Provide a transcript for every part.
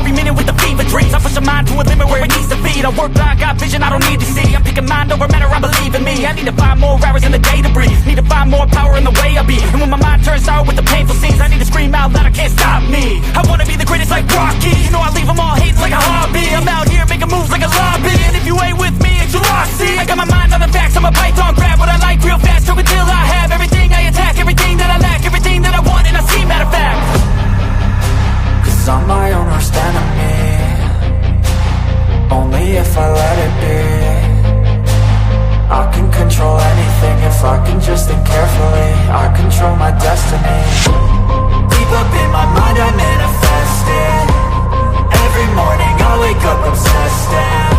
every minute with the fever dreams. I push a mind to a limit where it needs to feed. I work blind, got vision I don't need to see. I'm picking mind over matter, I believe in me. I need to find more hours in the day to breathe. Need to find more power in the way I be. And when my mind turns sour with the painful scenes, I need to scream out loud, I can't stop me. I wanna be the greatest like Rocky. You know I leave them all hating like a hobby. I'm out here making moves like a lobby. And if you ain't with me, it's your loss. See, I got my mind on the facts, I'm a python, grab what I like real fast. Took until I have everything I attack, everything that I lack, everything that I want, and I see, matter of fact. Cause I'm my own worst enemy. Only if I let it be. I can control anything if I can just think carefully. I control my destiny. Deep up in my mind I manifest it. Every morning I wake up obsessed, and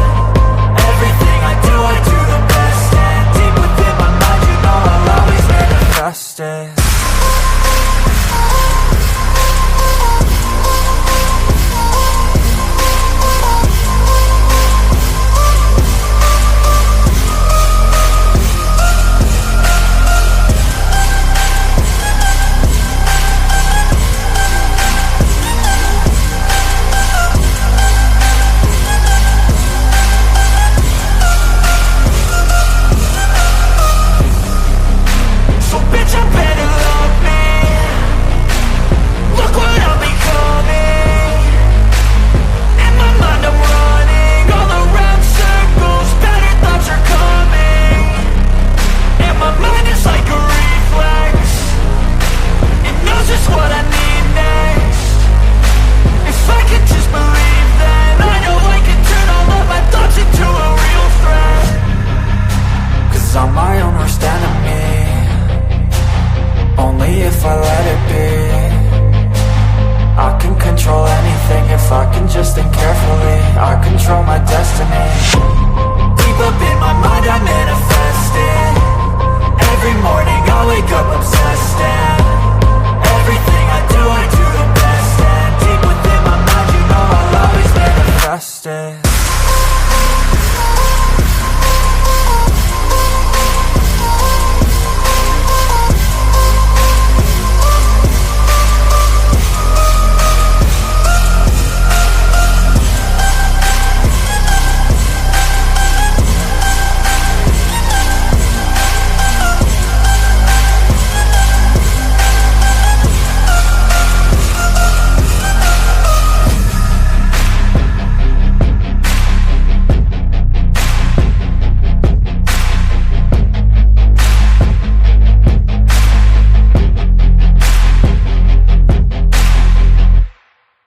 everything I do the best. And deep within my mind, you know I'll always manifest it.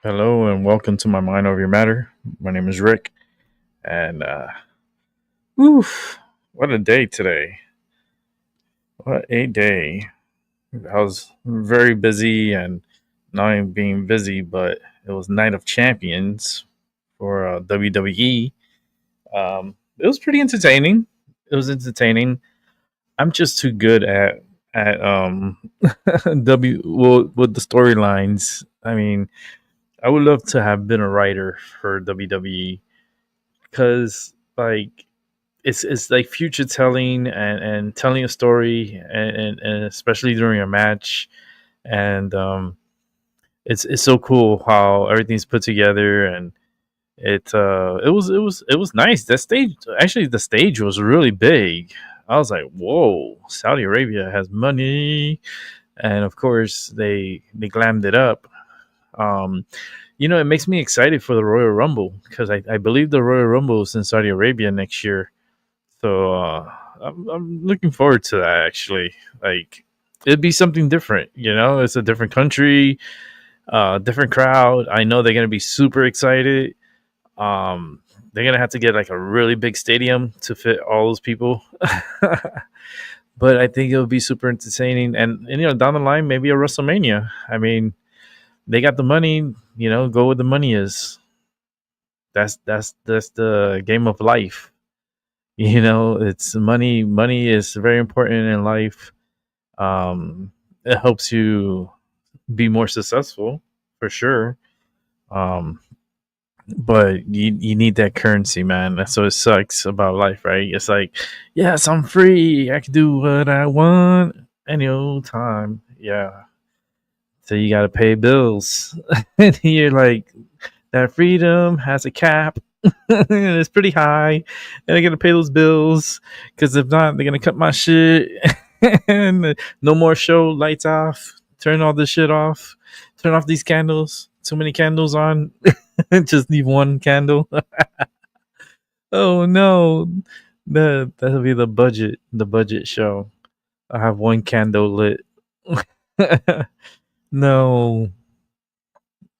Hello and welcome to my Mind Over Your Matter. My name is Rick, and what a day today! What a day! I was very busy, and not even being busy, but it was Night of Champions for WWE. It was pretty entertaining. I'm just too good at with the storylines. I mean, I would love to have been a writer for WWE because, like, it's like future telling and telling a story and especially during a match, and it's so cool how everything's put together, and it was nice. The stage was really big. I was like, whoa, Saudi Arabia has money, and of course they glammed it up. It makes me excited for the Royal Rumble because I believe the Royal Rumble is in Saudi Arabia next year. So I'm looking forward to that, actually. Like, it'd be something different, it's a different country, different crowd. I know they're going to be super excited. They're going to have to get like a really big stadium to fit all those people. But I think it'll be super entertaining. And down the line, maybe a WrestleMania. I mean, they got the money, go where the money is. That's the game of life. It's money. Money is very important in life. It helps you be more successful for sure. But you need that currency, man. That's what it sucks about life, right? It's like, yes, I'm free. I can do what I want any old time. Yeah. So you got to pay bills. And you're like, that freedom has a cap. And it's pretty high, and I gotta pay those bills because if not, they're gonna cut my shit. And no more show. Lights off. Turn all this shit off. Turn off these candles. Too many candles on. Just leave one candle. Oh no, that'll be the budget. The budget show. I have one candle lit. No,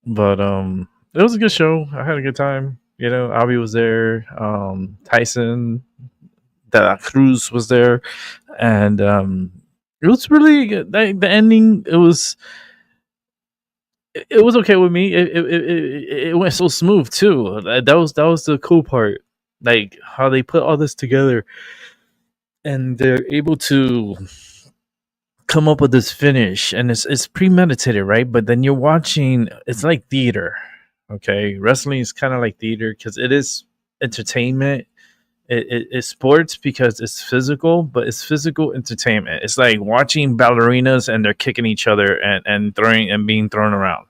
but it was a good show. I had a good time. You know, Avi was there. Tyson, De La Cruz was there, and it was really good. The ending, it was okay with me. It went so smooth too. That was the cool part. Like how they put all this together, and they're able to come up with this finish, and it's premeditated, right? But then you're watching. It's like theater. Okay, wrestling is kind of like theater because it is entertainment. It's sports because it's physical, but it's physical entertainment. It's like watching ballerinas and they're kicking each other and throwing and being thrown around.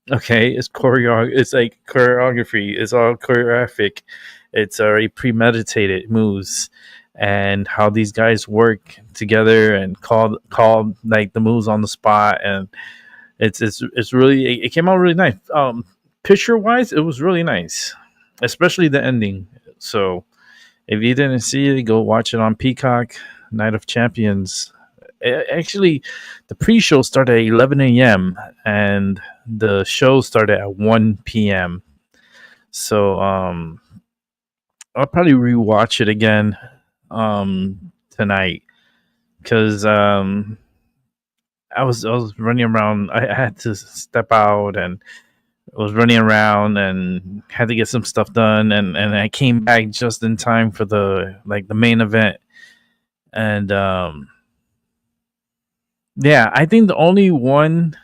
Okay, it's like choreography. It's all choreographic. It's already premeditated moves, and how these guys work together and call like the moves on the spot, and it's really it came out really nice. Picture wise, it was really nice, especially the ending. So if you didn't see it, go watch it on Peacock. Night of Champions. Actually, the pre-show started at 11 a.m. and the show started at 1 p.m. So I'll probably rewatch it again tonight because I was running around. I had to step out and I was running around and had to get some stuff done, and I came back just in time for the main event. And yeah, I think the only one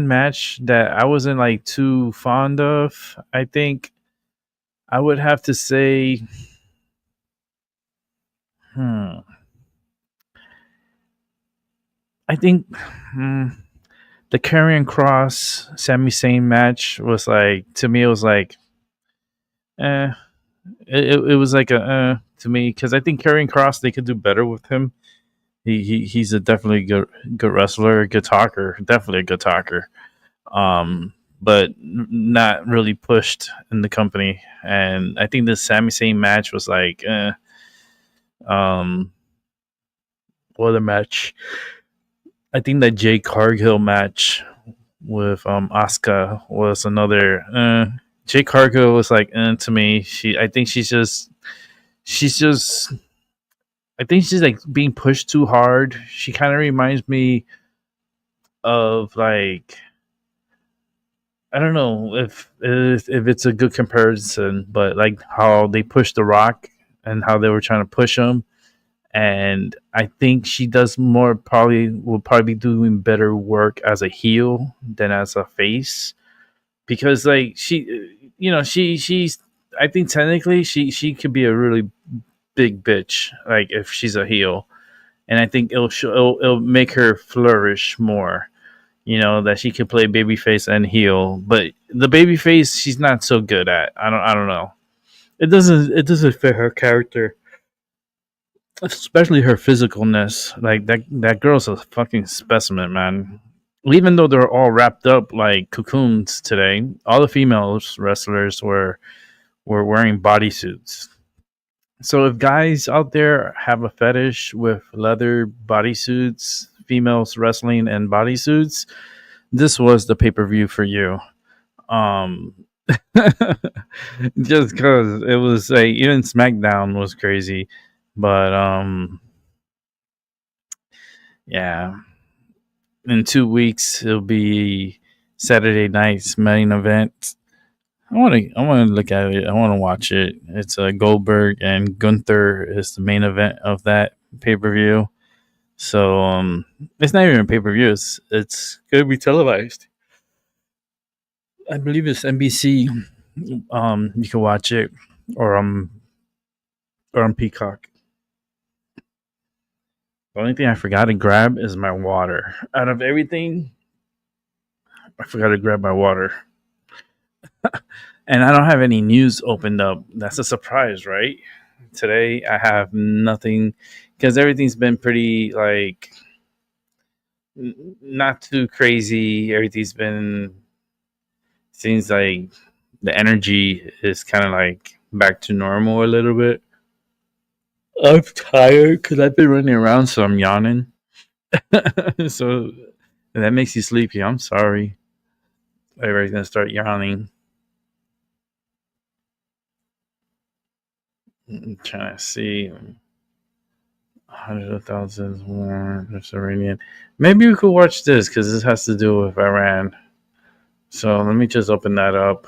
match that I wasn't like too fond of, I think I would have to say, hmm, I think the Karrion Cross Sami Zayn match was like, to me it was like, eh, it was like a to me, because I think Karrion Cross, they could do better with him. He's a definitely good wrestler, good talker, definitely a good talker. But not really pushed in the company. And I think the Sami Zayn match was like, um, what other match? I think that Jay Cargill match with Asuka was another. Jay Cargill was like to me. She's just I think she's like being pushed too hard. She kind of reminds me of like, I don't know if it's a good comparison, but like how they pushed The Rock and how they were trying to push him. And I think she does more, probably will probably be doing better work as a heel than as a face, because like she's, I think technically she could be a really big bitch, like if she's a heel, and I think it'll make her flourish more. That she can play babyface and heel, but the babyface she's not so good at. I don't know. It doesn't fit her character, especially her physicalness. Like that girl's a fucking specimen, man. Even though they're all wrapped up like cocoons today, all the females wrestlers were wearing bodysuits. So if guys out there have a fetish with leather bodysuits, females wrestling in bodysuits, this was the pay-per-view for you. Um just because it was like, even SmackDown was crazy. But yeah. In 2 weeks it'll be Saturday night's main event. I wanna look at it. I wanna watch it. It's Goldberg and Gunther is the main event of that pay-per-view. So it's not even a pay-per-view. It's gonna be televised. I believe it's NBC. You can watch it, or on Peacock. The only thing I forgot to grab is my water. Out of everything, I forgot to grab my water. And I don't have any news opened up. That's a surprise, right? Today I have nothing because everything's been pretty like not too crazy. Everything's been seems like the energy is kind of like back to normal a little bit. I'm tired because I've been running around, so I'm yawning. So that makes you sleepy. I'm sorry. Everybody's gonna start yawning. I'm trying to see. Hundreds of thousands more. There's Iranian. Maybe we could watch this because this has to do with Iran. So let me just open that up.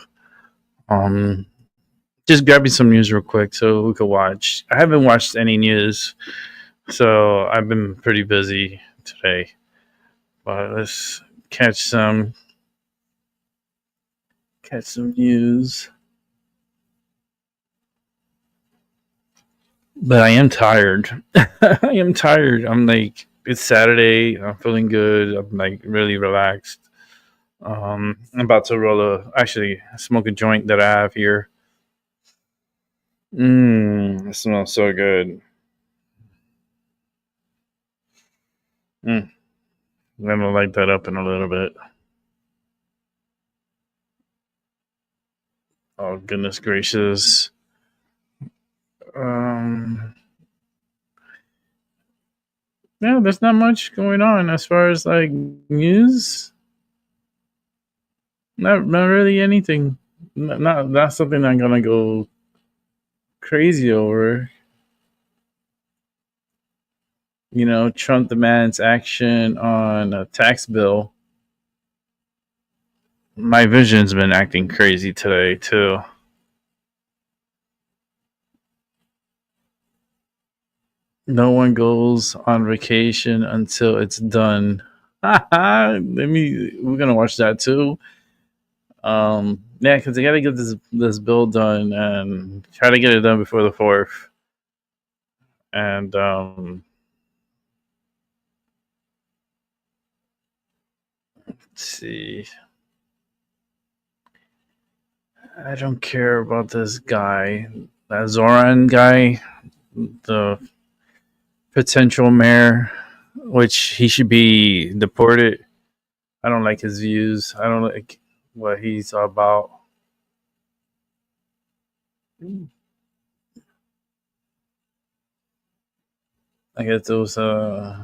Um, just grabbing some news real quick so we could watch. I haven't watched any news, so I've been pretty busy today. But let's catch some news. But I am tired. I am tired. I'm like, it's Saturday. I'm feeling good. I'm like really relaxed. I'm about to actually smoke a joint that I have here. It smells so good. I'm gonna light that up in a little bit. Oh goodness gracious. Um, yeah, there's not much going on as far as like news. Not really anything. Not something I'm gonna go crazy over. You know, Trump demands action on a tax bill. My vision's been acting crazy today too. No one goes on vacation until it's done. We're gonna watch that too. Yeah, because they gotta get this bill done and try to get it done before the 4th. And let's see. I don't care about this guy, that Zoran guy, the potential mayor, which he should be deported. I don't like his views. I don't like what he's about. I guess those yeah,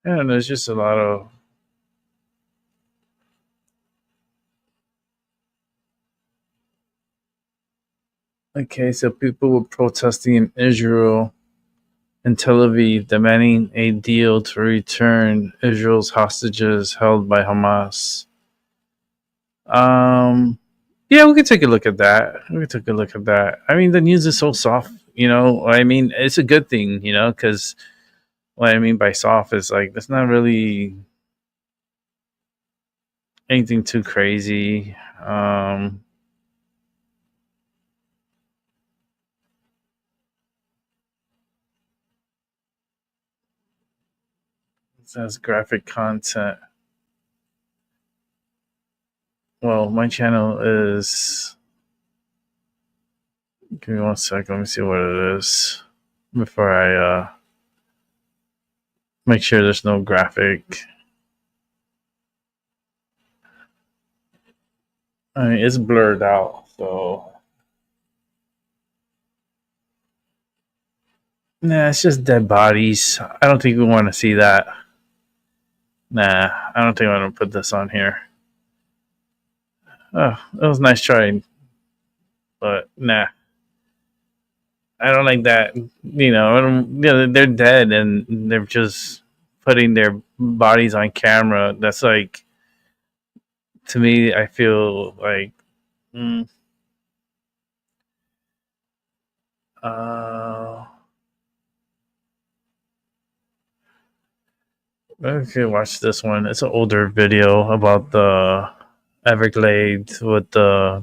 there's just a lot of okay, so people were protesting in Israel and Tel Aviv demanding a deal to return Israel's hostages held by Hamas. Yeah, we could take a look at that. We could take a look at that. I mean, the news is so soft, you know. I mean, it's a good thing, you know, because what I mean by soft is like it's not really anything too crazy. It says graphic content. Well, my channel is. Give me 1 second. Let me see what it is before I make sure there's no graphic. I mean, it's blurred out, so nah, it's just dead bodies. I don't think we want to see that. Nah, I don't think I want to put this on here. Oh, that was nice trying, but nah, I don't like that. You know, they're dead and they're just putting their bodies on camera. That's like, to me, I feel like, mm, uh, okay, watch this one. It's an older video about the Everglades with the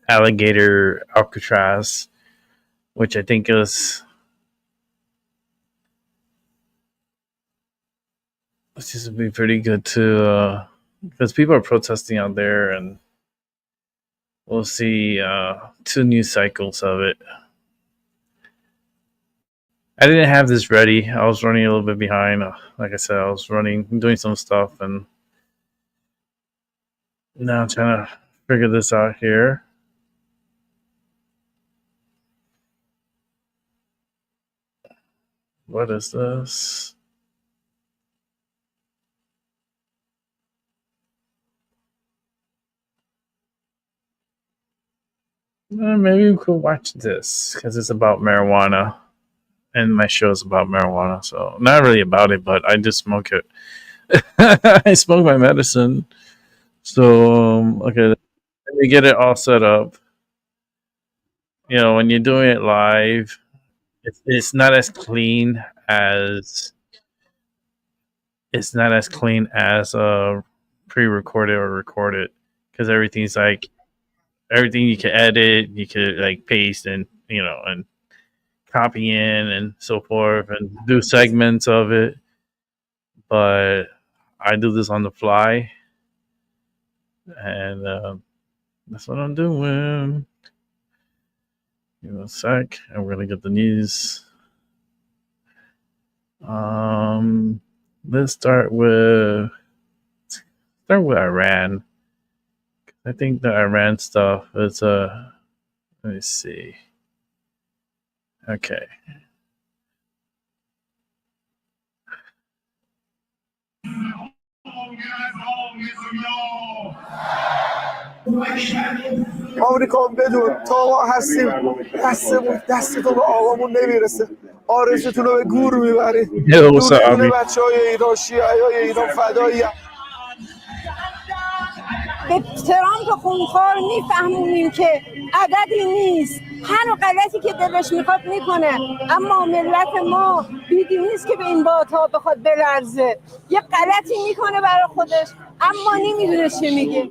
alligator Alcatraz, which I think is this just would be pretty good to because people are protesting out there, and we'll see 2 news cycles of it. I didn't have this ready. I was running a little bit behind. Like I said, I was doing some stuff, and now I'm trying to figure this out here. What is this? Maybe we could watch this because it's about marijuana, and my show is about marijuana. So not really about it, but I just smoke it. I smoke my medicine. So okay, let me get it all set up. You know, when you're doing it live, it's not as clean as pre-recorded or recorded because everything you can edit, you could like paste and and copy in and so forth and do segments of it. But I do this on the fly, and that's what I'm doing. Give me a sec. I'm gonna get the news. Let's start with Iran. I think the Iran stuff is let me see. Okay. آمریکا بدون تا ما هستیم دستتون به آقامون نمیرسه آرزوتون رو به گور میبرید دونه بچه های ایران شیعه های ایران فدایی به ترامپ خونخوار میفهمونیم که عددی نیست هر غلطی که دلش میخواد میکنه اما ملت ما بیدی نیست که به این بادها بخواد بلرزه یه غلطی میکنه برای خودش اما نمیدونه چه میگه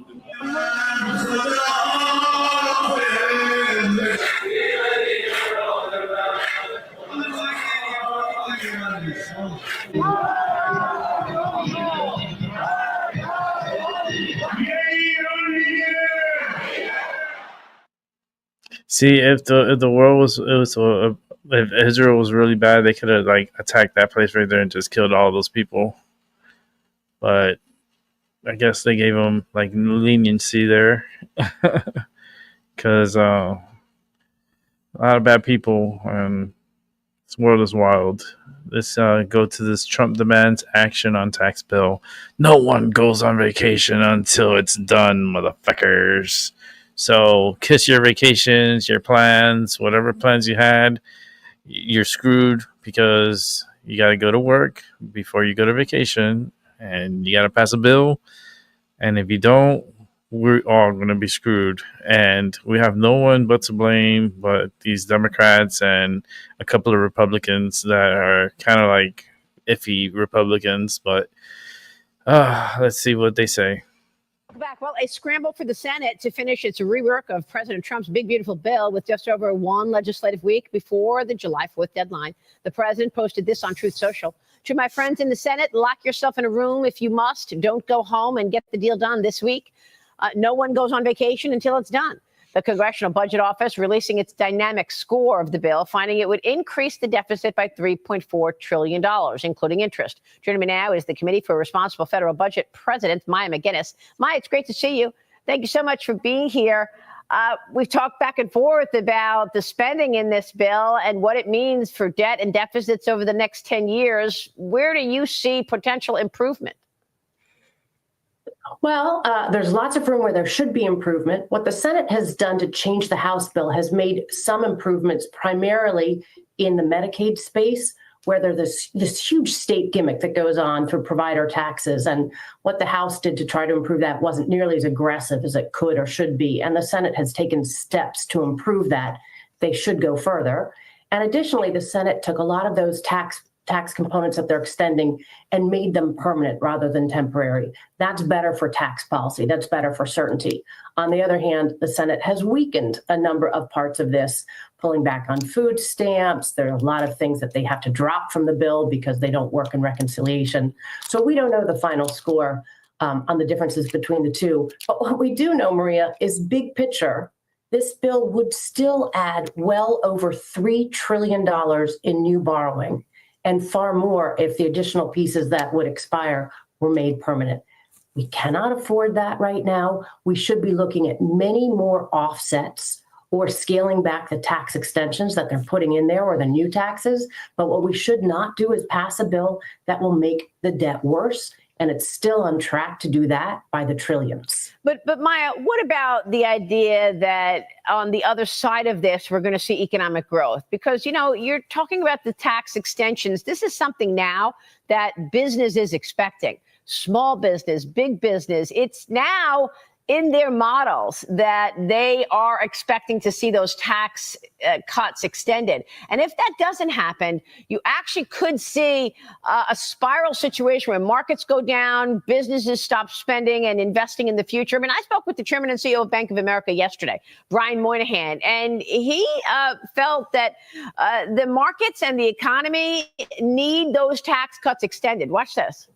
See, if the world if Israel was really bad, they could have like attacked that place right there and just killed all those people. But I guess they gave them like leniency there because a lot of bad people, and this world is wild. Let's go to this. Trump demands action on tax bill. No one goes on vacation until it's done, motherfuckers. So kiss your vacations, your plans, whatever plans you had. You're screwed because you got to go to work before you go to vacation, and you got to pass a bill. And if you don't, we're all going to be screwed. And we have no one but to blame but these Democrats and a couple of Republicans that are kind of like iffy Republicans. But let's see what they say. Back. Well, a scramble for the Senate to finish its rework of President Trump's big, beautiful bill with just over one legislative week before the July 4th deadline. The president posted this on Truth Social. To my friends in the Senate, lock yourself in a room if you must. Don't go home and get the deal done this week. No one goes on vacation until it's done. The Congressional Budget Office releasing its dynamic score of the bill, finding it would increase the deficit by $3.4 trillion, including interest. Joining me now is the Committee for Responsible Federal Budget President, Maya McGinnis. Maya, it's great to see you. Thank you so much for being here. We've talked back and forth about the spending in this bill and what it means for debt and deficits over the next 10 years. Where do you see potential improvement? Well, there's lots of room where there should be improvement. What the Senate has done to change the House bill has made some improvements, primarily in the Medicaid space, where there's this huge state gimmick that goes on for provider taxes. And what the House did to try to improve that wasn't nearly as aggressive as it could or should be. And the Senate has taken steps to improve that. They should go further. And additionally, the Senate took a lot of those tax tax components that they're extending and made them permanent rather than temporary. That's better for tax policy. That's better for certainty. On the other hand, the Senate has weakened a number of parts of this, pulling back on food stamps. There are a lot of things that they have to drop from the bill because they don't work in reconciliation. So we don't know the final score on the differences between the two. But what we do know, Maria, is big picture. This bill would still add well over $3 trillion in new borrowing, and far more if the additional pieces that would expire were made permanent. We cannot afford that right now. We should be looking at many more offsets or scaling back the tax extensions that they're putting in there or the new taxes. But what we should not do is pass a bill that will make the debt worse. And it's still on track to do that by the trillions. But Maya, what about the idea that on the other side of this, we're going to see economic growth? Because, you know, you're talking about the tax extensions. This is something now that business is expecting. Small business, big business. It's now in their models that they are expecting to see those tax cuts extended. And if that doesn't happen, you actually could see a spiral situation where markets go down, businesses stop spending and investing in the future. I mean, I spoke with the chairman and CEO of Bank of America yesterday, Brian Moynihan, and he felt that the markets and the economy need those tax cuts extended. Watch this.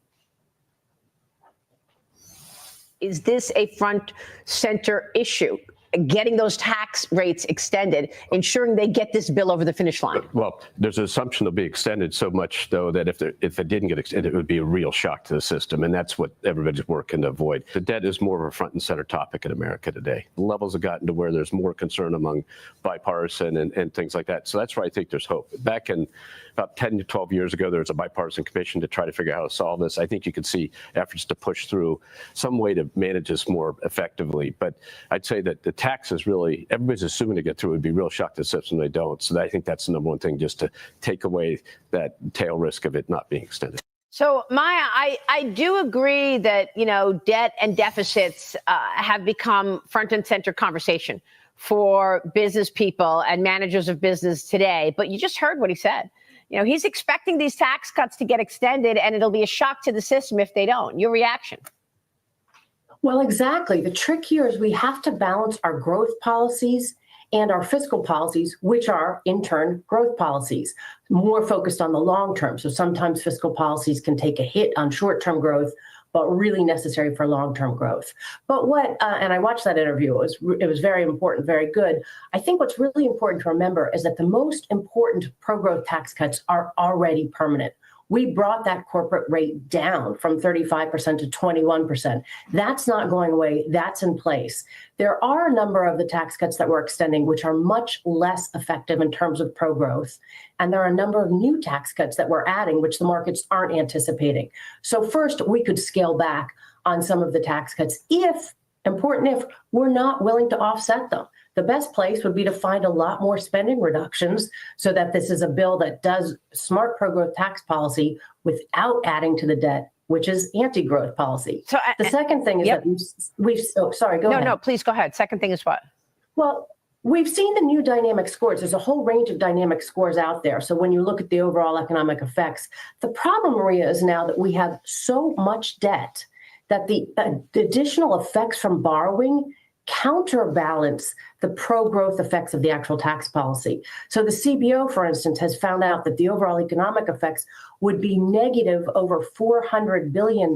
Is this a front center issue? Getting those tax rates extended, ensuring they get this bill over the finish line? Well, there's an assumption they'll be extended so much, though, that if it didn't get extended, it would be a real shock to the system. And that's what everybody's working to avoid. The debt is more of a front and center topic in America today. The levels have gotten to where there's more concern among bipartisan and things like that. So that's where I think there's hope. Back in about 10 to 12 years ago, there was a bipartisan commission to try to figure out how to solve this. I think you could see efforts to push through some way to manage this more effectively. But I'd say that the taxes really, everybody's assuming to get through, would be real shock to the system. They don't. So I think that's the number one thing, just to take away that tail risk of it not being extended. So, Maya, I do agree that, you know, debt and deficits have become front and center conversation for business people and managers of business today. But you just heard what he said. You know, he's expecting these tax cuts to get extended, and it'll be a shock to the system if they don't. Your reaction? Well, exactly. The trick here is we have to balance our growth policies and our fiscal policies, which are, in turn, growth policies, more focused on the long term. So sometimes fiscal policies can take a hit on short-term growth, but really necessary for long-term growth. But what, and I watched that interview, it was very important, very good. I think what's really important to remember is that the most important pro-growth tax cuts are already permanent. We brought that corporate rate down from 35% to 21%. That's not going away. That's in place. There are a number of the tax cuts that we're extending which are much less effective in terms of pro-growth. And there are a number of new tax cuts that we're adding which the markets aren't anticipating. So first, we could scale back on some of the tax cuts if we're not willing to offset them. The best place would be to find a lot more spending reductions so that this is a bill that does smart pro-growth tax policy without adding to the debt, which is anti-growth policy. So the second thing is that we've sorry, go ahead. No, please go ahead. Second thing is what? Well, we've seen the new dynamic scores. There's a whole range of dynamic scores out there. So when you look at the overall economic effects, the problem, Maria, is now that we have so much debt that the additional effects from borrowing counterbalance the pro-growth effects of the actual tax policy. So the CBO, for instance, has found out that the overall economic effects would be negative over $400 billion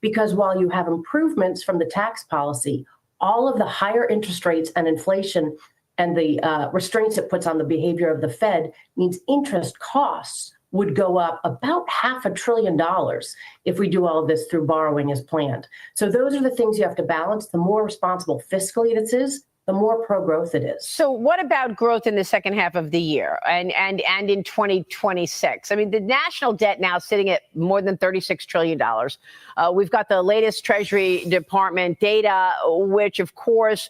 because while you have improvements from the tax policy, all of the higher interest rates and inflation and the restraints it puts on the behavior of the Fed means interest costs would go up about $500 billion if we do all of this through borrowing as planned. So those are the things you have to balance. The more responsible fiscally this is, the more pro-growth it is. So what about growth in the second half of the year and in 2026? I mean, the national debt now sitting at more than $36 trillion. We've got the latest Treasury Department data, which, of course,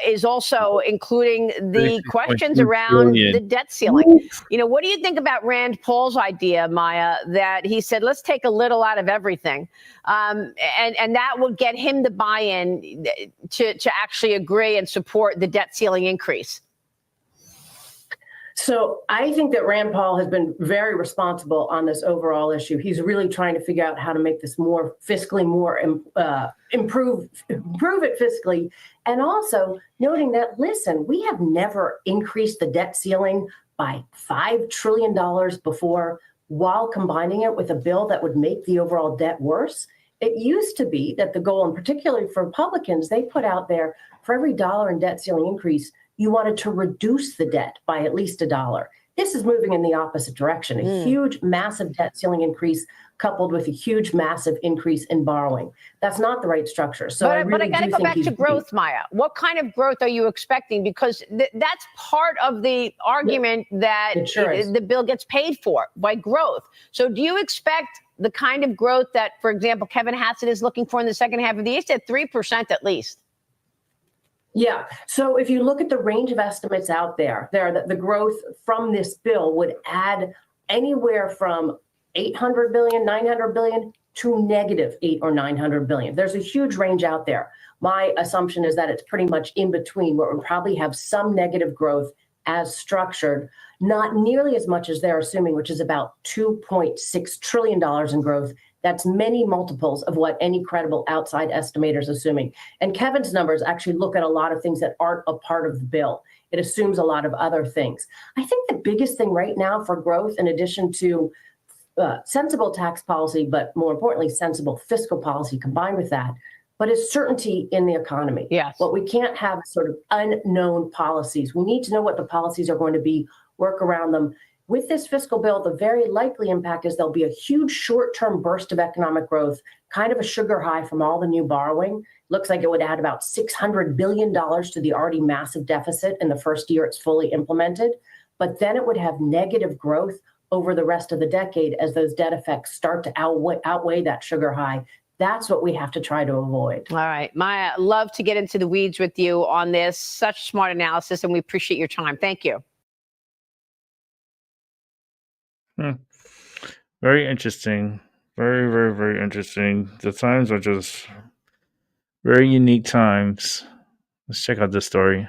is also including the questions around the debt ceiling. You know, what do you think about Rand Paul's idea, Maya, that he said, let's take a little out of everything, and that will get him to buy in to actually agree and support the debt ceiling increase? So I think that Rand Paul has been very responsible on this overall issue. He's really trying to figure out how to make this more fiscally, improve it fiscally, and also noting that, listen, we have never increased the debt ceiling by $5 trillion before, while combining it with a bill that would make the overall debt worse. It used to be that the goal, and particularly for Republicans, they put out there for every dollar in debt ceiling increase, you wanted to reduce the debt by at least $1. This is moving in the opposite direction. A huge, massive debt ceiling increase coupled with a huge, massive increase in borrowing. That's not the right structure. So but I got to go back to growth, Maya. What kind of growth are you expecting? Because that's part of the argument that the bill gets paid for by growth. So do you expect the kind of growth that, for example, Kevin Hassett is looking for in the second half of the year? He said 3% at least. Yeah. So if you look at the range of estimates out there, the growth from this bill would add anywhere from 800 billion, 900 billion to negative 8 or 900 billion. There's a huge range out there. My assumption is that it's pretty much in between, where we'll probably have some negative growth as structured, not nearly as much as they're assuming, which is about $2.6 trillion in growth. That's many multiples of what any credible outside estimator is assuming. And Kevin's numbers actually look at a lot of things that aren't a part of the bill. It assumes a lot of other things. I think the biggest thing right now for growth, in addition to sensible tax policy, but more importantly, sensible fiscal policy combined with that, but is certainty in the economy. Yes. What we can't have is sort of unknown policies. We need to know what the policies are going to be, work around them. With this fiscal bill, the very likely impact is there'll be a huge short-term burst of economic growth, kind of a sugar high from all the new borrowing. Looks like it would add about $600 billion to the already massive deficit in the first year it's fully implemented. But then it would have negative growth over the rest of the decade as those debt effects start to outweigh that sugar high. That's what we have to try to avoid. All right. Maya, love to get into the weeds with you on this. Such smart analysis, and we appreciate your time. Thank you. Very interesting. Very, very, very interesting. The times are just very unique times. Let's check out this story.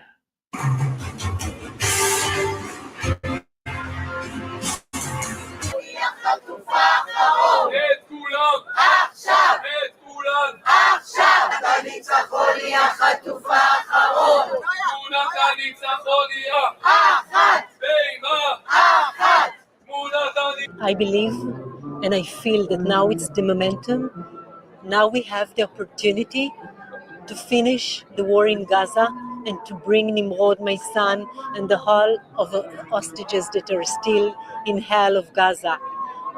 I believe and I feel that now it's the momentum. Now we have the opportunity to finish the war in Gaza and to bring Nimrod, my son, and the whole of the hostages that are still in hell of Gaza.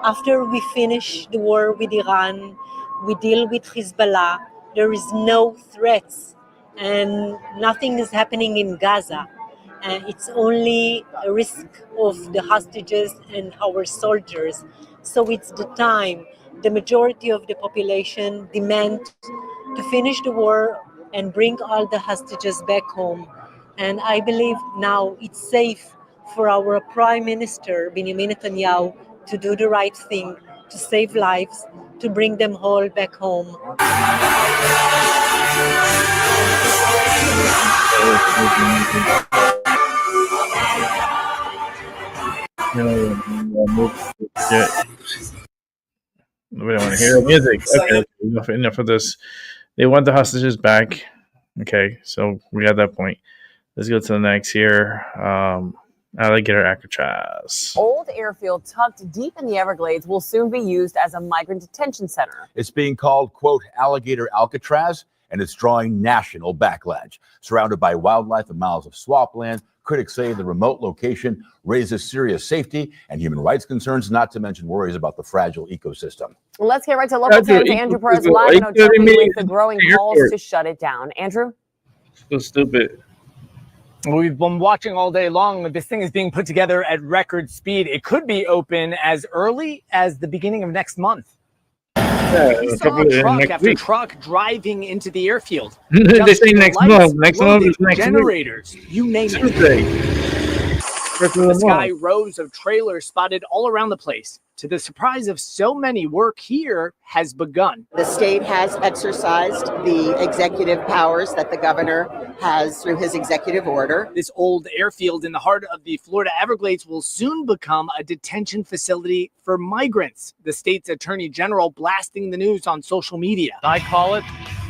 After we finish the war with Iran, we deal with Hezbollah. There is no threats and nothing is happening in Gaza. It's only a risk of the hostages and our soldiers. So it's the time. The majority of the population demand to finish the war and bring all the hostages back home. And I believe now it's safe for our Prime Minister, Benjamin Netanyahu, to do the right thing, to save lives, to bring them all back home. Nobody want to hear the music. Okay, enough of this. They want the hostages back. Okay, so we got that point. Let's go to the next here. Alligator Alcatraz. Old airfield tucked deep in the Everglades will soon be used as a migrant detention center. It's being called, quote, Alligator Alcatraz, and it's drawing national backlash. Surrounded by wildlife and miles of swampland, critics say the remote location raises serious safety and human rights concerns, not to mention worries about the fragile ecosystem. Let's get right to local 10's Andrew Perez live in Okeechobee with the growing calls to shut it down. Andrew? So stupid. We've been watching all day long. This thing is being put together at record speed. It could be open as early as the beginning of next month. We saw truck after truck driving into the airfield. They say next month. Next month is next generators. week. You name it. The sky rows of trailers spotted all around the place. To the surprise of so many, work here has begun. The state has exercised the executive powers that the governor has through his executive order. This old airfield in the heart of the Florida Everglades will soon become a detention facility for migrants. The state's attorney general blasting the news on social media. I call it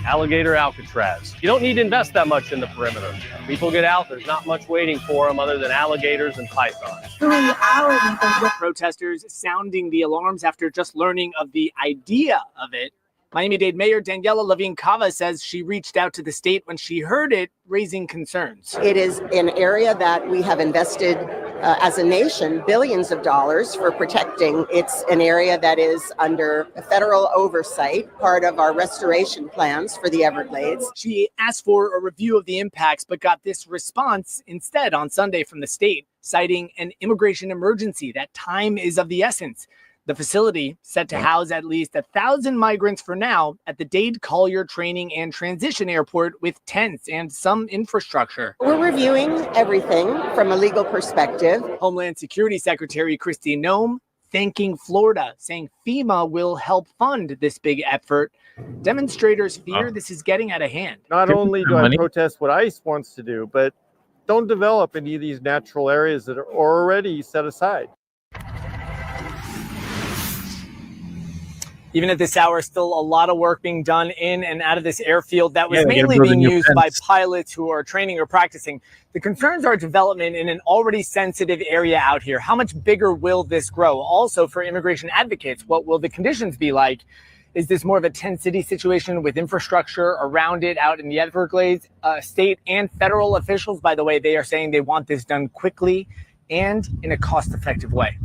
alligator Alcatraz. You don't need to invest that much in the perimeter. People get out, there's not much waiting for them other than alligators and pythons. Protesters sounding the alarms after just learning of the idea of it. Miami-Dade Mayor Daniela Levine Cava says she reached out to the state when she heard it, raising concerns. It is an area that we have invested as a nation billions of dollars for protecting. It's an area that is under federal oversight, part of our restoration plans for the Everglades. She asked for a review of the impacts, but got this response instead on Sunday from the state, citing an immigration emergency, that time is of the essence. The facility, set to house at least 1,000 migrants for now, at the Dade Collier Training and Transition Airport with tents and some infrastructure. We're reviewing everything from a legal perspective. Homeland Security Secretary Kristi Noem thanking Florida, saying FEMA will help fund this big effort. Demonstrators fear this is getting out of hand. Not only do I protest what ICE wants to do, but don't develop any of these natural areas that are already set aside. Even at this hour, still a lot of work being done in and out of this airfield that was mainly being used by pilots who are training or practicing. The concerns are development in an already sensitive area out here. How much bigger will this grow? Also, for immigration advocates, what will the conditions be like? Is this more of a tent city situation with infrastructure around it out in the Everglades? State and federal officials, by the way, they are saying they want this done quickly and in a cost-effective way.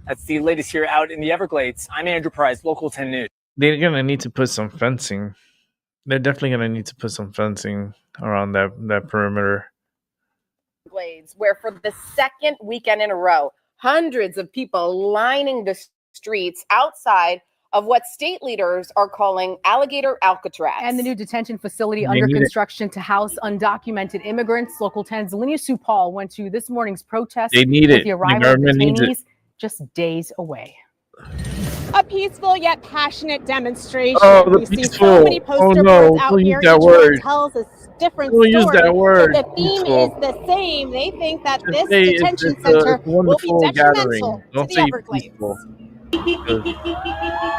That's the latest here out in the Everglades. I'm Andrew Price, Local 10 News. They're going to need to put some fencing. They're definitely going to need to put some fencing around that perimeter. Where for the second weekend in a row, hundreds of people lining the streets outside of what state leaders are calling alligator Alcatraz. And the new detention facility under construction to house undocumented immigrants. Local 10's Linnea Sue Paul went to this morning's protest with the arrival of detainees just days away. A peaceful yet passionate demonstration. Oh, we see so many poster boards out here. Each one tells a different story. Use that word. But the theme is the same. They think that this detention center will be detrimental to the Everglades.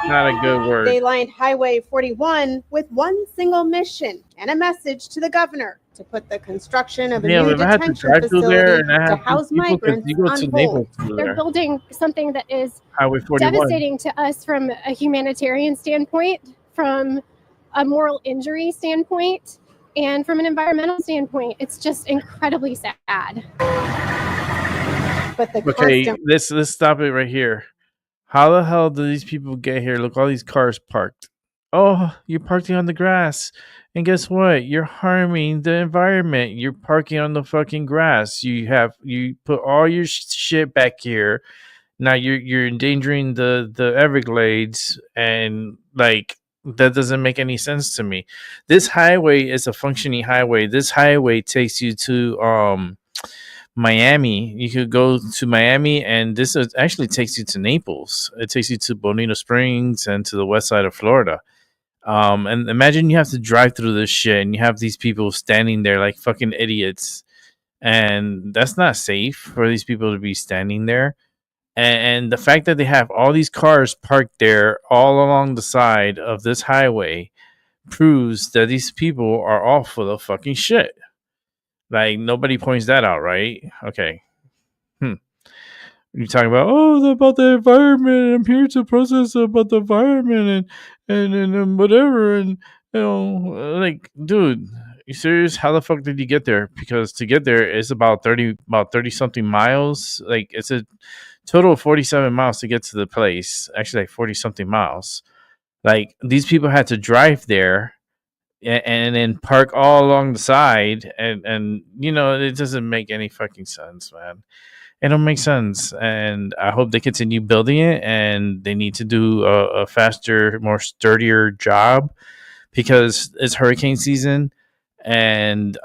Not a good word. They lined Highway 41 with one single mission and a message to the governor to put the construction of a new detention facility to house migrants on hold. They're building something that is Highway 41. Devastating to us from a humanitarian standpoint, from a moral injury standpoint, and from an environmental standpoint. It's just incredibly sad. But the let's stop it right here. How the hell do these people get here? Look, all these cars parked. Oh, you're parking on the grass. And guess what? You're harming the environment. You're parking on the fucking grass. You put all your shit back here. Now you're endangering the Everglades, and like that doesn't make any sense to me. This highway is a functioning highway. This highway takes you to Miami. You could go to Miami, and this actually takes you to Naples. It takes you to Bonita Springs and to the west side of Florida. And imagine you have to drive through this shit, and you have these people standing there like fucking idiots, and that's not safe for these people to be standing there. And the fact that they have all these cars parked there all along the side of this highway proves that these people are all full of fucking shit. Like, nobody points that out, right? Okay. You talking about the environment. I'm here to protest about the environment and whatever, and like, dude, you serious? How the fuck did you get there? Because to get there is about 30 something miles. Like, it's a total of 47 miles to get to the place. Actually, like 40 something miles. Like, these people had to drive there and then park all along the side, and it doesn't make any fucking sense, man. It don't make sense, and I hope they continue building it, and they need to do a faster, more sturdier job, because it's hurricane season, and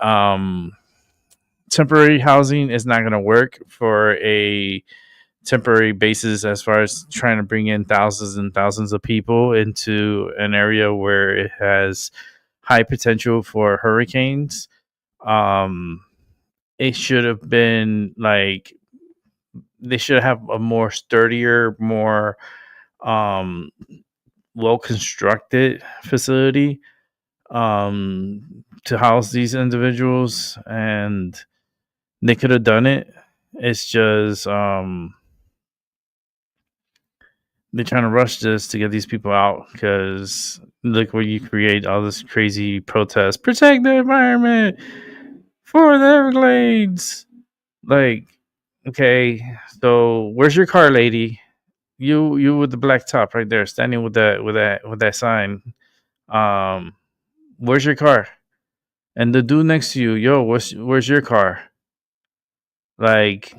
temporary housing is not going to work for a temporary basis as far as trying to bring in thousands and thousands of people into an area where it has high potential for hurricanes. It should have been like they should have a more sturdier, more well constructed facility to house these individuals, and they could have done it. It's just they're trying to rush this to get these people out because look where you create all this crazy protest. Protect the environment for the Everglades. Like, okay, so where's your car, lady? You with the black top right there, standing with that sign. Where's your car? And the dude next to you, yo, where's your car? Like,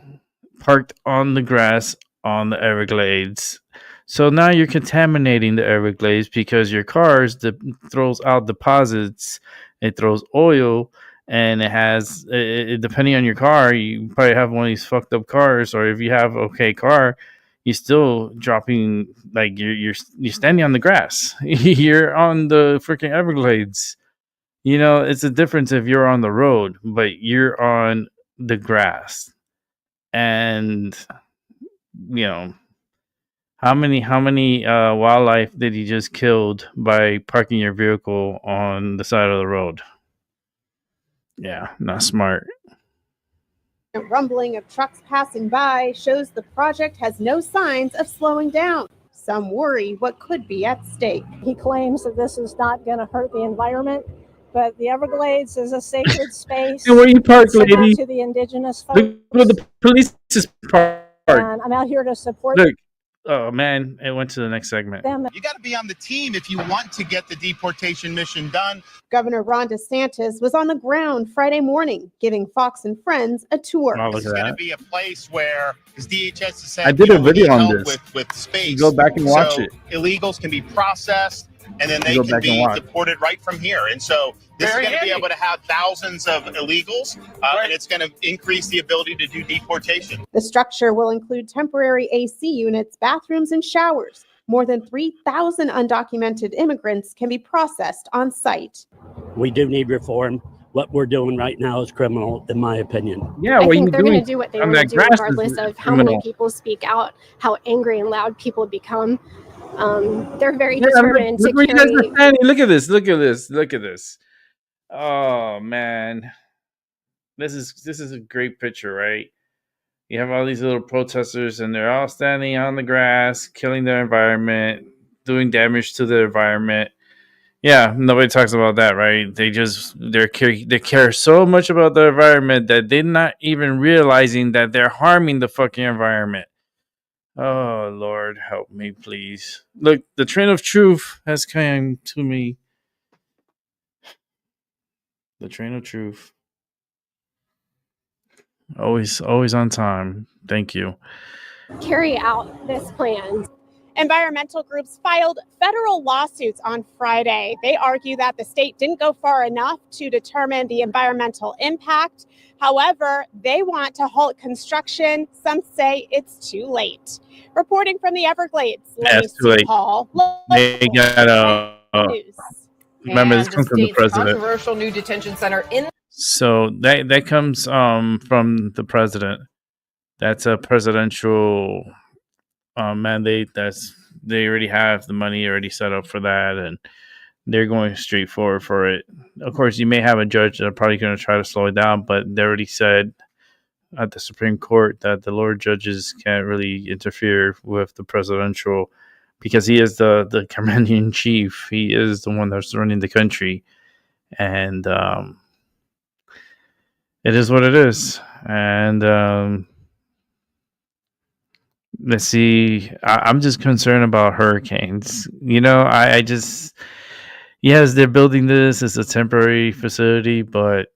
parked on the grass on the Everglades. So now you're contaminating the Everglades because your cars throws out deposits. It throws oil, and it has depending on your car, you probably have one of these fucked up cars, or if you have okay car, you're still dropping, like you're standing on the grass. You're on the freaking Everglades. You know, it's a difference if you're on the road, but you're on the grass. And you know, how many wildlife did you just killed by parking your vehicle on the side of the road? Yeah, not smart. A rumbling of trucks passing by shows the project has no signs of slowing down. Some worry what could be at stake. He claims that this is not going to hurt the environment, but the Everglades is a sacred space. And where you park, lady? To the indigenous folks. Look where the police is parked. And I'm out here to support. Look. Oh man, it went to the next segment. You got to be on the team if you want to get the deportation mission done. Governor Ron DeSantis was on the ground Friday morning, giving Fox and Friends a tour. This is going to be a place where, as DHS has said, I did a video on this. With space. You go back and watch it. Illegals can be processed, and then they can be deported right from here. And so this is going to be able to have thousands of illegals, and it's going to increase the ability to do deportation. The structure will include temporary AC units, bathrooms, and showers. More than 3,000 undocumented immigrants can be processed on site. We do need reform. What we're doing right now is criminal, in my opinion. Yeah, I think they're going to do what they want to do, regardless of how many people speak out, how angry and loud people become. They're very determined to carry. Look at this! Look at this! Look at this! Oh man, this is a great picture, right? You have all these little protesters, and they're all standing on the grass, killing their environment, doing damage to the environment. Yeah, nobody talks about that, right? They care so much about the environment that they're not even realizing that they're harming the fucking environment. Oh, Lord, help me, please. Look, the train of truth has come to me. The train of truth. Always on time. Thank you. Carry out this plan. Environmental groups filed federal lawsuits on Friday. They argue that the state didn't go far enough to determine the environmental impact. However, they want to halt construction. Some say it's too late. Reporting from the Everglades, it's too late. Paul, they got remember, this comes from the president. Controversial new detention center in. So that comes from the president. That's a presidential mandate. They already have the money already set up for that, and they're going straight forward for it. Of course, you may have a judge that are probably going to try to slow it down, but they already said at the Supreme Court that the lower judges can't really interfere with the presidential, because he is the commander in chief. He is the one that's running the country, and it is what it is. And let's see. I'm just concerned about hurricanes. You know, I just, yes, they're building this as a temporary facility, but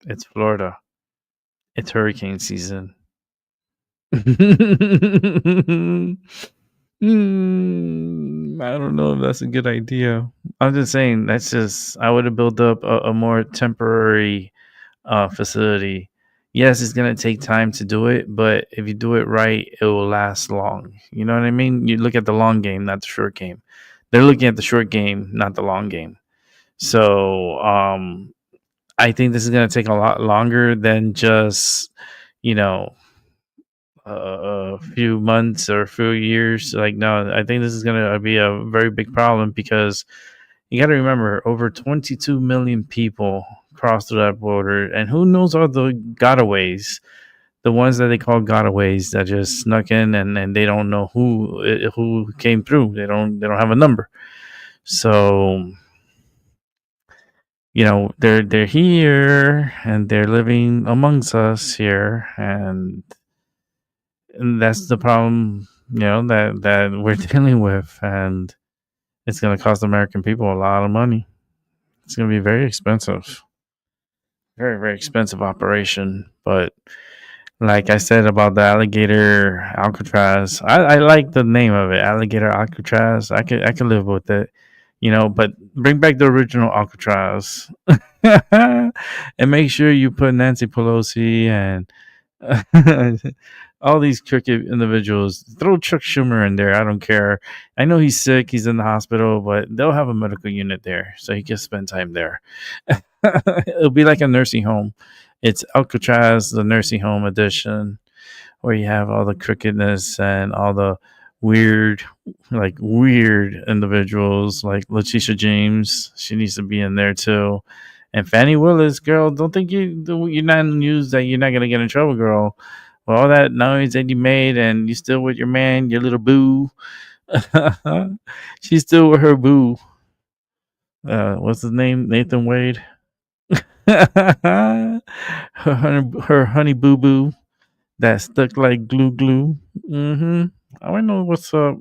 it's Florida. It's hurricane season. I don't know if that's a good idea. I'm just saying, I would have built up a more temporary facility. Yes, it's gonna take time to do it, but if you do it right, it will last long. You know what I mean? You look at the long game, not the short game. They're looking at the short game, not the long game. So I think this is gonna take a lot longer than just, you know, a few months or a few years. Like, no, I think this is gonna be a very big problem because you got to remember over 22 million people crossed through that border, and who knows all the gotaways, the ones that they call gotaways that just snuck in and they don't know who came through. They don't have a number. So, you know, they're here and they're living amongst us here, and that's the problem, you know, that we're dealing with, and it's going to cost American people a lot of money. It's going to be very expensive. Very, very expensive operation. But like I said about the alligator Alcatraz, I like the name of it, alligator Alcatraz. I could live with it, you know. But bring back the original Alcatraz, and make sure you put Nancy Pelosi and all these crooked individuals. Throw Chuck Schumer in there. I don't care. I know he's sick. He's in the hospital, but they'll have a medical unit there, so he can spend time there. It'll be like a nursing home. It's Alcatraz, the nursing home edition, where you have all the crookedness and all the weird individuals like Letitia James. She needs to be in there too. And Fannie Willis, girl, don't think you're not in the news that you're not gonna get in trouble, girl. Well, all that noise that you made, and you still with your man, your little boo. She's still with her boo. What's his name? Nathan Wade. her honey boo boo that stuck like glue. I know what's up.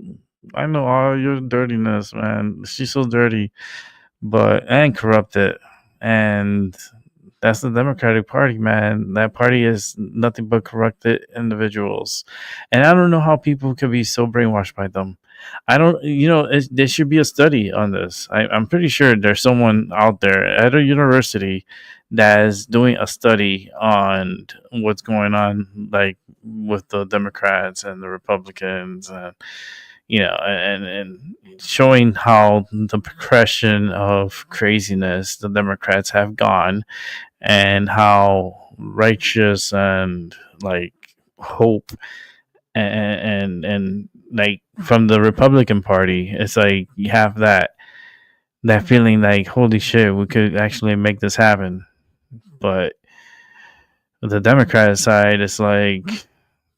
I know all your dirtiness, man. She's so dirty, and corrupted, and that's the Democratic Party, man. That party is nothing but corrupted individuals, and I don't know how people could be so brainwashed by them. I don't, you know, there should be a study on this. I'm pretty sure there's someone out there at a university that is doing a study on what's going on, like with the Democrats and the Republicans, and you know, and showing how the progression of craziness the Democrats have gone, and how righteous and like hope and like from the Republican Party, it's like you have that feeling like, holy shit, we could actually make this happen. But the Democrat side, it's like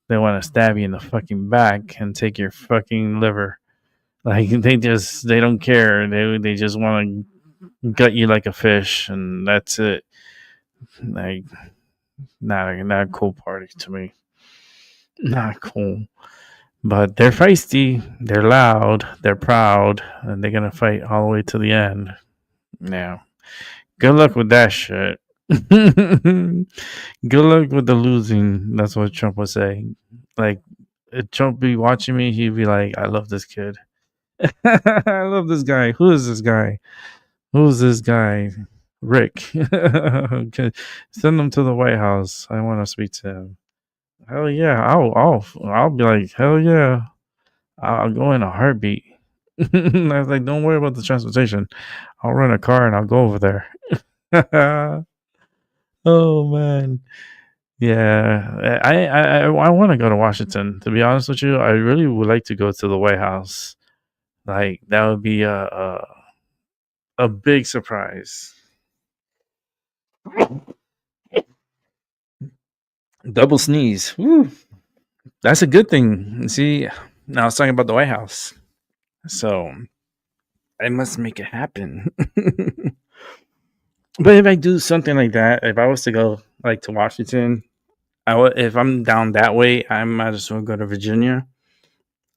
they want to stab you in the fucking back and take your fucking liver. Like they don't care. They just want to gut you like a fish, and that's it. Like not a cool party to me. Not cool. But they're feisty, they're loud, they're proud, and they're gonna fight all the way to the end. Yeah. Good luck with that shit. Good luck with the losing. That's what Trump was saying. Like, if Trump be watching me, he'd be like, I love this kid. I love this guy. Who is this guy? Who's this guy? Rick. Okay. Send him to the White House. I want to speak to him. Hell yeah. I'll be like, hell yeah. I'll go in a heartbeat. I was like, don't worry about the transportation. I'll rent a car and I'll go over there. Oh man. Yeah. I want to go to Washington. To be honest with you, I really would like to go to the White House. Like that would be a big surprise. Double sneeze. Woo. That's a good thing. See, now I was talking about the White House. So I must make it happen. But if I do something like that, if I was to go like to Washington, if I'm down that way, I might as well go to Virginia.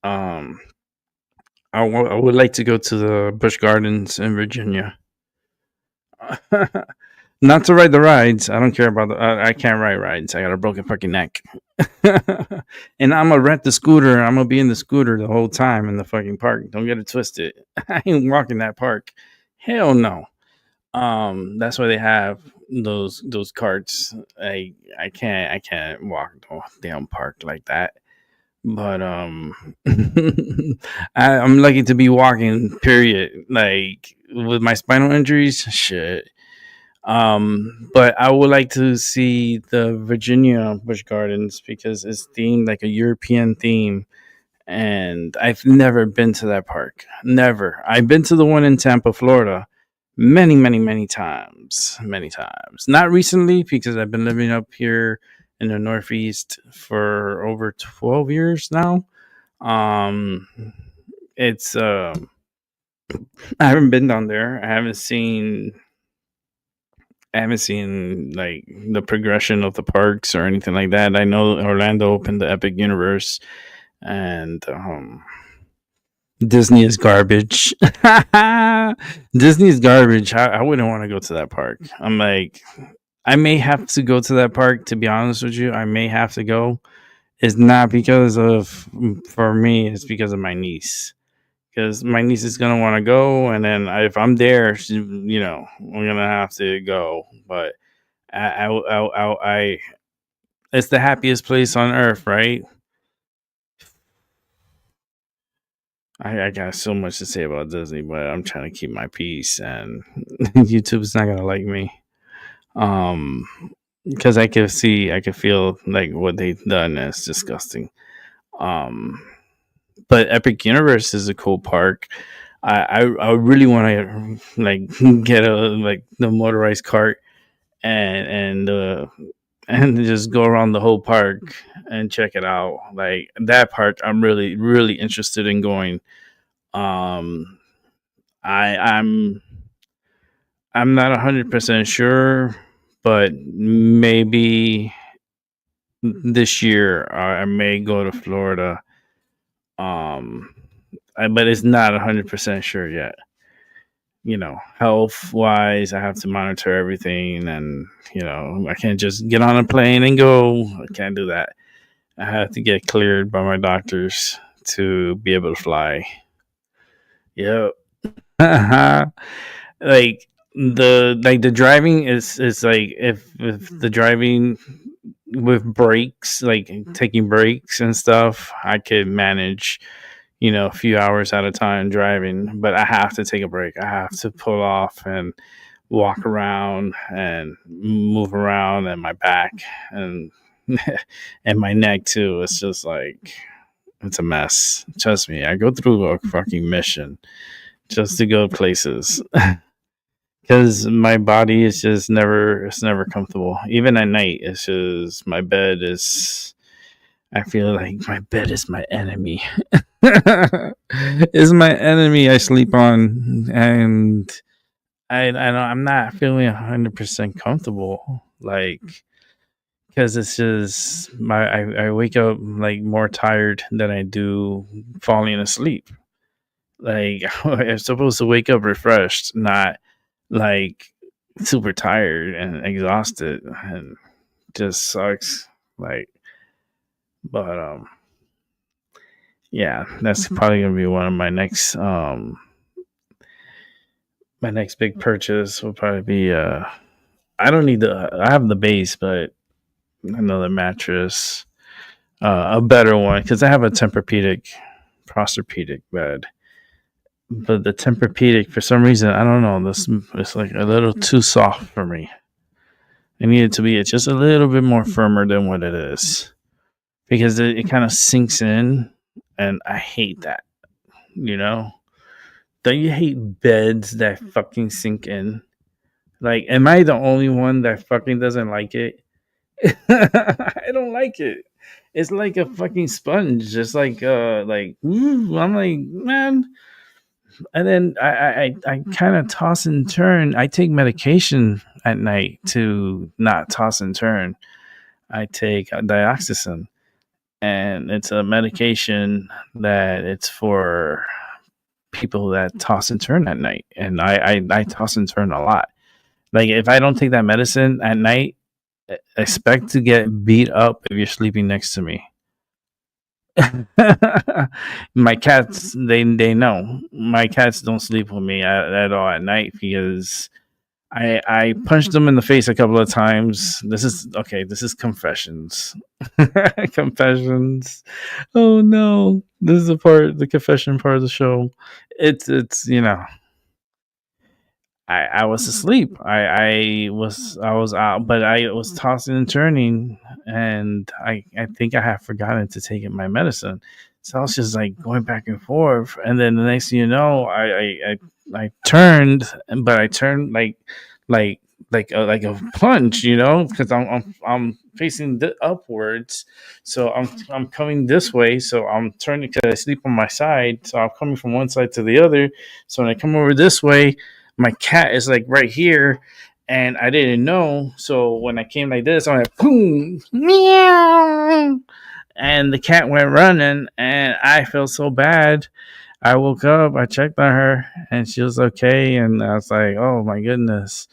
I would like to go to the Busch Gardens in Virginia. Not to ride the rides. I don't care about I can't ride rides. I got a broken fucking neck. And I'm gonna rent the scooter. I'm gonna be in the scooter the whole time in the fucking park. Don't get it twisted. I ain't walking that park. Hell no. That's why they have those carts. I can't walk the damn park like that. But I'm lucky to be walking. Period. Like with my spinal injuries, shit. But I would like to see the Virginia Busch Gardens because it's themed like a European theme, and I've never been to that park. Never. I've been to the one in Tampa, Florida, many times. Many times. Not recently because I've been living up here in the Northeast for over 12 years now. It's I haven't been down there. I haven't seen like the progression of the parks or anything like that. I know Orlando opened the Epic Universe, and Disney is garbage. Disney is garbage. I wouldn't want to go to that park. I'm like, I may have to go to that park, to be honest with you. I may have to go. It's not because of, for me, it's because of my niece. Because my niece is going to want to go, and then if I'm there, we're going to have to go. But I it's the happiest place on earth, right? I got so much to say about Disney, but I'm trying to keep my peace, and YouTube's not gonna like me. Because I can feel like what they've done is disgusting. But Epic Universe is a cool park. I really want to like get the motorized cart and just go around the whole park and check it out. Like that part, I'm really interested in going. I'm not 100% sure, but maybe this year I may go to Florida. But it's not 100% sure yet. Health wise, I have to monitor everything, and I can't just get on a plane and go. I can't do that. I have to get cleared by my doctors to be able to fly. Yep. Like the driving is like if the driving with breaks, like taking breaks and stuff, I could manage a few hours at a time driving, but I have to take a break. I have to pull off and walk around and move around, and my back and and my neck too. It's just like it's a mess. Trust me, I go through a fucking mission just to go places. Because my body is just never comfortable. Even at night, it's just my bed is. I feel like my bed is my enemy. Is my enemy I sleep on, and I'm not feeling 100% comfortable. Like, because it's just I wake up like more tired than I do falling asleep. Like I'm supposed to wake up refreshed, not like super tired and exhausted, and just sucks. Like, but yeah, that's probably gonna be one of my next big purchase will probably be I have the base, but another mattress, a better one, because I have a Tempur-Pedic bed. But the Tempur-Pedic, for some reason, I don't know, this it's like a little too soft for me. It needed to be just a little bit more firmer than what it is, because it kind of sinks in, and I hate that. Don't you hate beds that fucking sink in? Like, am I the only one that fucking doesn't like it? I don't like it. It's like a fucking sponge. Just like I'm like, man. And then I kind of toss and turn. I take medication at night to not toss and turn. I take dioxazine, and it's a medication that it's for people that toss and turn at night. And I toss and turn a lot. Like, if I don't take that medicine at night, expect to get beat up if you're sleeping next to me. My cats, they know. My cats don't sleep with me at all at night because I punched him in the face a couple of times. This is confessions. Confessions. Oh no. This is the confession part of the show. It's I was asleep. I was out, but I was tossing and turning, and I think I had forgotten to take my medicine. So I was just like going back and forth, and then the next thing you know, I turned, but I turned like a punch, because I'm facing upwards, so I'm coming this way, so I'm turning because I sleep on my side, so I'm coming from one side to the other. So when I come over this way, my cat is like right here, and I didn't know. So when I came like this, I went boom, meow, and the cat went running, and I felt so bad. I woke up, I checked on her, and she was okay, and I was like, oh my goodness,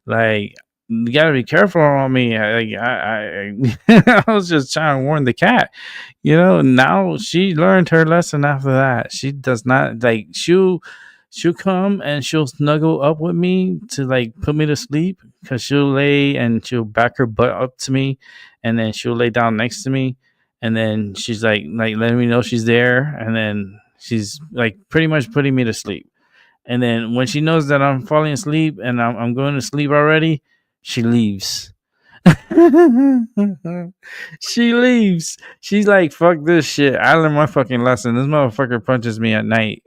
like you gotta be careful on me. I was just trying to warn the cat, Now she learned her lesson after that. She does not like she'll come and she'll snuggle up with me to like put me to sleep, because she'll lay and she'll back her butt up to me, and then she'll lay down next to me, and then she's like letting me know she's there, and then she's like pretty much putting me to sleep. And then when she knows that I'm falling asleep and I'm going to sleep already, she leaves. She leaves. She's like, fuck this shit. I learned my fucking lesson. This motherfucker punches me at night.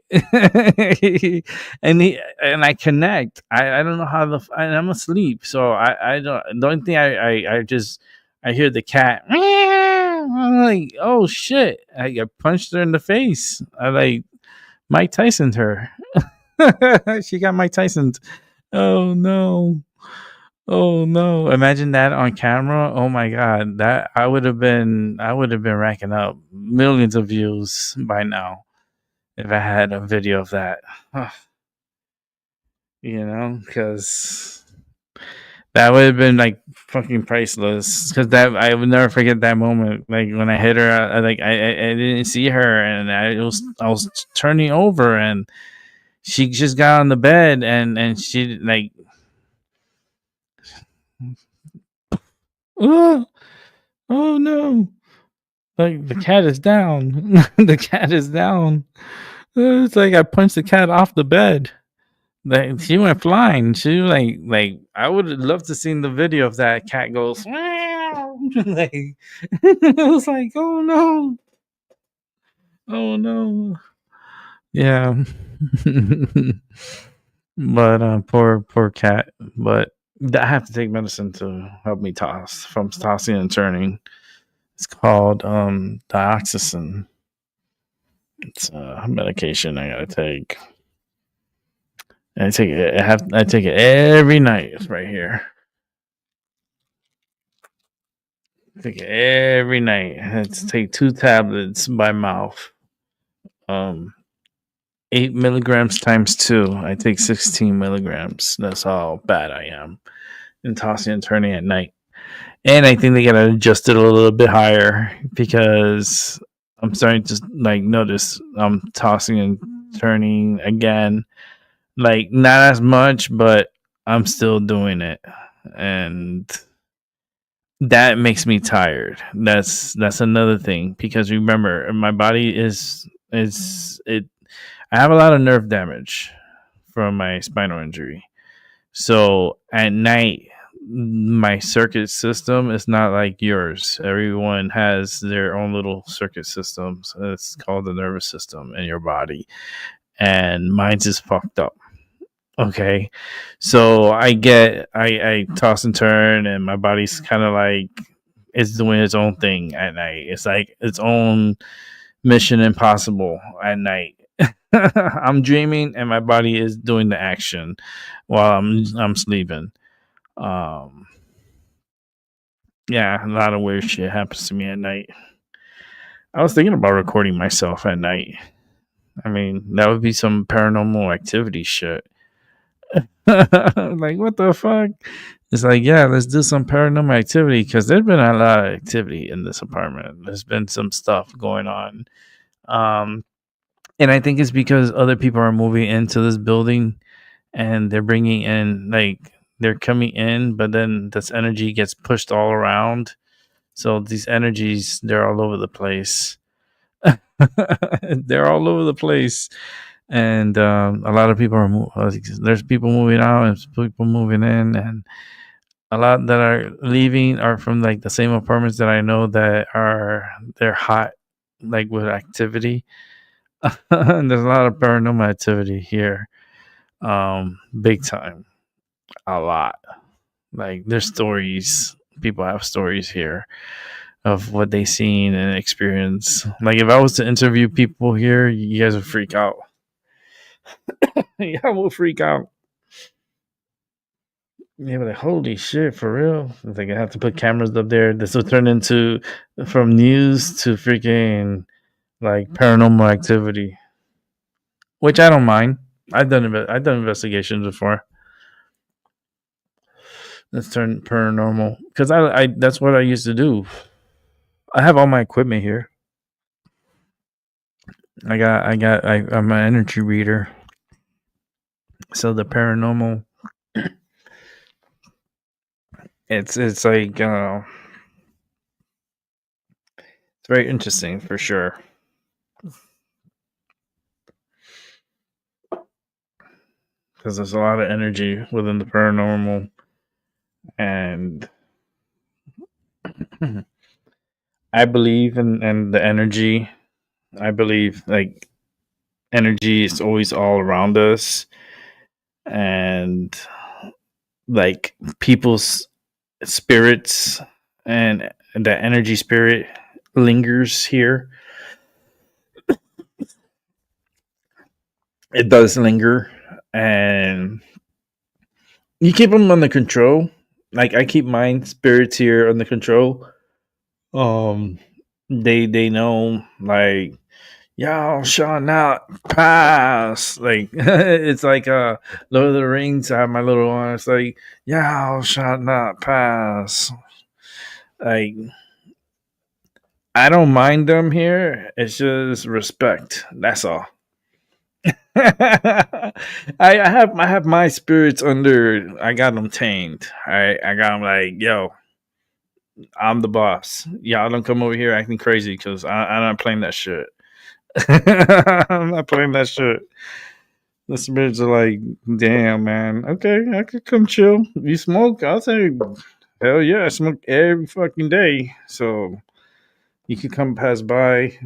and I connect. I don't know how and I'm asleep. So I don't, the only thing I hear the cat. I'm like, oh shit. I punched her in the face. I like Mike Tyson'd her. She got Mike Tyson. Oh no. Oh no. Imagine that on camera. Oh my god. That I would have been racking up millions of views by now if I had a video of that. Because that would have been like fucking priceless. Because that I would never forget that moment. Like when I hit her, I didn't see her, and I was turning over, and she just got on the bed, and she like, oh no, like the cat is down. The cat is down. It's like I punched the cat off the bed. Like she went flying. She like I would love to see the video of that cat goes like it was like, oh no, yeah. But poor cat. But I have to take medicine to help me toss from tossing and turning. It's called dioxazine. It's a medication I gotta take. And I take it every night. It's right here. I take it every night. I have to take 2 tablets by mouth. 8 milligrams times 2. I take 16 milligrams. That's how bad I am in tossing and turning at night. And I think they gotta adjust it a little bit higher, because I'm starting to like notice I'm tossing and turning again. Like not as much, but I'm still doing it. And that makes me tired. That's another thing, because remember, my body is it. I have a lot of nerve damage from my spinal injury. So at night, my circuit system is not like yours. Everyone has their own little circuit systems. It's called the nervous system in your body, and mine's just fucked up. Okay, so I toss and turn, and my body's kind of like it's doing its own thing at night. It's like its own Mission Impossible at night. I'm dreaming, and my body is doing the action while I'm sleeping. Yeah, a lot of weird shit happens to me at night. I was thinking about recording myself at night. I mean, that would be some paranormal activity shit. Like, what the fuck? It's like, yeah, let's do some paranormal activity, because there's been a lot of activity in this apartment. There's been some stuff going on. And I think it's because other people are moving into this building, and they're bringing in like they're coming in, but then this energy gets pushed all around. So these energies, they're all over the place. They're all over the place. And a lot of people are there's people moving out and people moving in, and a lot that are leaving are from like the same apartments that I know that they're hot, like with activity. And there's a lot of paranormal activity here, big time, a lot. Like there's stories, people have stories here of what they seen and experience. Like if I was to interview people here, you guys would freak out. Yeah, will freak out. Yeah, but like, holy shit, for real? It's like I have to put cameras up there. This will turn into from news to freaking like paranormal activity, which I don't mind. I've done investigations before. Let's turn paranormal because I that's what I used to do. I have all my equipment here. I'm an energy reader. So the paranormal, it's like it's very interesting for sure. Because there's a lot of energy within the paranormal, and I believe in the energy. I believe like energy is always all around us, and like people's spirits and the energy spirit lingers here. It does linger, and you keep them under control. Like I keep my spirits here under control. They know like y'all shall not pass. Like it's like Lord of the Rings. I have my little one. It's like y'all shall not pass. Like I don't mind them here. It's just respect. That's all. I have my spirits under. I got them tamed. I got them like yo. I'm the boss. Y'all don't come over here acting crazy because I'm not playing that shit. I'm not playing that shit. The spirits are like, damn, man. Okay, I could come chill. You smoke? I'll say, hell yeah, I smoke every fucking day. So you could come pass by.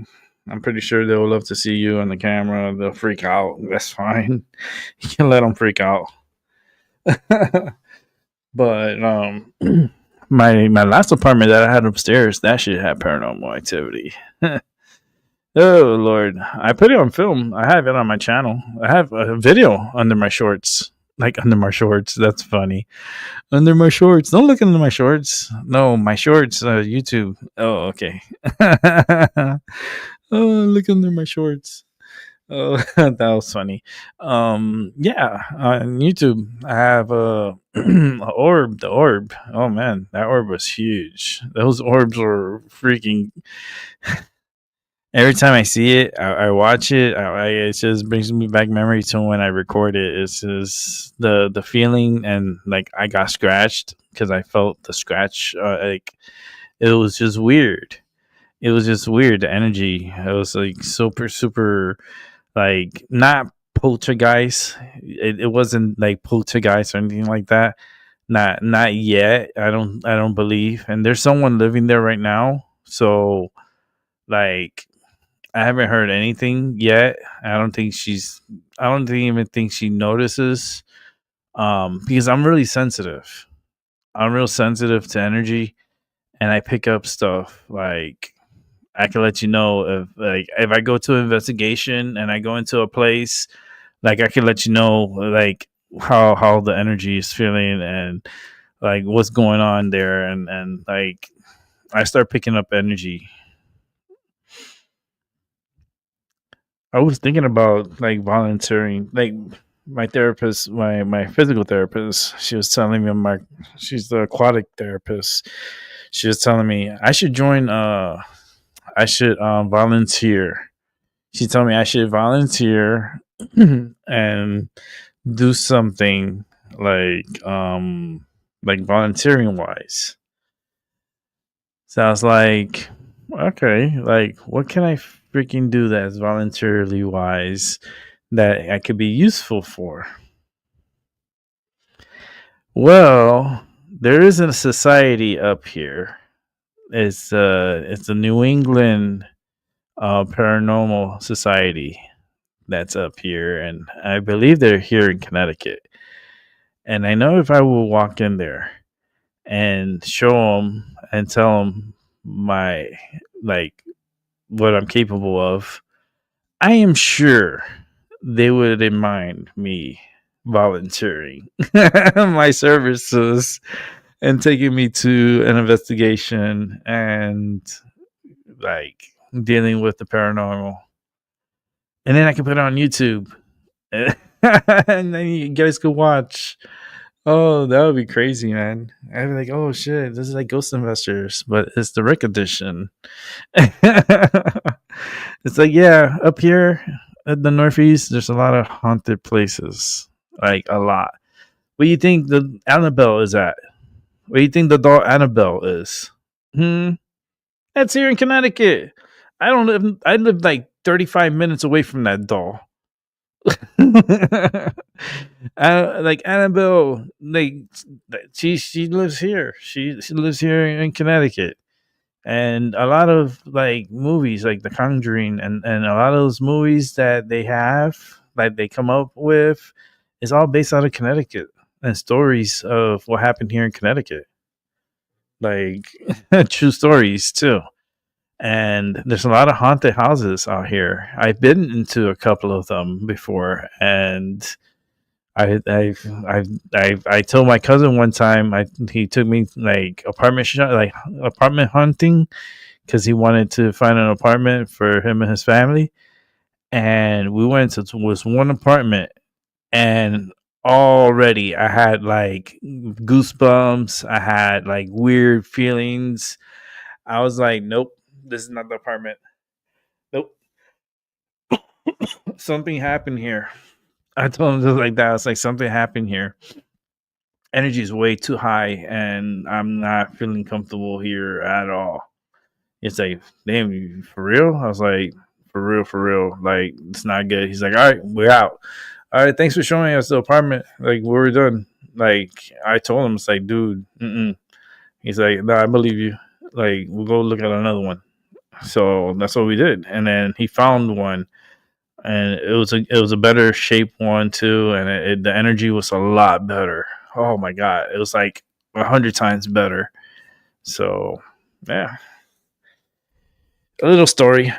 I'm pretty sure they'll love to see you on the camera. They'll freak out. That's fine. You can let them freak out. But my last apartment that I had upstairs, that shit had paranormal activity. Oh Lord, I put it on film. I have it on my channel. I have a video under my shorts. Like under my shorts. That's funny. Under my shorts. Don't look under my shorts. No, my shorts. YouTube. Oh, okay. Oh, look under my shorts. Oh, that was funny. Yeah, on YouTube, I have a orb. The orb. Oh man, that orb was huge. Those orbs were freaking. Every time I see it, I watch it. It just brings me back memory to when I record it. It's just the feeling, and like I got scratched because I felt the scratch. Like it was just weird. It was just weird. The energy. It was like super, like not poltergeist. It wasn't like poltergeist or anything like that. Not yet. I don't believe. And there's someone living there right now. So like I haven't heard anything yet. I don't even think she notices. Because I'm really sensitive. I'm real sensitive to energy, and I pick up stuff. Like I can let you know if I go to an investigation and I go into a place, like I can let you know like how the energy is feeling and like what's going on there, and like I start picking up energy. I was thinking about like volunteering. Like my therapist, my physical therapist, she was telling me she's the aquatic therapist. She was telling me I should join. I should volunteer. She told me I should volunteer and do something like volunteering wise. So I was like, okay, like what can I freaking do that's voluntarily wise that I could be useful for? Well, there is a society up here. It's a New England paranormal society that's up here, and I believe they're here in Connecticut. And I know if I will walk in there and show them and tell them my like what I'm capable of, I am sure they wouldn't mind me volunteering my services and taking me to an investigation and like dealing with the paranormal. And then I can put it on YouTube. And then you guys could watch. Oh, that would be crazy, man. I'd be like, oh shit, this is like Ghost Investors, but it's the Rick edition. It's like, yeah, up here at the Northeast, there's a lot of haunted places. Like a lot. Where do you think the Annabelle is at? Where do you think the doll Annabelle is? That's here in Connecticut. I live like 35 minutes away from that doll. Like Annabelle, like she lives here. She lives here in Connecticut, and a lot of like movies, like The Conjuring, and a lot of those movies that they have, like they come up with, is all based out of Connecticut and stories of what happened here in Connecticut, like true stories too. And there's a lot of haunted houses out here. I've been into a couple of them before, and I told my cousin one time he took me like apartment hunting because he wanted to find an apartment for him and his family, and we went to was one apartment, and already I had like goosebumps. I had like weird feelings. I was like, nope, this is not the apartment. Nope. Something happened here. I told him just like that. I was like, something happened here. Energy is way too high, and I'm not feeling comfortable here at all. It's like, damn, you for real? I was like, for real. Like, it's not good. He's like, all right, we're out. All right, thanks for showing us the apartment. Like, we're done. Like, I told him, it's like, dude, He's like, no, I believe you. Like, we'll go look at another one. So that's what we did. And then he found one, and it was a better shaped one too, and the energy was a lot better. Oh my god, it was like 100 times better. So yeah, a little story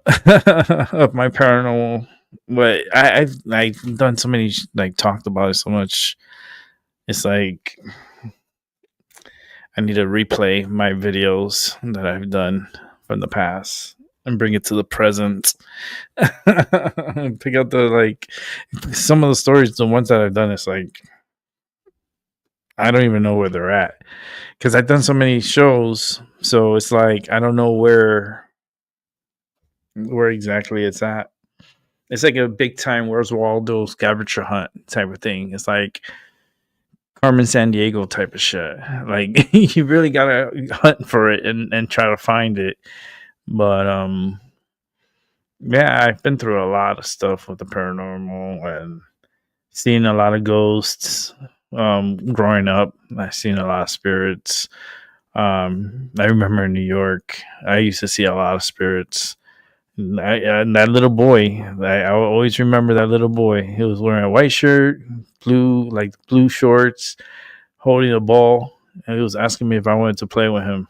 of my paranormal. But I've done so many, like talked about it so much. It's like I need to replay my videos that I've done from the past and bring it to the present. Pick out the like some of the stories, the ones that I've done. It's like I don't even know where they're at because I've done so many shows. So it's like I don't know where exactly it's at. It's like a big time Where's Waldo scavenger hunt type of thing. It's like Carmen San Diego type of shit. Like you really gotta hunt for it and try to find it. But yeah, I've been through a lot of stuff with the paranormal and seen a lot of ghosts. Growing up, I've seen a lot of spirits. I remember in New York, I used to see a lot of spirits. And that little boy, I always remember that little boy. He was wearing a white shirt, blue shorts, holding a ball, and he was asking me if I wanted to play with him.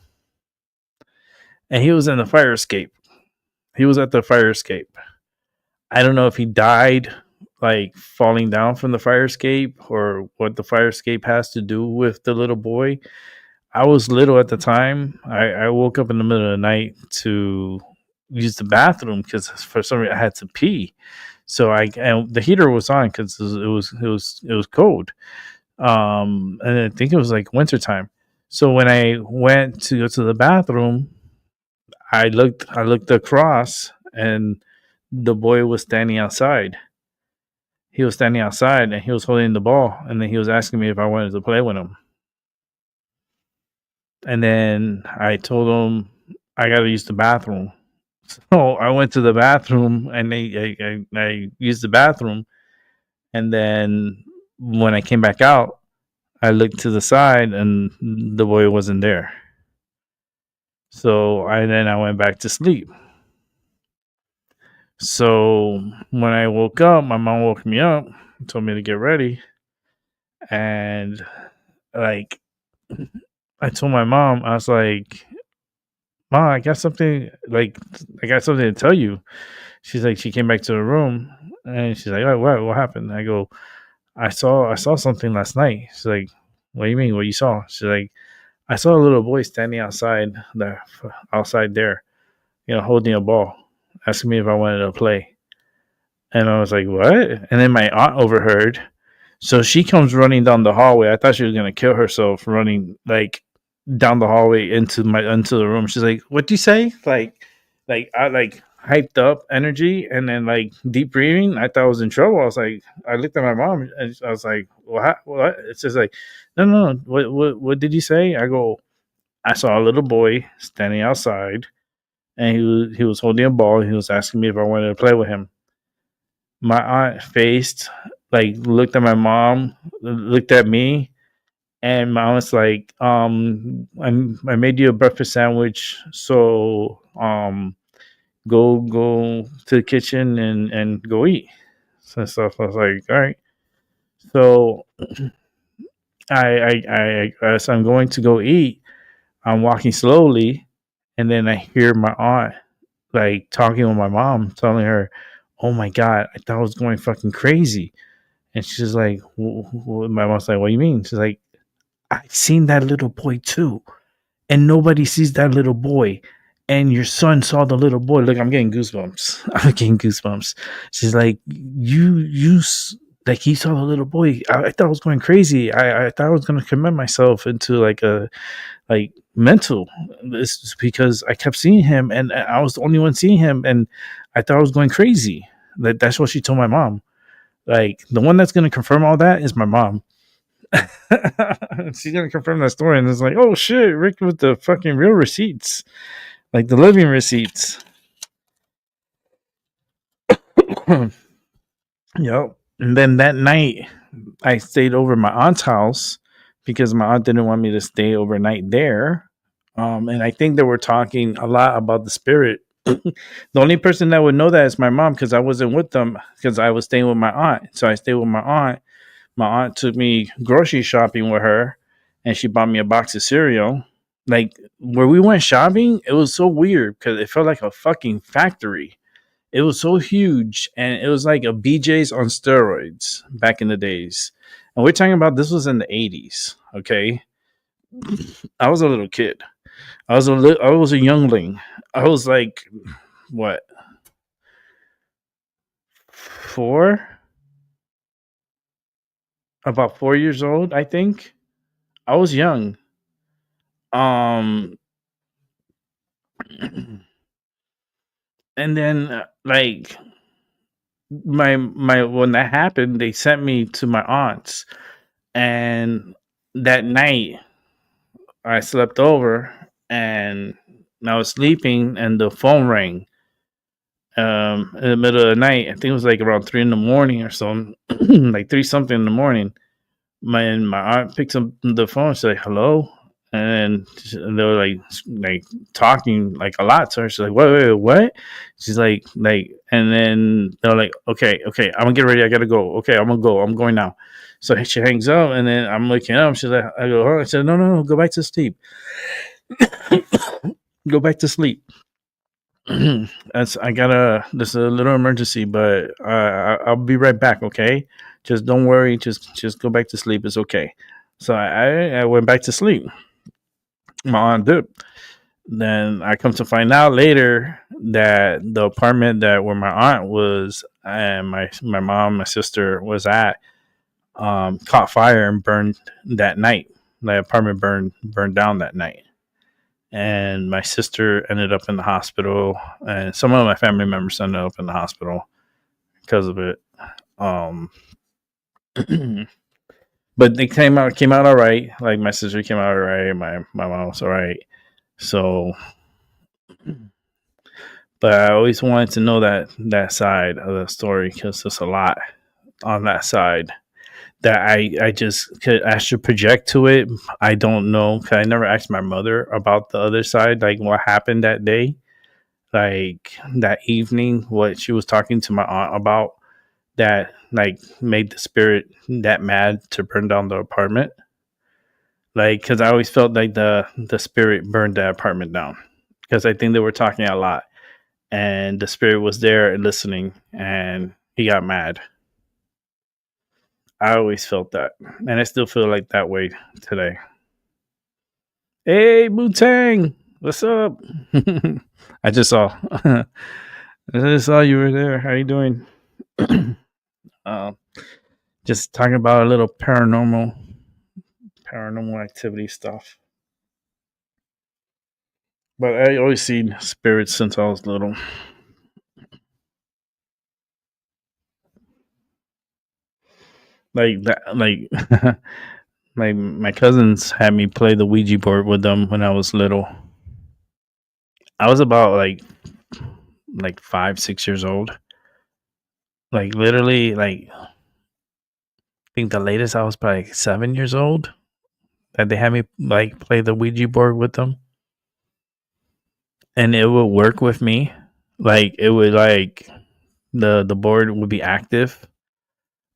And he was in the fire escape. He was at the fire escape. I don't know if he died like falling down from the fire escape or what the fire escape has to do with the little boy. I was little at the time. I woke up in the middle of the night to use the bathroom because for some reason I had to pee. So and the heater was on because it was cold. And I think it was like wintertime. So when I went to go to the bathroom, I looked across, and the boy was standing outside. he was standing outside and he was holding the ball, and then he was asking me if I wanted to play with him. And then I told him I got to use the bathroom. So I went to the bathroom and I used the bathroom. And then when I came back out, I looked to the side and the boy wasn't there. So I went back to sleep. So when I woke up, my mom woke me up, told me to get ready. And like, I told my mom, I was like, Mom, I got something to tell you. She's like, she came back to the room and she's like, oh, what happened? I go, I saw something last night. She's like, what do you mean? What you saw? She's like, I saw a little boy standing outside there, holding a ball, asking me if I wanted to play. And I was like, what? And then my aunt overheard. So she comes running down the hallway. I thought she was gonna kill herself running like down the hallway into the room. She's like, what do you say? Like I like hyped up energy and then like deep breathing. I thought I was in trouble. I was like, I looked at my mom and I was like, what? It's just like, no. What did you say? I go, I saw a little boy standing outside and he was holding a ball. He was asking me if I wanted to play with him. My aunt looked at my mom, looked at me, and my aunt's like, I made you a breakfast sandwich, so go to the kitchen and go eat. So stuff. I was like, all right. So I as I'm going to go eat, I'm walking slowly, and then I hear my aunt like talking with my mom, telling her, "Oh my God, I thought I was going fucking crazy." And she's like, my mom's like, what do you mean? She's like, I've seen that little boy too. And nobody sees that little boy. And your son saw the little boy. Look, I'm getting goosebumps. She's like, like he saw the little boy. I thought I was going crazy. I thought I was going to commit myself into like mental. This is because I kept seeing him and I was the only one seeing him. And I thought I was going crazy. That's what she told my mom. Like, the one that's going to confirm all that is my mom. She's going to confirm that story. And it's like, oh, shit, Rick with the fucking real receipts. Like, the living receipts. Yep. And then that night, I stayed over at my aunt's house because my aunt didn't want me to stay overnight there. And I think they were talking a lot about the spirit. The only person that would know that is my mom because I wasn't with them because I was staying with my aunt. So I stayed with my aunt. My aunt took me grocery shopping with her and she bought me a box of cereal. Like where we went shopping, it was so weird because it felt like a fucking factory. It was so huge and it was like a BJ's on steroids back in the days. And we're talking about this was in the 80s. Okay. I was a little kid. I was a youngling. I was like, what? 4? About 4 years old, I think. I was young. And then like my when that happened, they sent me to my aunt's, and that night I slept over and I was sleeping and the phone rang in the middle of the night. I think it was like around 3 a.m. or something, like 3 something in the morning. My aunt picks up the phone. She's like, "Hello," and they were like talking like a lot to her. She's like, "Wait, what?" She's like, and then they're like, "Okay, I'm gonna get ready. I gotta go. Okay, I'm gonna go. I'm going now." So she hangs up, and then I'm looking up. She's like, "I go." Oh, I said, "No, go back to sleep. Go back to sleep." This is a little emergency, but I'll be right back. Okay, just don't worry. Just go back to sleep. It's okay. So I went back to sleep. My aunt did. Then I come to find out later that the apartment where my aunt was and my mom, my sister was at, caught fire and burned that night. The apartment burned down that night. And my sister ended up in the hospital, and some of my family members ended up in the hospital because of it. Um, but they came out all right. Like my sister came out all right. My mom was all right. So, but I always wanted to know that side of the story because there's a lot on that side that I just could actually project to it. I don't know. 'Cause I never asked my mother about the other side, like what happened that day, like that evening, what she was talking to my aunt about that like made the spirit that mad to burn down the apartment. Like, because I always felt like the spirit burned the apartment down because I think they were talking a lot, and the spirit was there and listening, and he got mad. I always felt that, and I still feel like that way today. Hey, Wu-Tang, what's up? I just saw, I just saw you were there. How you doing? Just talking about a little paranormal activity stuff. But I always seen spirits since I was little. Like that, like my cousins had me play the Ouija board with them when I was little. I was about like 5, 6 years old. Like literally, like I think the latest I was probably like 7 years old that they had me like play the Ouija board with them, and it would work with me. Like it would like the board would be active.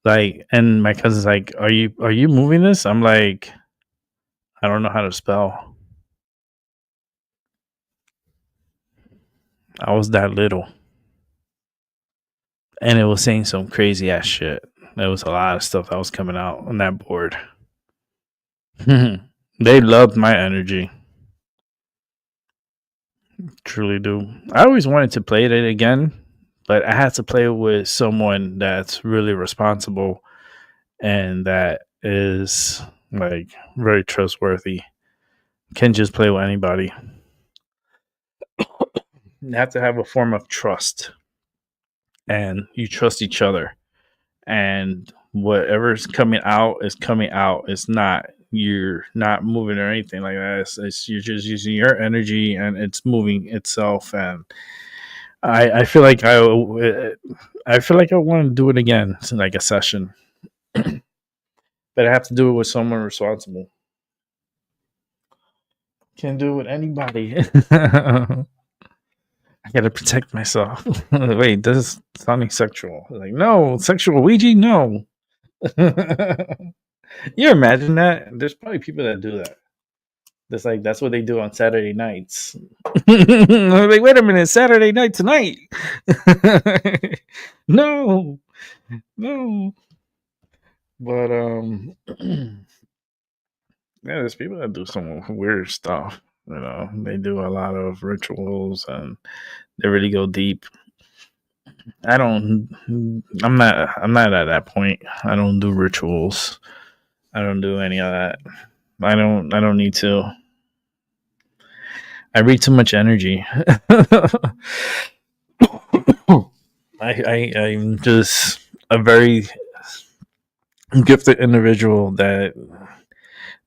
Like, and my cousin's like, are you moving this? I'm like, I don't know how to spell. I was that little. And it was saying some crazy ass shit. There was a lot of stuff that was coming out on that board. They loved my energy. Truly do. I always wanted to play it again, but I had to play with someone that's really responsible and that is like very trustworthy. Can't just play with anybody. You have to have a form of trust, and you trust each other, and whatever's coming out is coming out. It's not, you're not moving or anything like that. It's you're just using your energy and it's moving itself. And I feel like I want to do it again. It's like a session, but I have to do it with someone responsible. Can't do it with anybody. I gotta protect myself. Wait, this is sounding sexual. Like, no, sexual Ouija, no. You imagine that? There's probably people that do that. That's like that's what they do on Saturday nights. Like, wait a minute, Saturday night tonight. No, no. But yeah, there's people that do some weird stuff. You know, they do a lot of rituals and they really go deep. I'm not at that point. I don't do rituals. I don't do any of that. I don't need to. I read too much energy. I'm just a very gifted individual that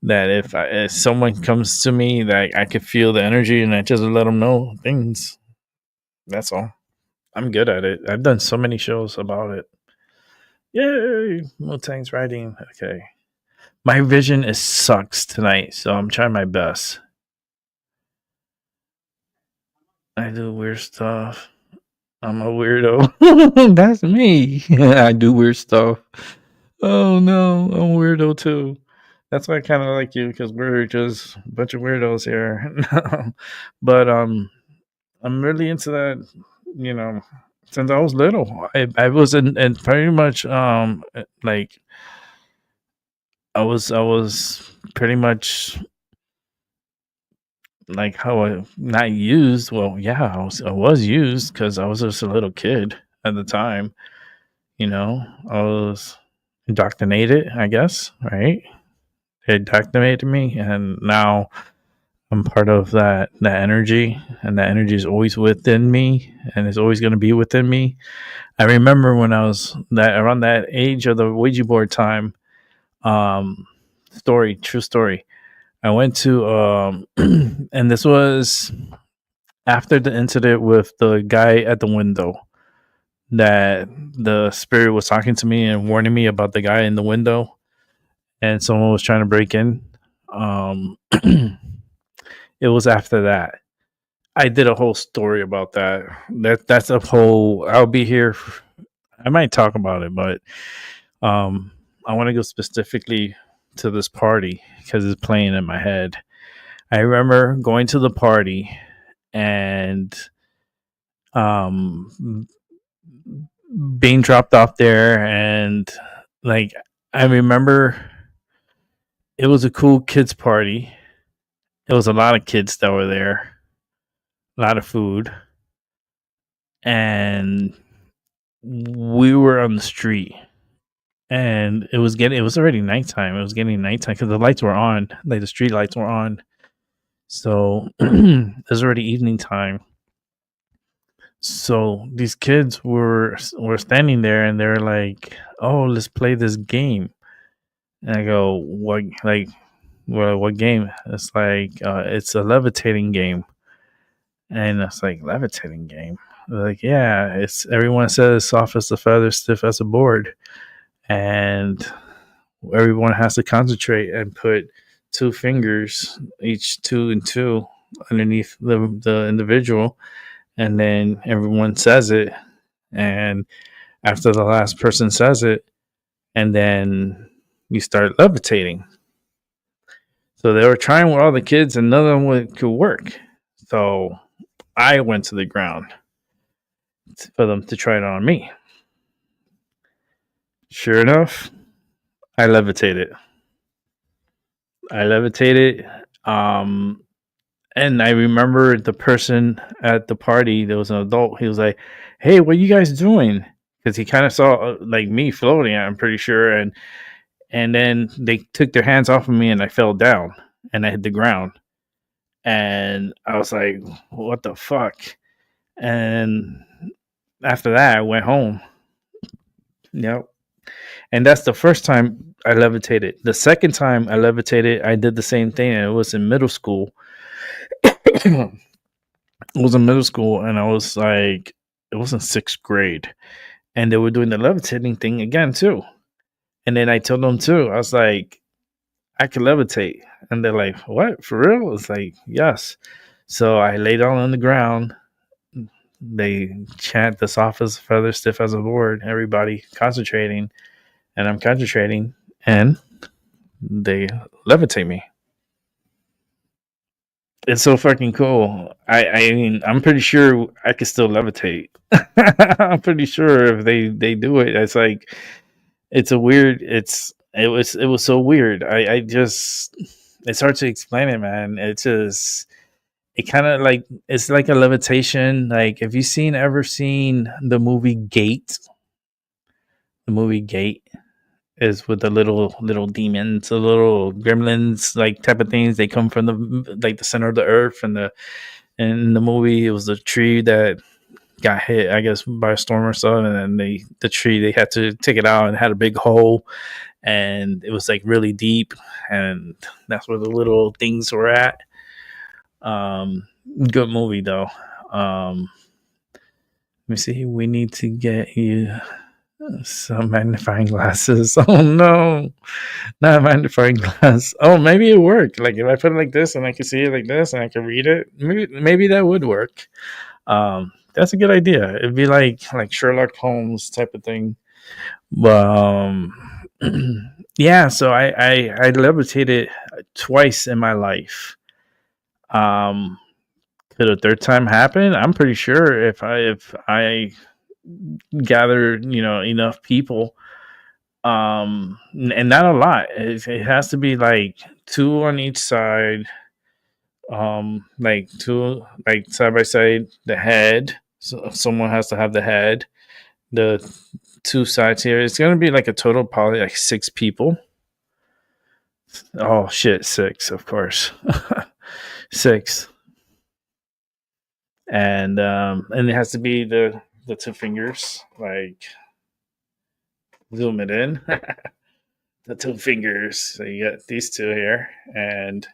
if someone comes to me, that I could feel the energy and I just let them know things. That's all. I'm good at it. I've done so many shows about it. Yay! Wu-Tang's writing. Okay. My vision is sucks tonight, so I'm trying my best. I do weird stuff. I'm a weirdo. That's me. I do weird stuff. Oh no, I'm a weirdo too. That's why I kind of like you, because we're just a bunch of weirdos here. But I'm really into that. You know, since I was little, I was in pretty much like I was pretty much like how I not used. Well, yeah, I was used because I was just a little kid at the time. You know, I was indoctrinated, I guess, right? They indoctrinated me, and now I'm part of that energy, and that energy is always within me, and is always going to be within me. I remember when I was around that age of the Ouija board time. True story. I went to and this was after the incident with the guy at the window, that the spirit was talking to me and warning me about the guy in the window, and someone was trying to break in. It was after that. I did a whole story about that. That's a whole. I'll be here. I might talk about it, but I want to go specifically to this party because it's playing in my head. I remember going to the party and being dropped off there, and like I remember it was a cool kids party. It was a lot of kids that were there, a lot of food, and we were on the street, and it was already nighttime. It was getting nighttime because the lights were on, like the street lights were on. So it was already evening time. So these kids were standing there, and they're like, "Oh, let's play this game." And I go, "What? Like, what game?" It's like, "It's a levitating game." And it's like, levitating game. They're like, yeah, it's everyone says soft as a feather, stiff as a board, and everyone has to concentrate and put 2 fingers, each 2 and 2, underneath the individual, and then everyone says it, and after the last person says it, and then you start levitating. So they were trying with all the kids, and none of them could work. So I went to the ground for them to try it on me. Sure enough, I levitated. And I remember the person at the party, there was an adult, he was like, "Hey, what are you guys doing?" Because he kind of saw like me floating, I'm pretty sure. And then they took their hands off of me, and I fell down, and I hit the ground. And I was like, what the fuck? And after that, I went home. Yep. And that's the first time I levitated. The second time I levitated, I did the same thing, and it was in middle school. It was in middle school, and I was like, it was in 6th grade. And they were doing the levitating thing again, too. And then I told them, too, I was like, I can levitate. And they're like, what? For real? It's like, yes. So I lay down on the ground. They chant the soft as a feather, stiff as a board. Everybody concentrating. And I'm concentrating. And they levitate me. It's so fucking cool. I mean, I'm pretty sure I could still levitate. I'm pretty sure if they do it, it's like, it was so weird. I just, it's hard to explain it, man. It kind of like, it's like a levitation. Like, have you ever seen the movie Gate? The movie Gate is with the little demons, the little gremlins, like type of things. They come from the center of the earth, and in the movie, it was the tree that got hit, I guess, by a storm or something, and then the tree, they had to take it out, and it had a big hole, and it was like really deep, and that's where the little things were at. Good movie though. Let me see. We need to get you some magnifying glasses. Oh no, not a magnifying glass. Oh, maybe it worked. Like if I put it like this and I can see it like this and I can read it, maybe that would work. That's a good idea. It'd be like Sherlock Holmes type of thing. But yeah, so I levitated twice in my life. Could a third time happen? I'm pretty sure if I gather, enough people, and not a lot. It has to be like 2 on each side, like 2 like side by side, the head. So someone has to have the head, the 2 sides here. It's gonna be like a total, probably like 6 people. Oh shit, 6, of course. 6. And it has to be the 2 fingers, like zoom it in. The 2 fingers. So you got these 2 here, and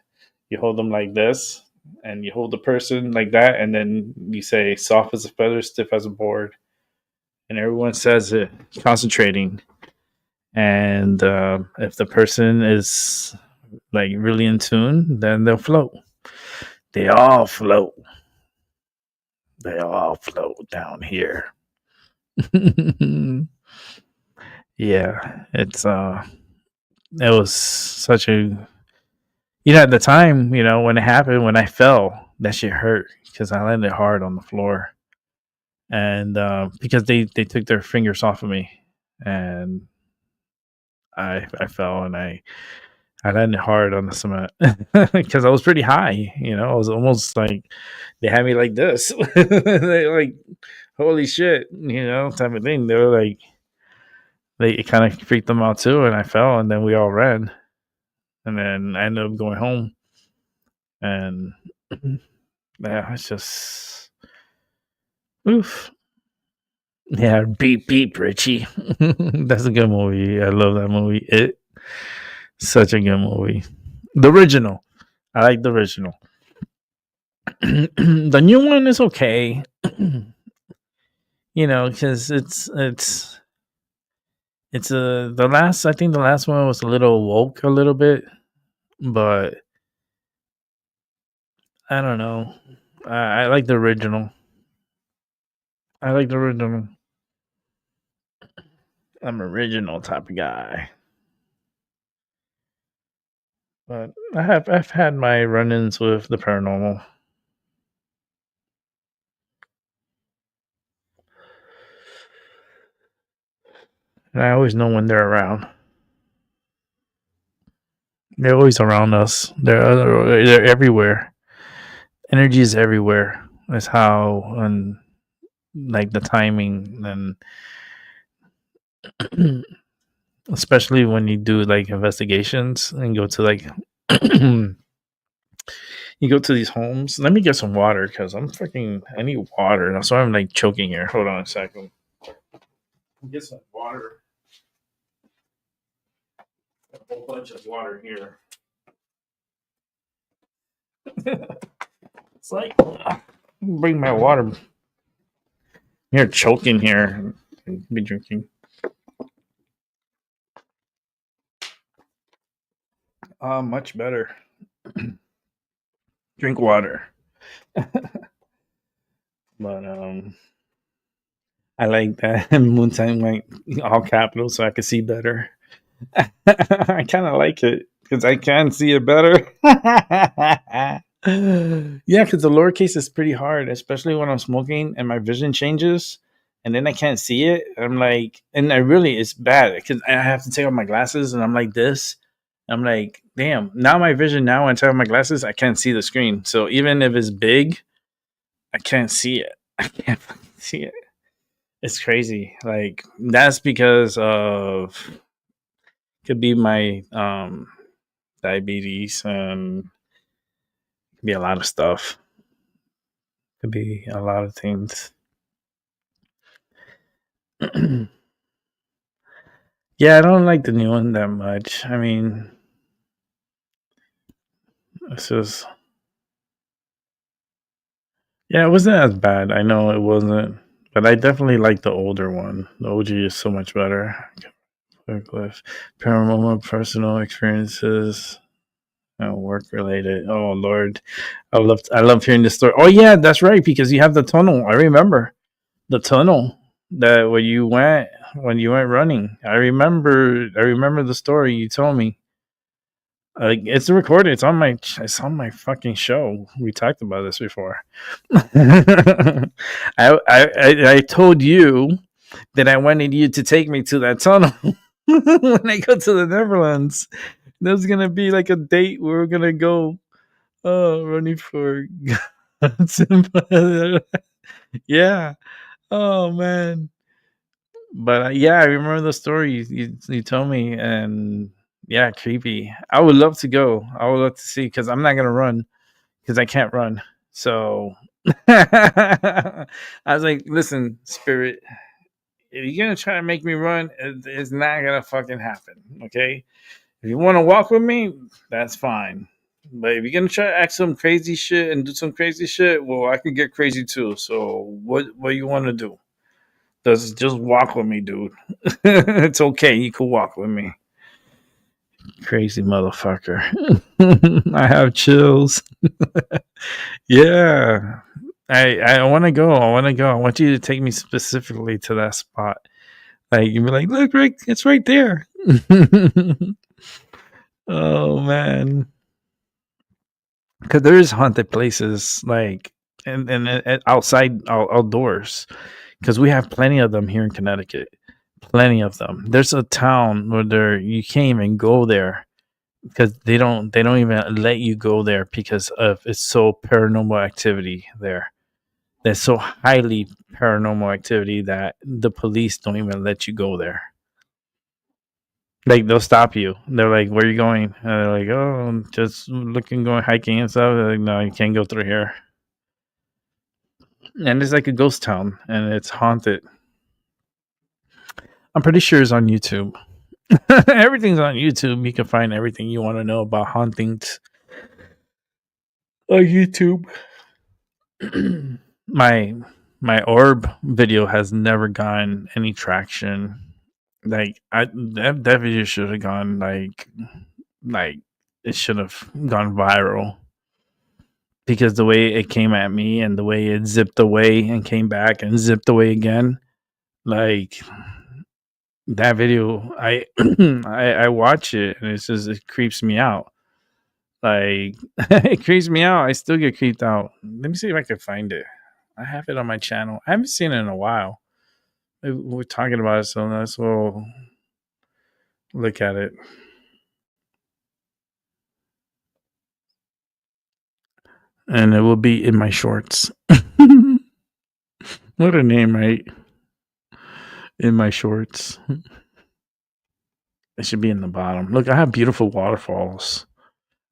you hold them like this, and you hold the person like that, and then you say soft as a feather, stiff as a board, and everyone says it, concentrating. And if the person is like really in tune, then they'll float. They all float. They all float down here. Yeah, it was such a, at the time, when it happened, when I fell, that shit hurt because I landed hard on the floor, and because they took their fingers off of me, and I fell, and I landed hard on the cement because I was pretty high. I was almost like they had me like this. They like, holy shit, type of thing. They were like, it kind of freaked them out too, and I fell, and then we all ran, and then I ended up going home, and yeah, it's just oof. Yeah, beep beep, Richie. That's a good movie. I love that movie. Such a good movie. The original. I like the original. The new one is okay. Because it's the last. I think the last one was a little woke, a little bit, but I don't know. I like the original. I like the original. I'm an original type of guy. But I've had my run-ins with the paranormal. And I always know when they're around. They're always around us. They're everywhere. Energy is everywhere. That's how, and like the timing, and especially when you do like investigations and go to like you go to these homes. Let me get some water because I need water. That's why I'm like choking here. Hold on a second. Get some water. A whole bunch of water here. It's like, bring my water. I'm here choking here. Be drinking. Much better. Drink water. But I like that Moonshine went all capitals so I could see better. I kind of like it because I can see it better. Yeah, because the lowercase is pretty hard, especially when I'm smoking and my vision changes, and then I can't see it. I'm like, and it's bad because I have to take off my glasses, and I'm like this. I'm like, damn. Now my vision. Now when I take off my glasses, I can't see the screen. So even if it's big, I can't see it. I can't see it. It's crazy. Like that's because of could be my diabetes and could be a lot of stuff. Could be a lot of things. Yeah, I don't like the new one that much. I mean, it's just yeah, it wasn't as bad. I know it wasn't, but I definitely like the older one. The OG is so much better. Paranormal personal experiences. Work related. Oh Lord, I love hearing this story. Oh yeah, that's right because you have the tunnel. I remember the tunnel that when you went running. I remember the story you told me. It's recorded. It's on my fucking show. We talked about this before. I told you that I wanted you to take me to that tunnel when I go to the Netherlands. There's gonna be like a date where we're gonna go running for God's yeah. Oh man. But yeah, I remember the story you told me, and yeah, creepy. I would love to go. I would love to see because I'm not gonna run. because I can't run. So I was like, listen, Spirit, if you're gonna try to make me run, it's not gonna fucking happen. Okay. If you want to walk with me, that's fine. But if you're gonna try to act some crazy shit and do some crazy shit, well, I can get crazy too. So what you want to do? Just walk with me, dude. It's okay. You can walk with me. Crazy motherfucker. I have chills. Yeah. I want to go. I want you to take me specifically to that spot. Like you'd be like, look, Rick, it's right there. Oh man. Because there is haunted places like and outside outdoors. Because we have plenty of them here in Connecticut. Plenty of them. There's a town where you can't even go there because they don't even let you go there because of it's so paranormal activity there. There's so highly paranormal activity that the police don't even let you go there. Like they'll stop you. They're like, "Where are you going?" And they're like, "Oh, I'm just looking, going hiking and stuff." They're like, "No, you can't go through here." And it's like a ghost town, and it's haunted. I'm pretty sure it's on YouTube. Everything's on YouTube. You can find everything you want to know about hauntings on YouTube. my orb video has never gotten any traction. Like that video should have gone like it should have gone viral because the way it came at me and the way it zipped away and came back and zipped away again, like that video, I I watch it and it's just it creeps me out. Like it creeps me out. I still get creeped out. Let me see if I can find it. I have it on my channel. I haven't seen it in a while. We're talking about it, so let's we'll look at it. And it will be in my shorts. What a name, right? In my shorts. It should be in the bottom. Look, I have beautiful waterfalls.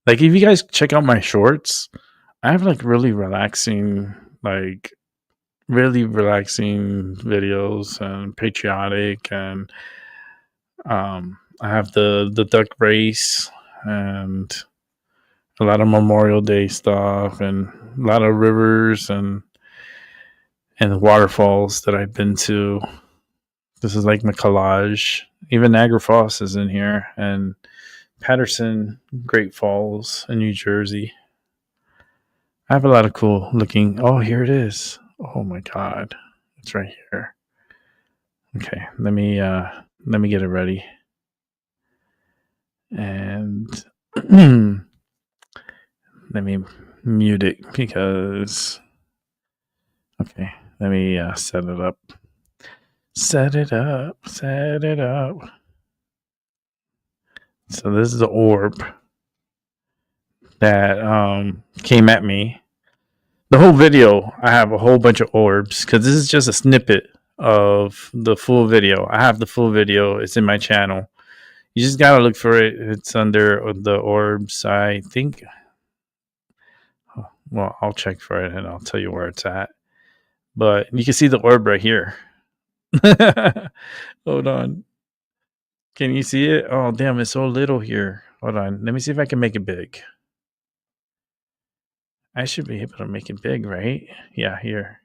Like if you guys check out my shorts, I have like really relaxing videos and patriotic and I have the duck race and a lot of Memorial Day stuff and a lot of rivers and waterfalls that I've been to. This is like my collage. Even Niagara Falls is in here and Patterson Great Falls in New Jersey. I have a lot of cool looking. Oh, here it is. Oh my God. It's right here. Okay, let me get it ready. And let me mute it because okay, let me set it up. Set it up. So this is the orb that came at me. The whole video, I have a whole bunch of orbs because this is just a snippet of the full video. I have the full video. It's in my channel. You just gotta look for it. It's under the orbs, I think. Well, I'll check for it and I'll tell you where it's at. But you can see the orb right here. Hold on. Can you see it? Oh, damn, it's so little here. Hold on. Let me see if I can make it big. I should be able to make it big, right? Yeah, here.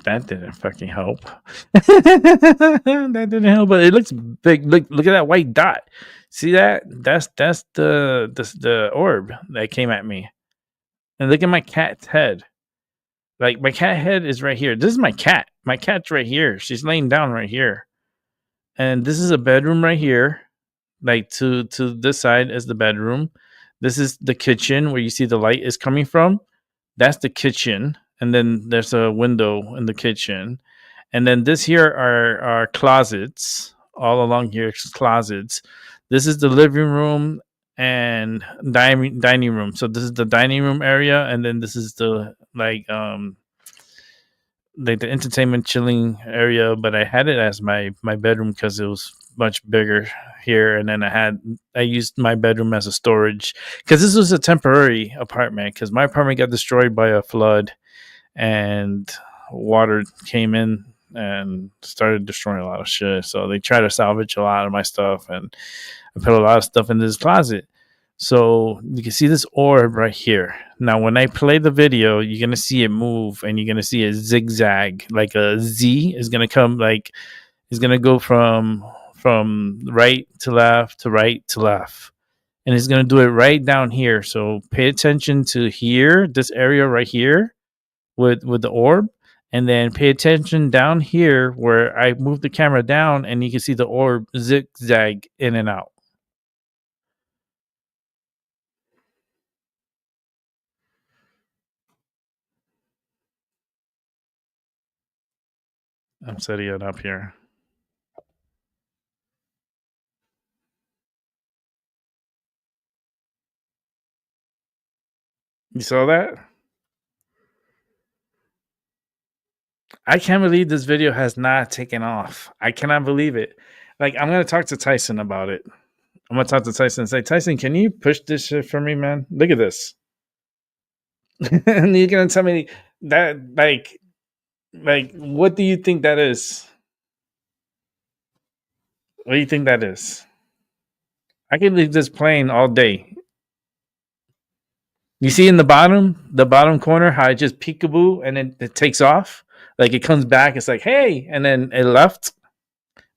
That didn't fucking help. That didn't help, but it looks big. Look at that white dot. See that? That's the orb that came at me. And look at my cat's head. Like my cat head is right here. This is my cat. My cat's right here. She's laying down right here. And this is a bedroom right here. Like to this side is the bedroom. This is the kitchen where you see the light is coming from. That's the kitchen. And then there's a window in the kitchen. And then this here are closets. All along here is closets. This is the living room and dining room. So this is the dining room area. And then this is the the entertainment chilling area. But I had it as my bedroom because it was much bigger here, and then I used my bedroom as a storage because this was a temporary apartment because my apartment got destroyed by a flood and water came in and started destroying a lot of shit. So they tried to salvage a lot of my stuff, and I put a lot of stuff in this closet. So you can see this orb right here. Now, when I play the video, you're going to see it move, and you're going to see it zigzag. Like a Z is going to come, like, it's going to go from right to left to right to left. And it's going to do it right down here. So pay attention to here, this area right here with the orb. And then pay attention down here where I move the camera down, and you can see the orb zigzag in and out. I'm setting it up here. You saw that? I can't believe this video has not taken off. I cannot believe it. Like, I'm going to talk to Tyson about it. I'm going to talk to Tyson and say, Tyson, can you push this shit for me, man? Look at this. And you're going to tell me that, like, what do you think that is? What do you think that is? I can leave this playing all day. You see in the bottom corner, how it just peekaboo and then it takes off? Like, it comes back, it's like, hey, and then it left.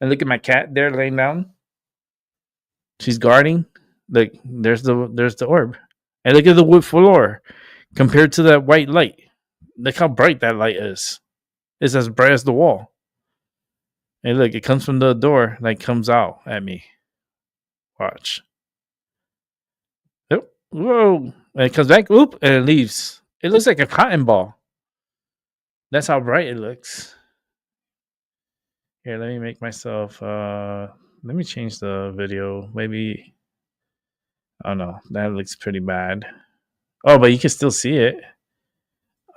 And look at my cat there laying down. She's guarding. Like, there's the orb. And look at the wood floor compared to that white light. Look how bright that light is. It's as bright as the wall. And look, it comes from the door, like, comes out at me. Watch. Yep. Whoa. And it comes back, whoop, and it leaves. It looks like a cotton ball. That's how bright it looks. Here, let me make myself, let me change the video. Maybe, oh no, that looks pretty bad. Oh, but you can still see it.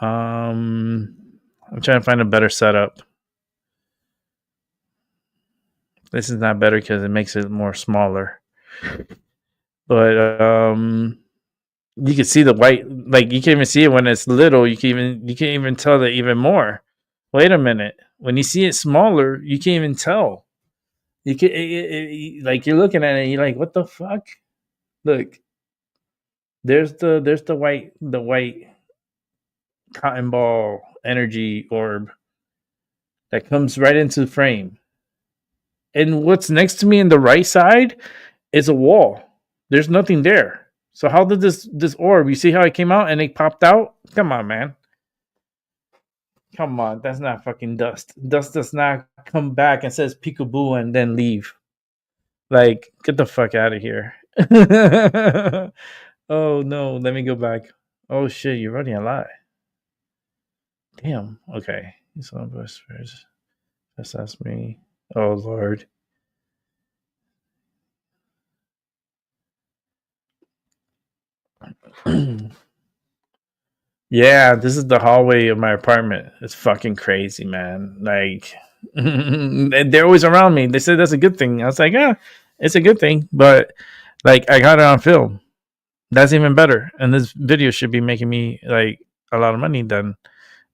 I'm trying to find a better setup. This is not better because it makes it more smaller. But you can see the white, like, you can't even see it when it's little. You can't even tell that even more. Wait a minute. When you see it smaller, you can't even tell. You can like, you're looking at it and you're like, what the fuck? Look. There's the white cotton ball energy orb that comes right into the frame. And what's next to me in the right side is a wall. There's nothing there. So how did this orb, you see how it came out and it popped out? Come on, man. Come on, that's not fucking dust. Dust does not come back and says peekaboo and then leave. Like, get the fuck out of here. Oh no, let me go back. Oh shit, you're running a lot. Damn. Okay. Just ask me. Oh Lord. Yeah, this is the hallway of my apartment. It's fucking crazy, man. Like, they're always around me. They said that's a good thing. I was like, yeah, it's a good thing. But, like, I got it on film. That's even better. And this video should be making me, like, a lot of money then.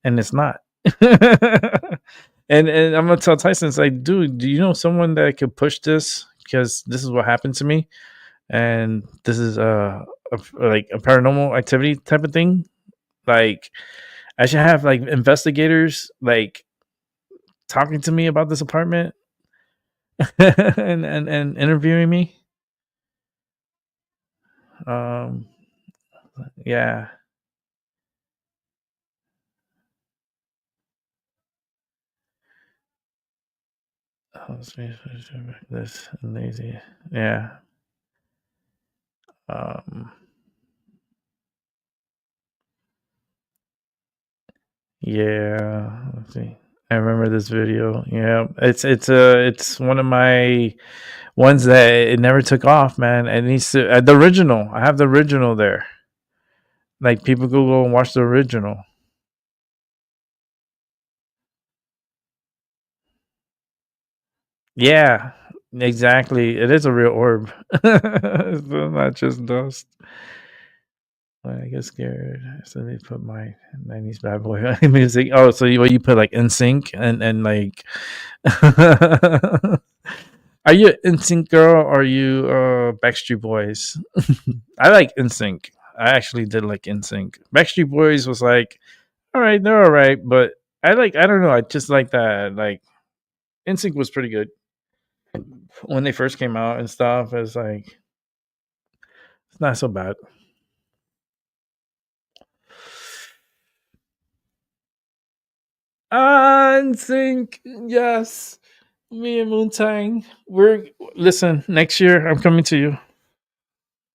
And it's not. And I'm going to tell Tyson, it's like, dude, do you know someone that could push this? Because this is what happened to me. And this is like a paranormal activity type of thing. Like, I should have, like, investigators, like, talking to me about this apartment and interviewing me. Yeah. This lazy. Yeah. Yeah. Let's see. I remember this video. Yeah, it's one of my ones that it never took off, man. It needs to the original. I have the original there. Like, people go and watch the original. Yeah, Exactly. It is a real orb. It's not just dust. When I get scared, so they put my 90s bad boy music. Oh, so you put like NSYNC and like are you an NSYNC girl or are you Backstreet Boys? I like NSYNC. I actually did like NSYNC. Backstreet Boys was like, all right, they're all right, but I don't know, I just like that. Like NSYNC was pretty good when they first came out and stuff. It's like it's not so bad. NSYNC, yes. Me and Moontang. Listen, next year I'm coming to you.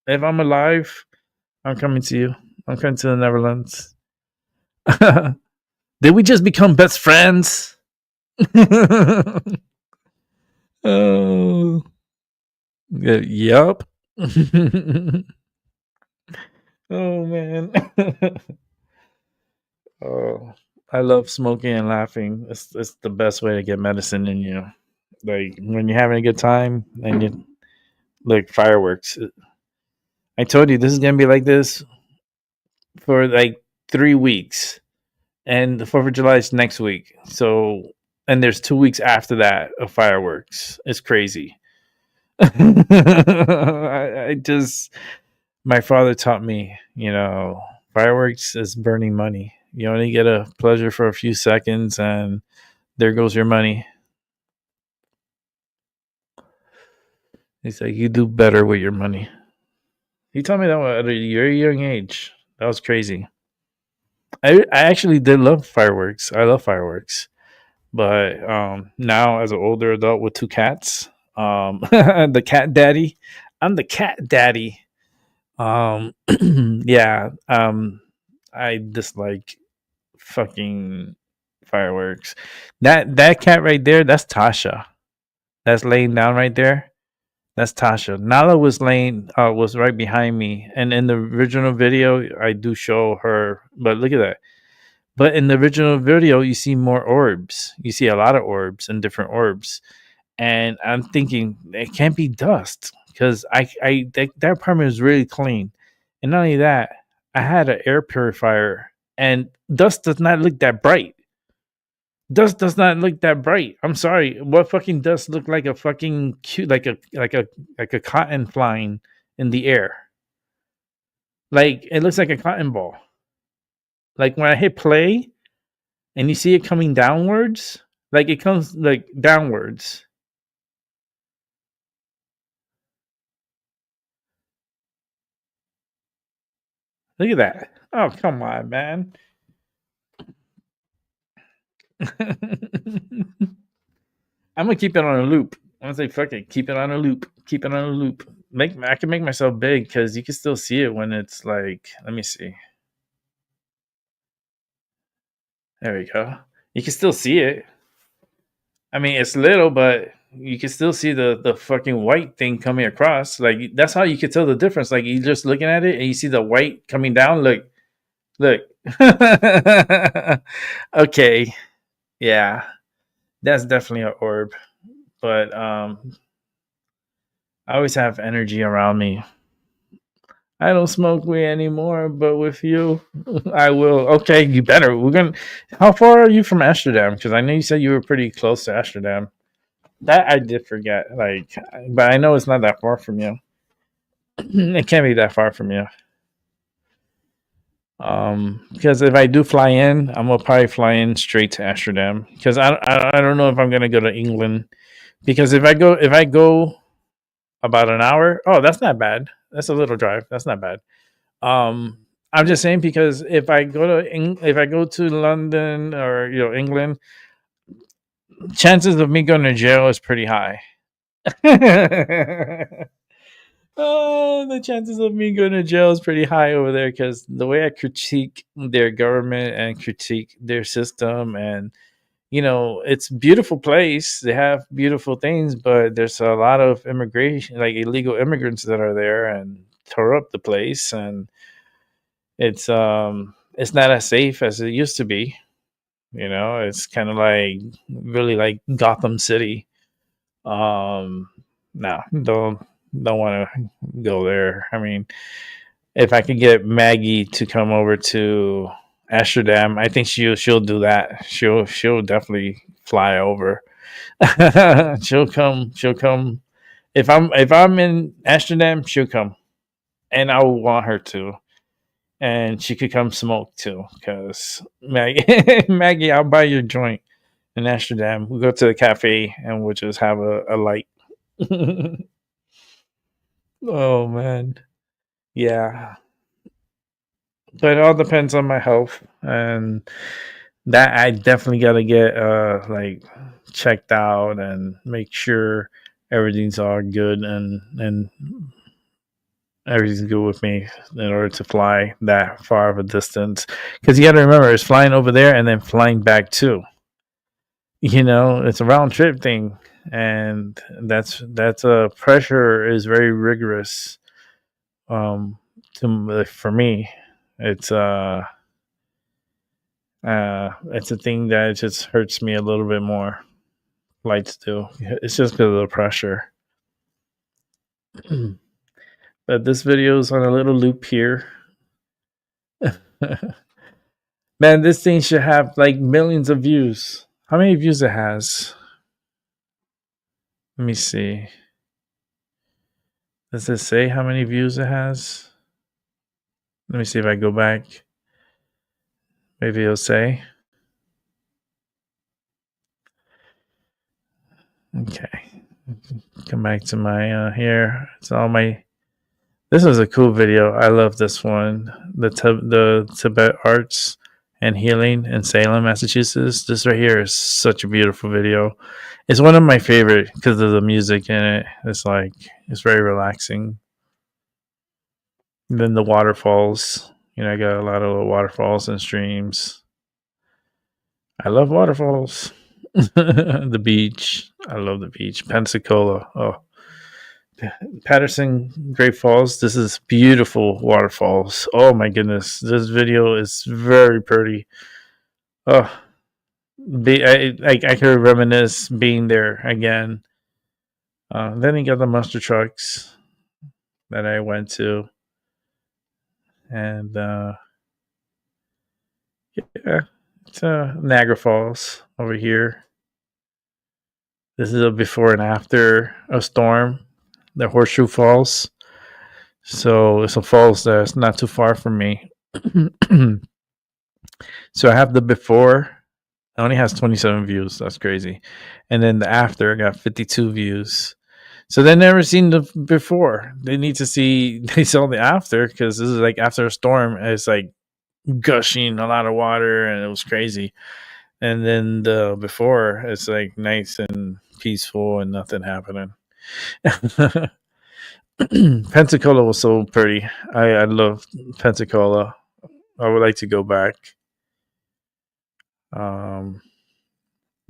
If I'm alive, I'm coming to you. I'm coming to the Netherlands. Did we just become best friends? Oh, yup. Oh man. Oh, I love smoking and laughing. It's the best way to get medicine in you. Like when you're having a good time and you like fireworks. I told you this is gonna be like this for like 3 weeks, and the 4th of July is next week. So, and there's 2 weeks after that of fireworks. It's crazy. I just, my father taught me, fireworks is burning money. You only get a pleasure for a few seconds, and there goes your money. He's like, you do better with your money. He told me that at a very young age. That was crazy. I actually did love fireworks. I love fireworks. But now as an older adult with 2 cats, the cat daddy. I'm the cat daddy. Yeah. I dislike fucking fireworks. That cat right there, that's Tasha. That's laying down right there. That's Tasha. Nala was was right behind me, and in the original video, I do show her. But look at that. But in the original video, you see more orbs. You see a lot of orbs and different orbs, and I'm thinking it can't be dust because that apartment is really clean, and not only that, I had an air purifier, and dust does not look that bright. Dust does not look that bright. I'm sorry. What fucking dust look like a fucking cute, like a cotton flying in the air? Like it looks like a cotton ball. Like when I hit play, and you see it coming downwards, like it comes like downwards. Look at that. Oh, come on, man. I'm gonna keep it on a loop. I'm gonna say fuck it, keep it on a loop. Keep it on a loop. I can make myself big because you can still see it when it's like, let me see. There we go. You can still see it. I mean, it's little, but you can still see the fucking white thing coming across. Like that's how you can tell the difference. Like you just looking at it and you see the white coming down. Look. Okay. Yeah. That's definitely an orb. But I always have energy around me. I don't smoke weed anymore, but with you, I will. Okay, you better. How far are you from Amsterdam? Because I know you said you were pretty close to Amsterdam. That I did forget. But I know it's not that far from you. It can't be that far from you. Because if I do fly in, I'm gonna probably fly in straight to Amsterdam. Because I don't know if I'm gonna go to England. Because if I go about an hour, oh, that's not bad. That's a little drive. That's not bad. I'm just saying because if I go to London or England, chances of me going to jail is pretty high. Oh, the chances of me going to jail is pretty high over there because the way I critique their government and critique their system, and it's a beautiful place. They have beautiful things, but there's a lot of immigration, like illegal immigrants that are there and tore up the place, and it's not as safe as it used to be. It's kind of like really like Gotham City. No, don't want to go there. I mean, if I could get Maggie to come over to Amsterdam, I think she'll do that. She'll definitely fly over. She'll come. If I'm in Amsterdam, she'll come, and I will want her to. And she could come smoke too, because Maggie, I'll buy your joint in Amsterdam. We'll go to the cafe and we'll just have a light. Oh man, yeah. But it all depends on my health, and that I definitely got to get like checked out and make sure everything's all good and everything's good with me in order to fly that far of a distance. Because you got to remember, it's flying over there and then flying back too. You know, it's a round trip thing, and that's pressure is very rigorous. For me, it's it's a thing that just hurts me a little bit more. Flights do. It's just because of the pressure. But this video is on a little loop here. Man, this thing should have like millions of views. How many views it has? Let me see. Does it say how many views it has? Let me see if I go back. Maybe it'll say. Okay. Come back to my here. It's all my. This is a cool video. I love this one. The Tibet Arts and Healing in Salem, Massachusetts. This right here is such a beautiful video. It's one of my favorite because of the music in it. It's very relaxing. And then the waterfalls. You know, I got a lot of waterfalls and streams. I love waterfalls. The beach. I love the beach. Pensacola. Oh. Patterson Great Falls. This is beautiful waterfalls. Oh my goodness. This video is very pretty. Oh. I could reminisce being there again. Then you got the monster trucks that I went to. And yeah, it's Niagara Falls over here. This is a before and after a storm, the Horseshoe Falls. So it's a falls that's not too far from me. So I have the before. It only has 27 views. That's crazy. And then the after got 52 views. So they never seen the before. They need to see. They saw the after because this is like after a storm. It's like gushing a lot of water and it was crazy. And then the before, it's like nice and peaceful and nothing happening. Pensacola was so pretty. I love Pensacola. I would like to go back.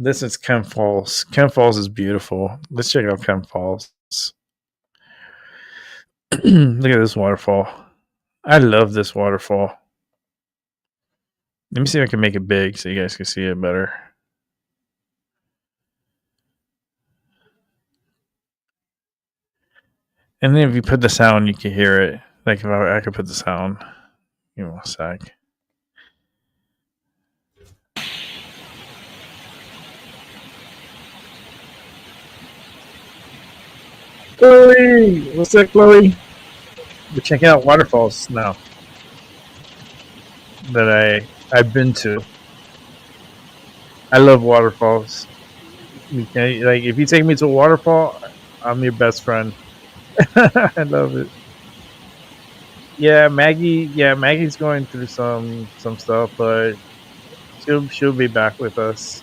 This is Kent Falls. Kent Falls is beautiful. Let's check out Kent Falls. Look at this waterfall. I love this waterfall. Let me see if I can make it big so you guys can see it better. And then if you put the sound, you can hear it. Like if I could put the sound. Give me one sec. Chloe! What's up, Chloe? We're checking out waterfalls now that I've been to. I love waterfalls. Like if you take me to a waterfall, I'm your best friend. I love it. Yeah, Maggie's going through some stuff, but she'll be back with us.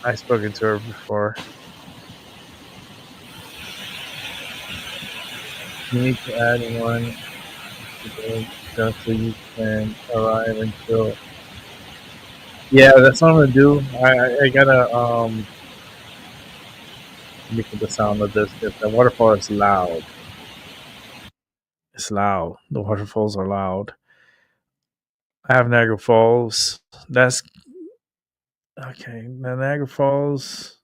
I've spoken to her before. You need to add one just so you can arrive and chill. Yeah, that's what I'm gonna do. I gotta let me put the sound of this. The waterfall is loud. It's loud. The waterfalls are loud. I have Niagara Falls. That's Okay, Niagara Falls,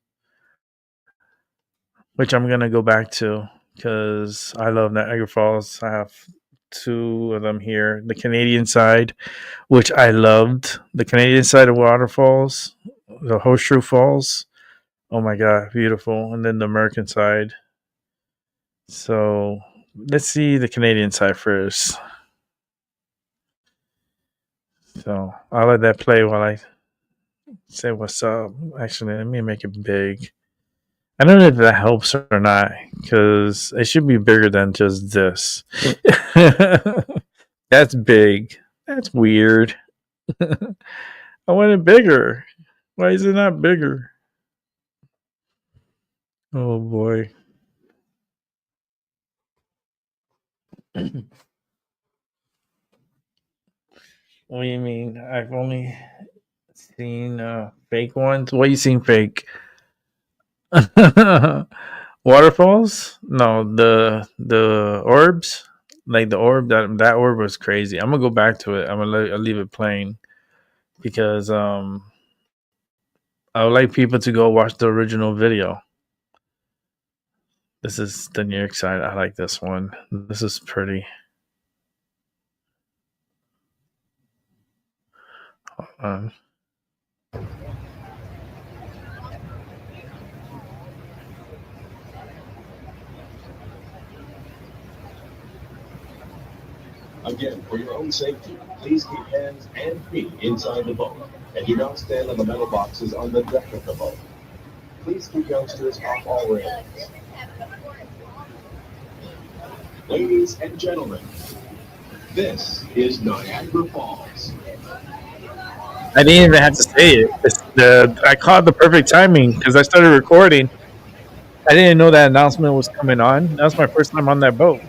which I'm gonna go back to because I love Niagara Falls. I have two of them here. The Canadian side, which I loved, the Canadian side of waterfalls, the Horseshoe Falls. Oh my god, beautiful! And then the American side. So let's see the Canadian side first. So I'll let that play while I say what's up. Actually, let me make it big. I don't know if that helps or not, because it should be bigger than just this. That's big. That's weird. I want it bigger. Why is it not bigger? Oh boy. What do you mean? I've only seen fake ones. What you seen fake? Waterfalls? No, the orbs. Like the orb, that orb was crazy. I'm gonna go back to it. I'll leave it playing because I would like people to go watch the original video. This is the New York side. I like this one. This is pretty. Hold on. Again, for your own safety, please keep hands and feet inside the boat, and do not stand on the metal boxes on the deck of the boat. Please keep youngsters off all railings. Ladies and gentlemen, this is Niagara Falls. I didn't even have to say it. I caught the perfect timing because I started recording. I didn't know that announcement was coming on. That was my first time on that boat.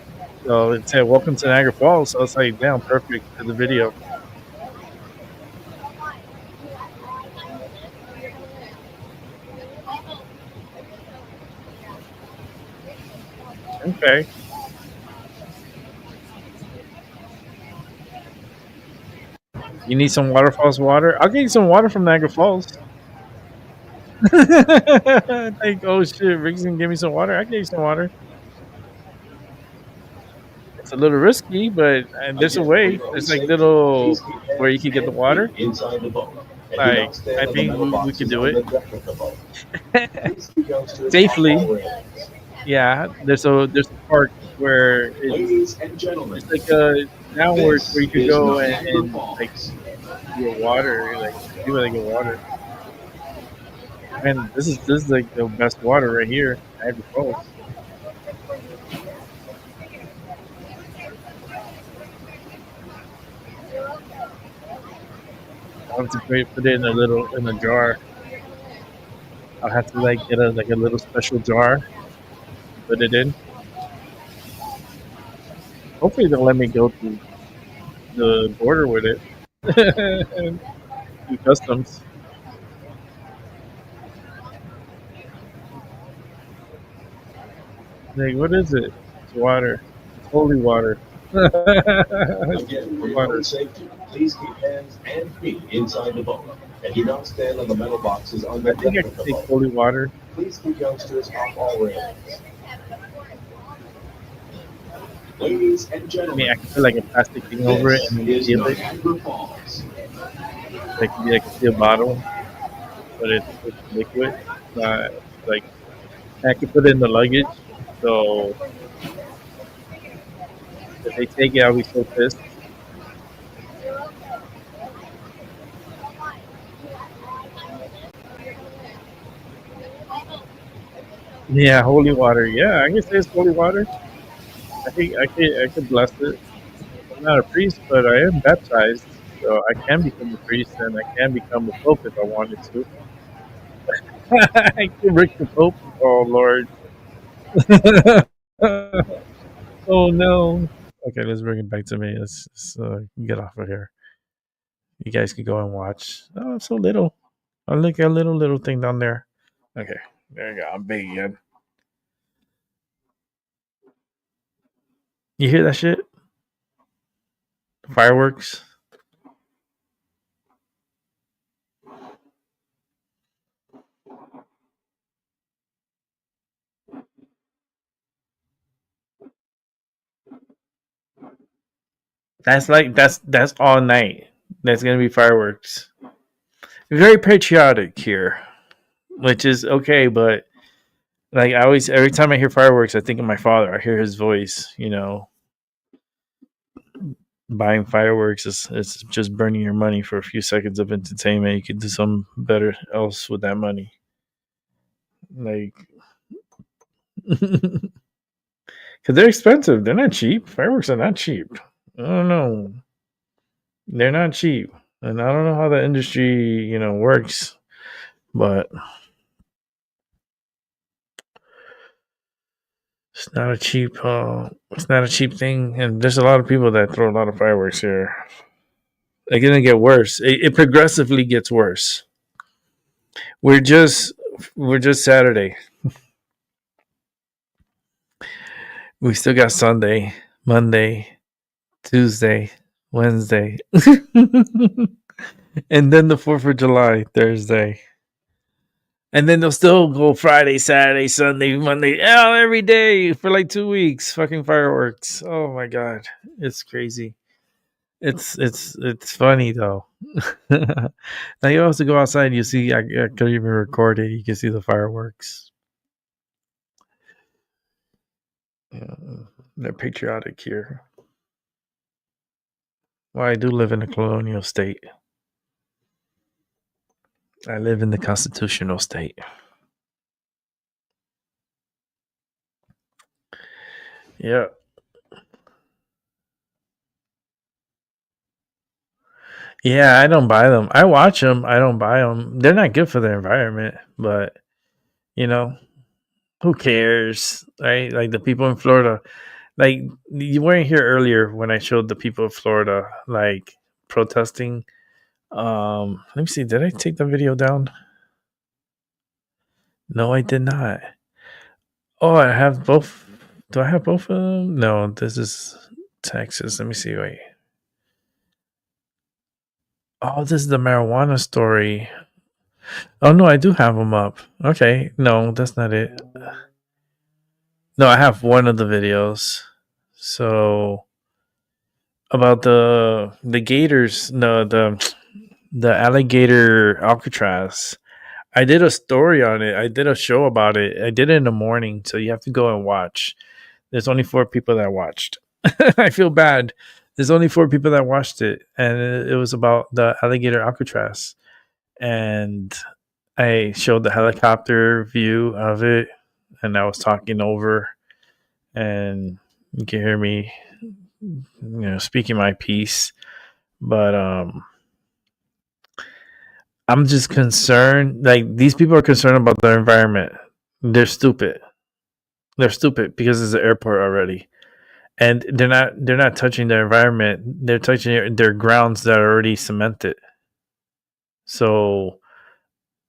So it said, "Welcome to Niagara Falls." So I was like, damn, perfect for the video. Okay. You need some waterfalls water? I'll get you some water from Niagara Falls. Like, oh shit, Rick's gonna give me some water. I can get you some water. It's a little risky, but there's a way. There's like little where you can get the water. Inside the boat. Like, I think we could do it safely. Yeah, there's a park where it's like a downward where you could go and like get water, like see where they get water. And this is like the best water right here, Niagara Falls. I'll have to put it in a jar. I'll have to like get a little special jar, put it in. Hopefully they'll let me go through the border with it. And do customs. Like, what is it? It's water. It's holy water. Again, for your own safety, please keep hands and feet inside the boat, and do not stand on the metal boxes on the deck of the boat. Holy water. Please keep youngsters off all railings. Ladies and gentlemen, I mean, I can put like a plastic thing over it and then seal it. Like maybe like a steel bottle, but it's liquid. Like I can put it in the luggage. So if they take it, I'll be so pissed. Yeah, holy water. Yeah, I can say it's holy water. I think I could bless it. I'm not a priest, but I am baptized, so I can become a priest and I can become a pope if I wanted to. I can Rick the Pope. Oh Lord. Oh no. Okay, let's bring it back to me. Let's get off of here. You guys can go and watch. Oh, it's so little. Oh, look at a little thing down there. Okay, there you go. I'm big again. You hear that shit? Fireworks. That's all night. That's gonna be fireworks. Very patriotic here, which is okay, but like I always, every time I hear fireworks, I think of my father. I hear his voice. Buying fireworks is just burning your money for a few seconds of entertainment. You could do something better else with that money. Like, because they're expensive. They're not cheap. Fireworks are not cheap. I don't know. They're not cheap, and I don't know how the industry, works, but it's not a cheap. It's not a cheap thing, and there's a lot of people that throw a lot of fireworks here. They're gonna get worse. It progressively gets worse. We're just Saturday. We still got Sunday, Monday, Tuesday, Wednesday, and then the 4th of July, Thursday. And then they'll still go Friday, Saturday, Sunday, Monday, every day for like 2 weeks. Fucking fireworks. Oh my god. It's crazy. It's funny though. Now you also go outside, you see, I could even record it, you can see the fireworks. Yeah, they're patriotic here. Well, I do live in a colonial state. I live in the constitutional state. Yeah. Yeah, I don't buy them. I watch them. I don't buy them. They're not good for the environment, but who cares, right? Like the people in Florida, like you weren't here earlier when I showed the people of Florida like protesting. Let me see. Did I take the video down? No, I did not. Oh, I have both. Do I have both of them? No, this is Texas. Let me see. Wait. Oh, this is the marijuana story. Oh no, I do have them up. Okay, no, that's not it. No, I have one of the videos. So about the gators, no, the alligator Alcatraz. I did a story on it. I did a show about it. I did it in the morning, so you have to go and watch. There's only 4 people that watched. I feel bad. There's only 4 people that watched it, and it was about the alligator Alcatraz. And I showed the helicopter view of it, and I was talking over, and you can hear me, speaking my piece. But I'm just concerned. Like, these people are concerned about their environment. They're stupid. They're stupid because it's an airport already, and they're not touching their environment. They're touching their grounds that are already cemented. So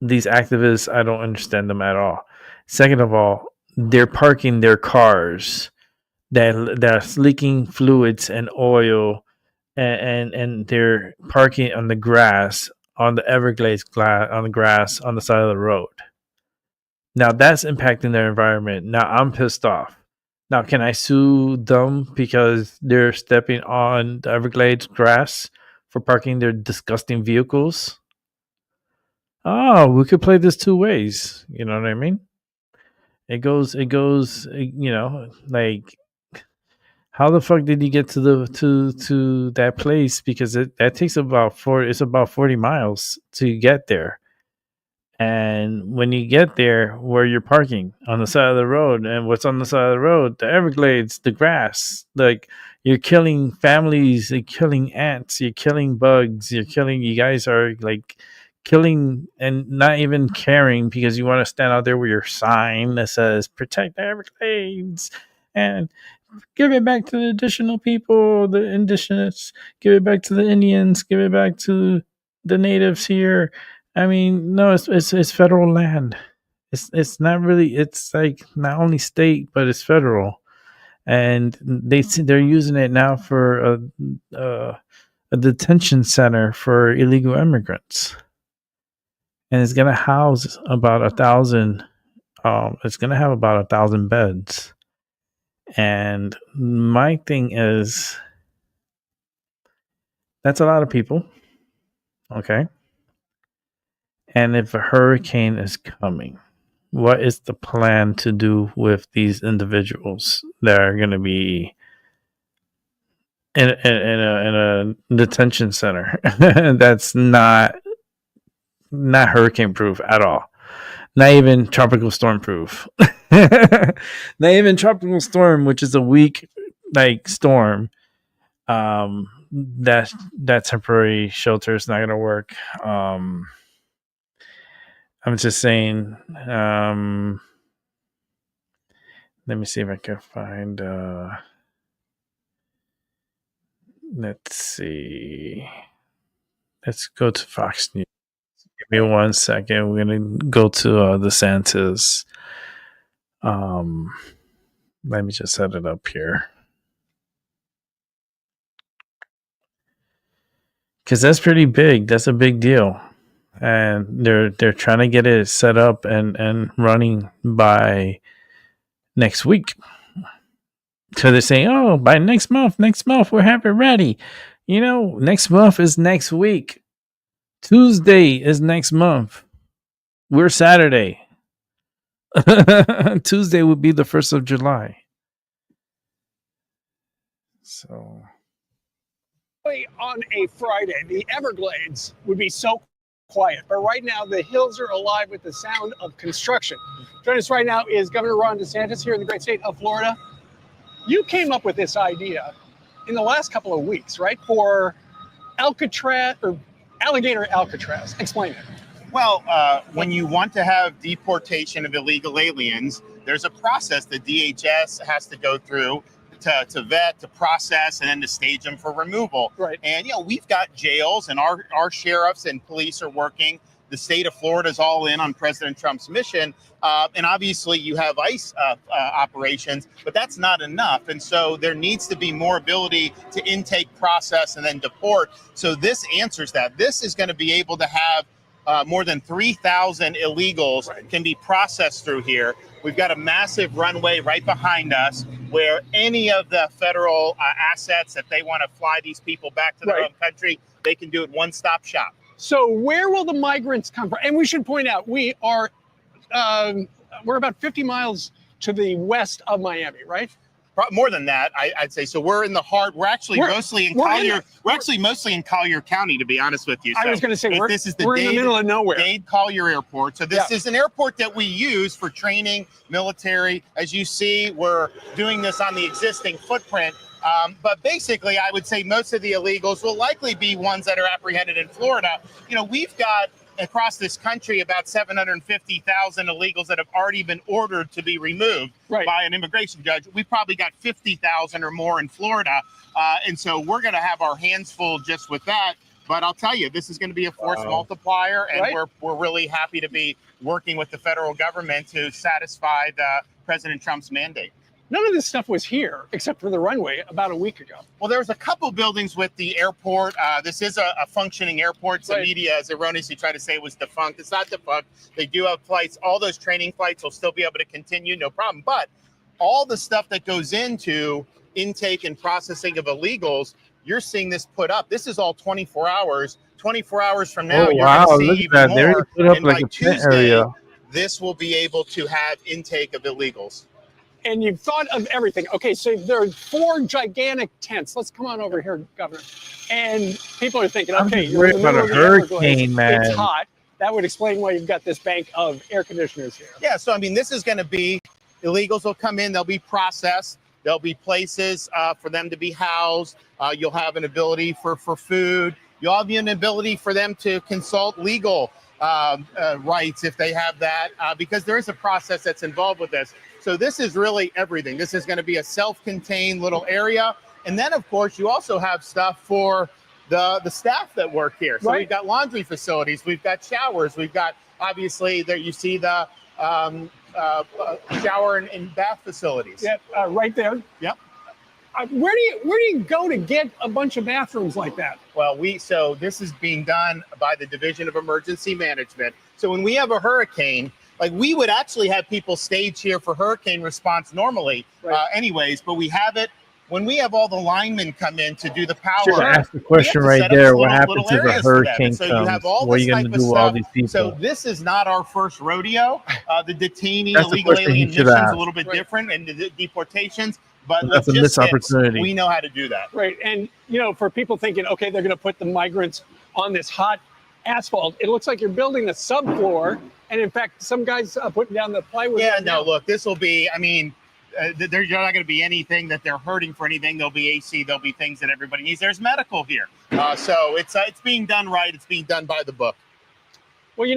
these activists, I don't understand them at all. Second of all, they're parking their cars that's leaking fluids and oil, and they're parking on the grass, on the Everglades on the grass on the side of the road. Now that's impacting their environment. Now I'm pissed off. Now can I sue them because they're stepping on the Everglades grass for parking their disgusting vehicles? Oh, we could play this 2 ways. You know what I mean? It goes, like, how the fuck did you get to that place? Because that takes it's about 40 miles to get there. And when you get there, where you're parking on the side of the road, and what's on the side of the road, the Everglades, the grass, like, you're killing families, you're killing ants, you're killing bugs, you guys are like killing and not even caring because you want to stand out there with your sign that says protect the Everglades and give it back to the additional people, the indigenous, give it back to the Indians, give it back to the natives here. I mean, no, it's federal land. It's not really. It's like not only state, but it's federal, and they're using it now for a detention center for illegal immigrants, and it's gonna house about 1,000. It's gonna have about 1,000 beds, and my thing is, That's a lot of people. Okay. And if a hurricane is coming, what is the plan to do with these individuals that are going to be in a detention center that's not hurricane proof at all? Not even tropical storm proof. Not even tropical storm, which is a weak like storm. That temporary shelter is not going to work. I'm just saying. Let me see if I can find. Let's see. Let's go to Fox News. Give me 1 second. We're gonna go to DeSantis. Let me just set it up here. Because that's pretty big. That's a big deal. And they're trying to get it set up and running by next week. So they're saying, oh, by next month, we'll have it ready. You know, next month is next week. Tuesday is next month. We're Saturday. Tuesday would be the 1st of July. So on a Friday, the Everglades would be so quiet, but right now the hills are alive with the sound of construction. Joining us right now is Governor Ron DeSantis here in the great state of Florida. You came up with this idea in the last couple of weeks, right? For Alcatraz or alligator Alcatraz. Explain it. Well, when you want to have deportation of illegal aliens, there's a process the DHS has to go through to vet, to process, and then to stage them for removal. Right. And, you know, we've got jails, and our sheriffs and police are working. The state of Florida is all in on President Trump's mission. And obviously you have ICE operations, but that's not enough. And so there needs to be more ability to intake, process, and then deport. So this answers that. This is going to be able to have more than 3,000 illegals can be processed through here. We've got a massive runway right behind us where any of the federal assets that they want to fly these people back to their home country, they can do it one-stop shop. So where will the migrants come from? And we should point out, we're about 50 miles to the west of Miami, right? More than that, I'd say. So we're in the heart. We're actually mostly in Collier. We're actually mostly in Collier County, to be honest with you. So I was going to say this is we're in the middle of nowhere. Dade Collier Airport. So this is an airport that we use for training, military. As you see, we're doing this on the existing footprint. But basically, I would say most of the illegals will likely be ones that are apprehended in Florida. You know, we've got across this country about 750,000 illegals that have already been ordered to be removed by an immigration judge. We probably got 50,000 or more in Florida. And so we're going to have our hands full just with that. But I'll tell you, this is going to be a force multiplier. And we're really happy to be working with the federal government to satisfy President Trump's mandate. None of this stuff was here except for the runway about a week ago. Well, there was a couple buildings with the airport. This is a functioning airport. The media has erroneously tried to say it was defunct. It's not defunct. They do have flights. All those training flights will still be able to continue, no problem. But all the stuff that goes into intake and processing of illegals, you're seeing this put up. This is all 24 hours. 24 hours from now, you're going to see even more. And by Tuesday, this will be able to have intake of illegals. And you've thought of everything. Okay, so there are 4 gigantic tents. Let's come on over here, Governor. And people are thinking, okay, you're in the middle of the Everglades. It's hot. That would explain why you've got this bank of air conditioners here. Yeah, so I mean, this is going to be, illegals will come in, they'll be processed. There'll be places for them to be housed. You'll have an ability for food. You'll have an ability for them to consult legal rights if they have that, because there is a process that's involved with this. So this is really everything. This is going to be a self-contained little area. And then, of course, you also have stuff for the staff that work here. So we've got laundry facilities. We've got showers. We've got, obviously, there you see the shower and bath facilities. Yep, right there. Yep. Where do you go to get a bunch of bathrooms like that? Well, so this is being done by the Division of Emergency Management. So when we have a hurricane, like we would actually have people stage here for hurricane response normally anyways, but we have it when we have all the linemen come in to do the power, Should I ask the question right there? What happens if a hurricane so comes? you have all What are this you going type to of do with all stuff. these people? So this is not our first rodeo. The detainee That's the illegal question he alien should missions ask. a little bit different, and the deportations. But That's a missed logistics, opportunity. we know how to do that. Right. And, for people thinking, okay, they're going to put the migrants on this hot asphalt, it looks like you're building a subfloor. And in fact, some guys are putting down the plywood. Yeah, right no, now. look, this will be, there's not going to be anything that they're hurting for anything. There'll be AC, there'll be things that everybody needs. There's medical here. So it's being done right. It's being done by the book. Well,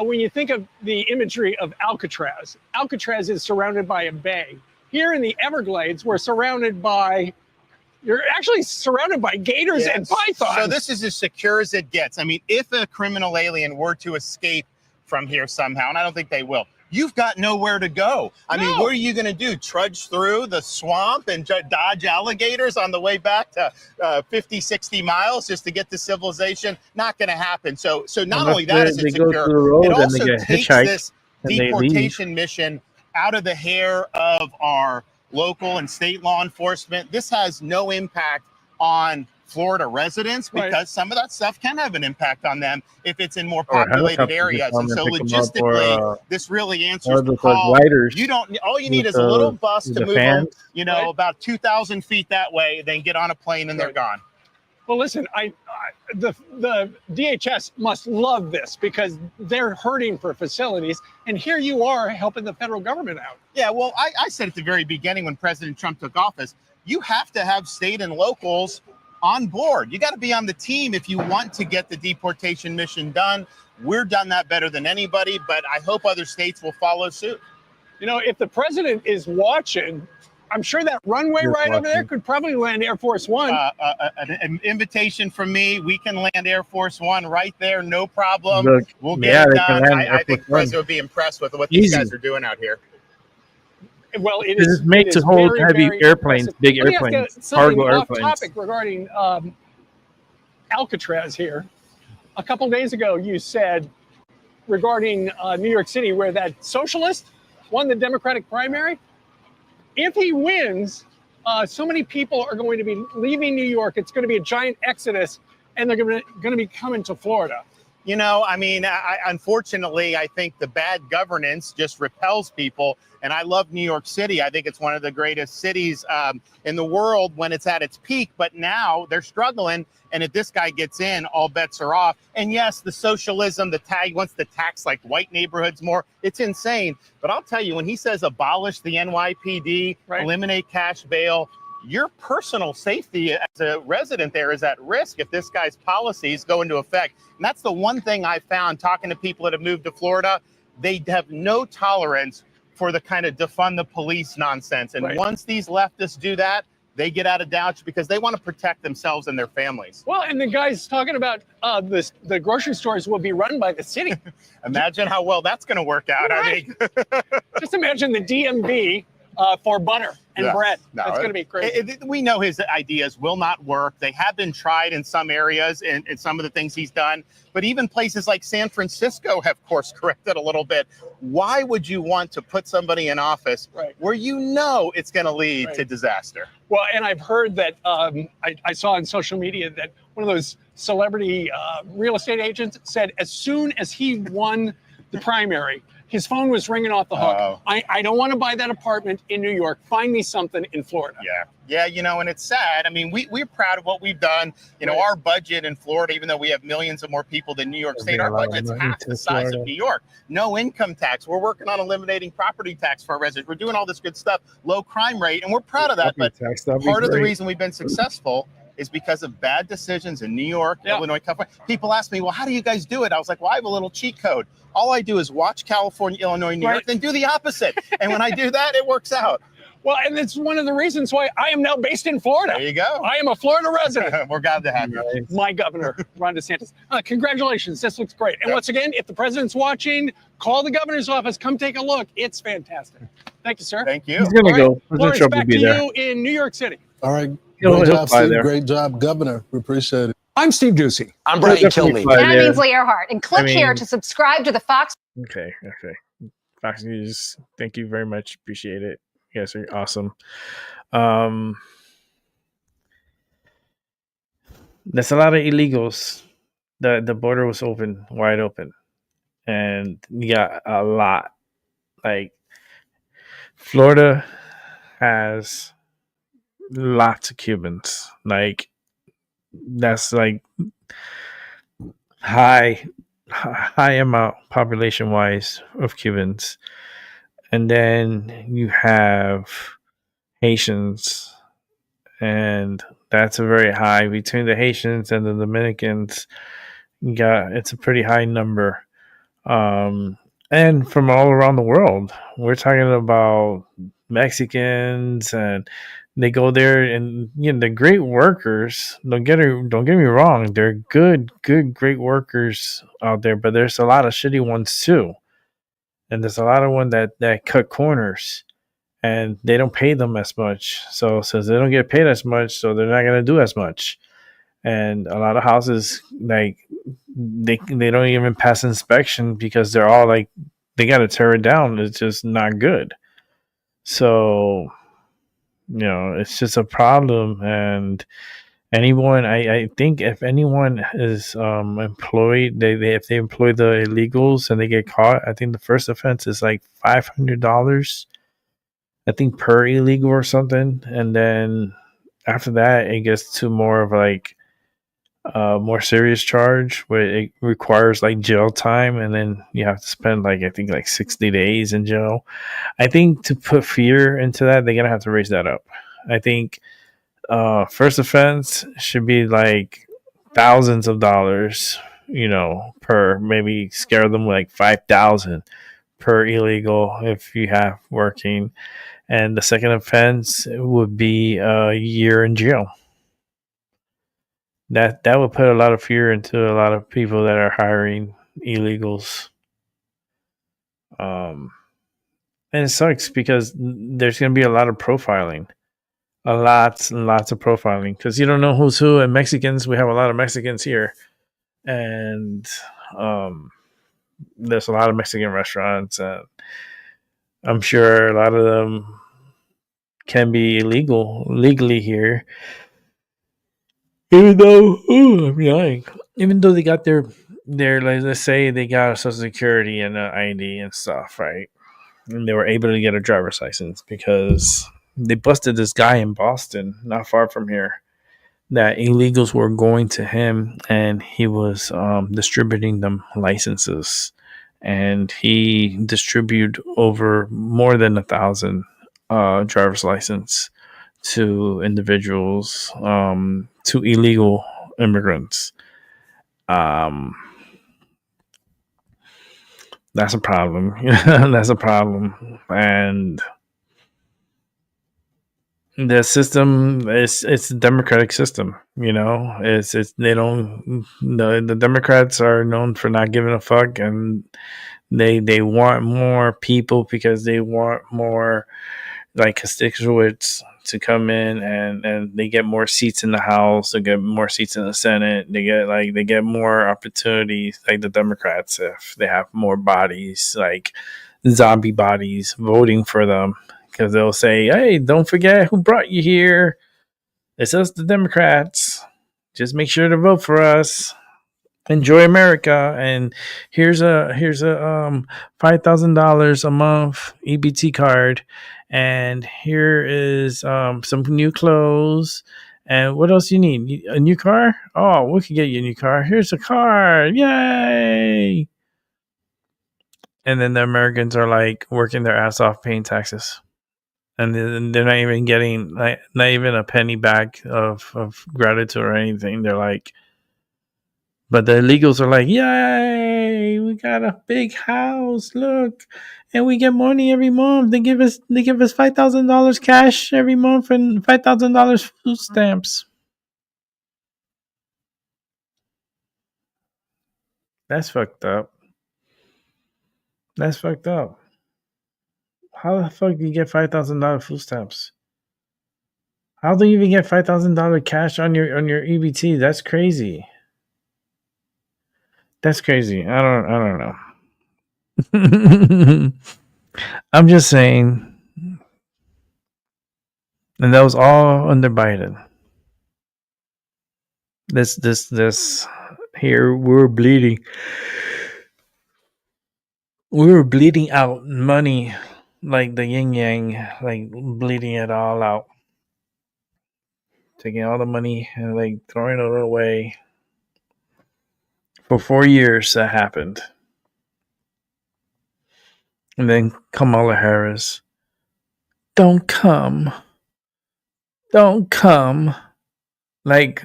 when you think of the imagery of Alcatraz is surrounded by a bay. Here in the Everglades, you're actually surrounded by gators and pythons. So this is as secure as it gets. If a criminal alien were to escape from here somehow, and I don't think they will, you've got nowhere to go. What are you going to do? Trudge through the swamp and dodge alligators on the way back to 50, 60 miles just to get to civilization? Not going to happen. So not only that is it secure, it also takes this deportation mission out of the hair of our local and state law enforcement. This has no impact on Florida residents because some of that stuff can have an impact on them if it's in more populated areas. And so logistically, this really answers the call. All you need is a little bus to move them, about 2,000 feet that way, then get on a plane and they're gone. Well, listen, the DHS must love this because they're hurting for facilities, and here you are helping the federal government out. Yeah, well, I said at the very beginning when President Trump took office, you have to have state and locals on board. You got to be on the team if you want to get the deportation mission done. We're done that better than anybody, but I hope other states will follow suit. If the president is watching, I'm sure that runway over there could probably land Air Force One. An invitation from me. We can land Air Force One right there, no problem. Look, we'll get it done. I think the One. president would be impressed with what these guys are doing out here. Well, it is made to hold heavy airplanes, big airplanes, cargo airplanes. Topic regarding Alcatraz here. A couple days ago, you said regarding New York City, where that socialist won the Democratic primary. If he wins, so many people are going to be leaving New York. It's going to be a giant exodus, and they're going to be coming to Florida. Unfortunately, I think the bad governance just repels people. And I love New York City. I think it's one of the greatest cities in the world when it's at its peak. But now they're struggling. And if this guy gets in, all bets are off. And yes, the socialism, the tag wants to tax like white neighborhoods more. It's insane. But I'll tell you, when he says abolish the NYPD, eliminate cash bail, your personal safety as a resident there is at risk if this guy's policies go into effect. And that's the one thing I found talking to people that have moved to Florida. They have no tolerance for the kind of defund the police nonsense. And once these leftists do that, they get out of dodge because they want to protect themselves and their families. Well, and the guy's talking about the grocery stores will be run by the city. Imagine how well that's going to work out. Just imagine the DMV for butter and bread. That's going to be crazy. We know his ideas will not work. They have been tried in some areas and some of the things he's done. But even places like San Francisco have course corrected a little bit. Why would you want to put somebody in office where you know it's going to lead to disaster? Well, and I've heard that I saw on social media that one of those celebrity real estate agents said as soon as he won the primary, his phone was ringing off the hook. I don't want to buy that apartment in New York. Find me something in Florida. Yeah, and it's sad. We're proud of what we've done. Our budget in Florida, even though we have millions of more people than New York State, our budget's half the size of New York. No income tax. We're working on eliminating property tax for our residents. We're doing all this good stuff, low crime rate, and we're proud of that. But part of the reason we've been successful is because of bad decisions in New York, Illinois, California. People ask me, well, how do you guys do it? I was like, well, I have a little cheat code. All I do is watch California, Illinois, New York, then do the opposite. And when I do that, it works out. Well, and it's one of the reasons why I am now based in Florida. There you go. I am a Florida resident. We're glad to have you. My governor, Ron DeSantis. Congratulations. This looks great. And once again, if the president's watching, call the governor's office. Come take a look. It's fantastic. Thank you, sir. Thank you. He's going to go. Florence, back to you in New York City. All right. Great job, Steve. Great job, Governor. We appreciate it. I'm Steve Ducey. I'm Brian Kilmeade. And I'm Ainsley Earhart. And click here to subscribe to the Fox. Okay. Fox News, thank you very much. Appreciate it. You guys are awesome. there's a lot of illegals. The border was open, wide open, and you got a lot. Like Florida has lots of Cubans. Like that's like high amount population wise of Cubans, and then you have Haitians, and that's a very high between the Haitians and the Dominicans. It's a pretty high number, and from all around the world. We're talking about Mexicans, and they go there, and they're great workers. Don't get me wrong; they're great workers out there. But there's a lot of shitty ones too, and there's a lot of ones that cut corners, and they don't pay them as much. So since they don't get paid as much, so they're not gonna do as much. And a lot of houses, like they don't even pass inspection because they're all like they got to tear it down. It's just not good. So it's just a problem. And anyone, I think if anyone is employed, if they employ the illegals and they get caught, I think the first offense is like $500, I think, per illegal or something. And then after that, it gets to more of like more serious charge where it requires like jail time, and then you have to spend like I think like 60 days in jail. I think to put fear into that, they're gonna have to raise that up. I think first offense should be like thousands of dollars, per, maybe scare them like 5,000 per illegal if you have working, and the second offense would be a year in jail. That would put a lot of fear into a lot of people that are hiring illegals. And it sucks because there's going to be a lot of profiling. Lots and lots of profiling because you don't know who's who. And Mexicans, we have a lot of Mexicans here. And there's a lot of Mexican restaurants. And I'm sure a lot of them can be legally here. Even though they got their like, let's say they got a social security and an ID and stuff, right? And they were able to get a driver's license because they busted this guy in Boston, not far from here, that illegals were going to him and he was distributing them licenses, and he distributed over more than 1,000 driver's license to individuals, to illegal immigrants. That's a problem. That's a problem. And the system it's a democratic system, it's they don't the Democrats are known for not giving a fuck, and they want more people because they want more like constituents to come in, and they get more seats in the House, they get more seats in the Senate, they get more opportunities, like the Democrats, if they have more bodies, like zombie bodies voting for them, because they'll say, hey, don't forget who brought you here. It's us, the Democrats. Just make sure to vote for us. Enjoy America, and here's a $5,000 a month EBT card, and here is some new clothes, and what else you need? A new car? Oh, we could get you a new car. Here's a car, yay! And then the Americans are like working their ass off paying taxes, and they're not even getting not even a penny back of gratitude or anything. They're like. But the illegals are like, yay, we got a big house, look, and we get money every month. They give us $5,000 cash every month and $5,000 food stamps. That's fucked up. That's fucked up. How the fuck do you get $5,000 food stamps? How do you even get $5,000 cash on your EBT? That's crazy. That's crazy. I don't know. I'm just saying. And that was all under Biden. This here we're bleeding. We were bleeding out money like the yin yang, like bleeding it all out. Taking all the money and like throwing it away. For 4 years that happened. And then Kamala Harris. Don't come. Don't come. Like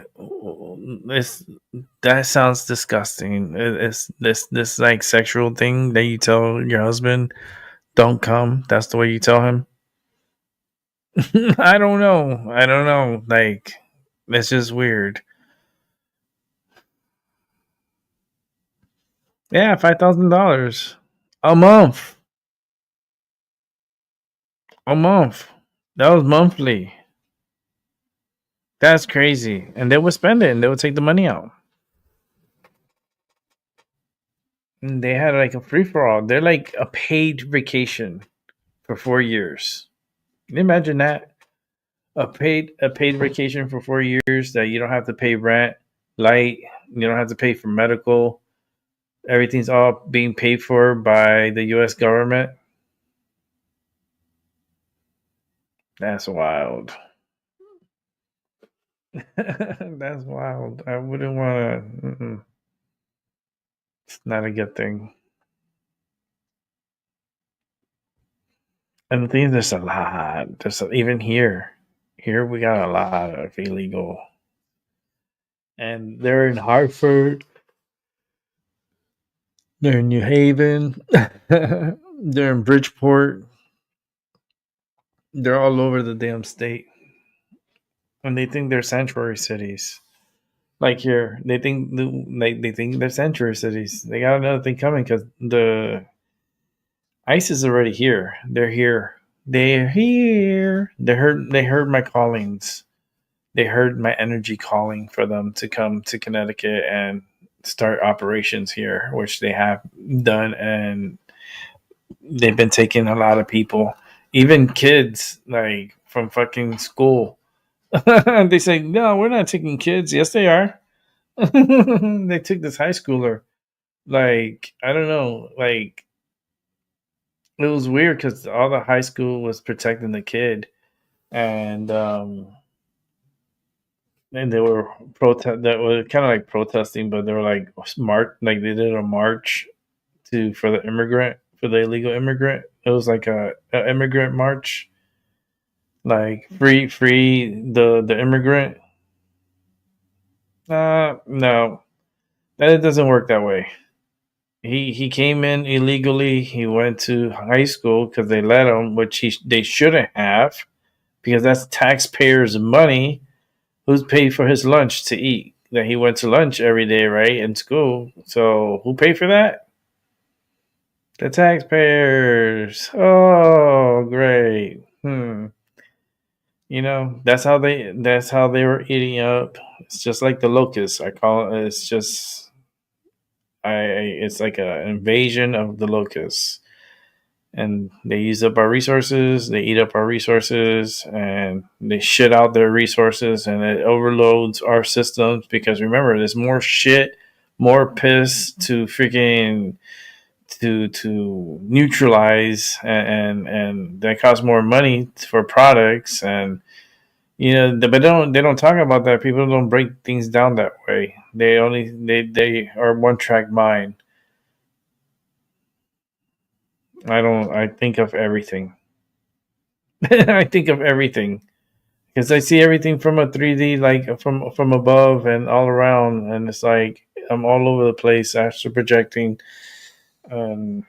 that sounds disgusting. It's this like sexual thing that you tell your husband, don't come. That's the way you tell him. I don't know. Like, it's just weird. Yeah, $5,000 a month. A month. That was monthly. That's crazy. And they would spend it and they would take the money out. And they had like a free for all. They're like a paid vacation for 4 years. Can you imagine that? A paid vacation for 4 years that you don't have to pay rent, light, you don't have to pay for medical. Everything's all being paid for by the US government. That's wild. That's wild. I wouldn't want to. It's not a good thing. And the thing is, there's a lot. Even here. Here we got a lot of illegal. And they're in Hartford. They're in New Haven. They're in Bridgeport. They're all over the damn state. And they think they're sanctuary cities. Like here, they think they're sanctuary cities. They got another thing coming because the ICE is already here. They're here. They're here. They heard my callings. They heard my energy calling for them to come to Connecticut and start operations here, which they have done, and they've been taking a lot of people, even kids, like from fucking school. They say, no, we're not taking kids. Yes, they are. They took this high schooler. Like, I don't know. Like, it was weird because all the high school was protecting the kid. And they were that were kind of like protesting, but they were like smart. Like they did a march for the illegal immigrant. It was like a immigrant march, like free the immigrant. No, that doesn't work that way. He came in illegally. He went to high school because they let him, which they shouldn't have, because that's taxpayers' money. Who's paid for his lunch to eat? That he went to lunch every day, right, in school. So who paid for that? The taxpayers. Oh, great. You know, that's how they were eating up. It's just like the locusts. I call it. It's just it's like an invasion of the locusts. And they use up our resources, they eat up our resources, and they shit out their resources, and it overloads our systems because remember, there's more shit, more piss to freaking to neutralize, and that costs more money for products, and you know, but they don't talk about that. People don't break things down that way. They are one track mind. I think of everything. I think of everything because I see everything from a 3D, like from above and all around, and it's like I'm all over the place astral projecting. Our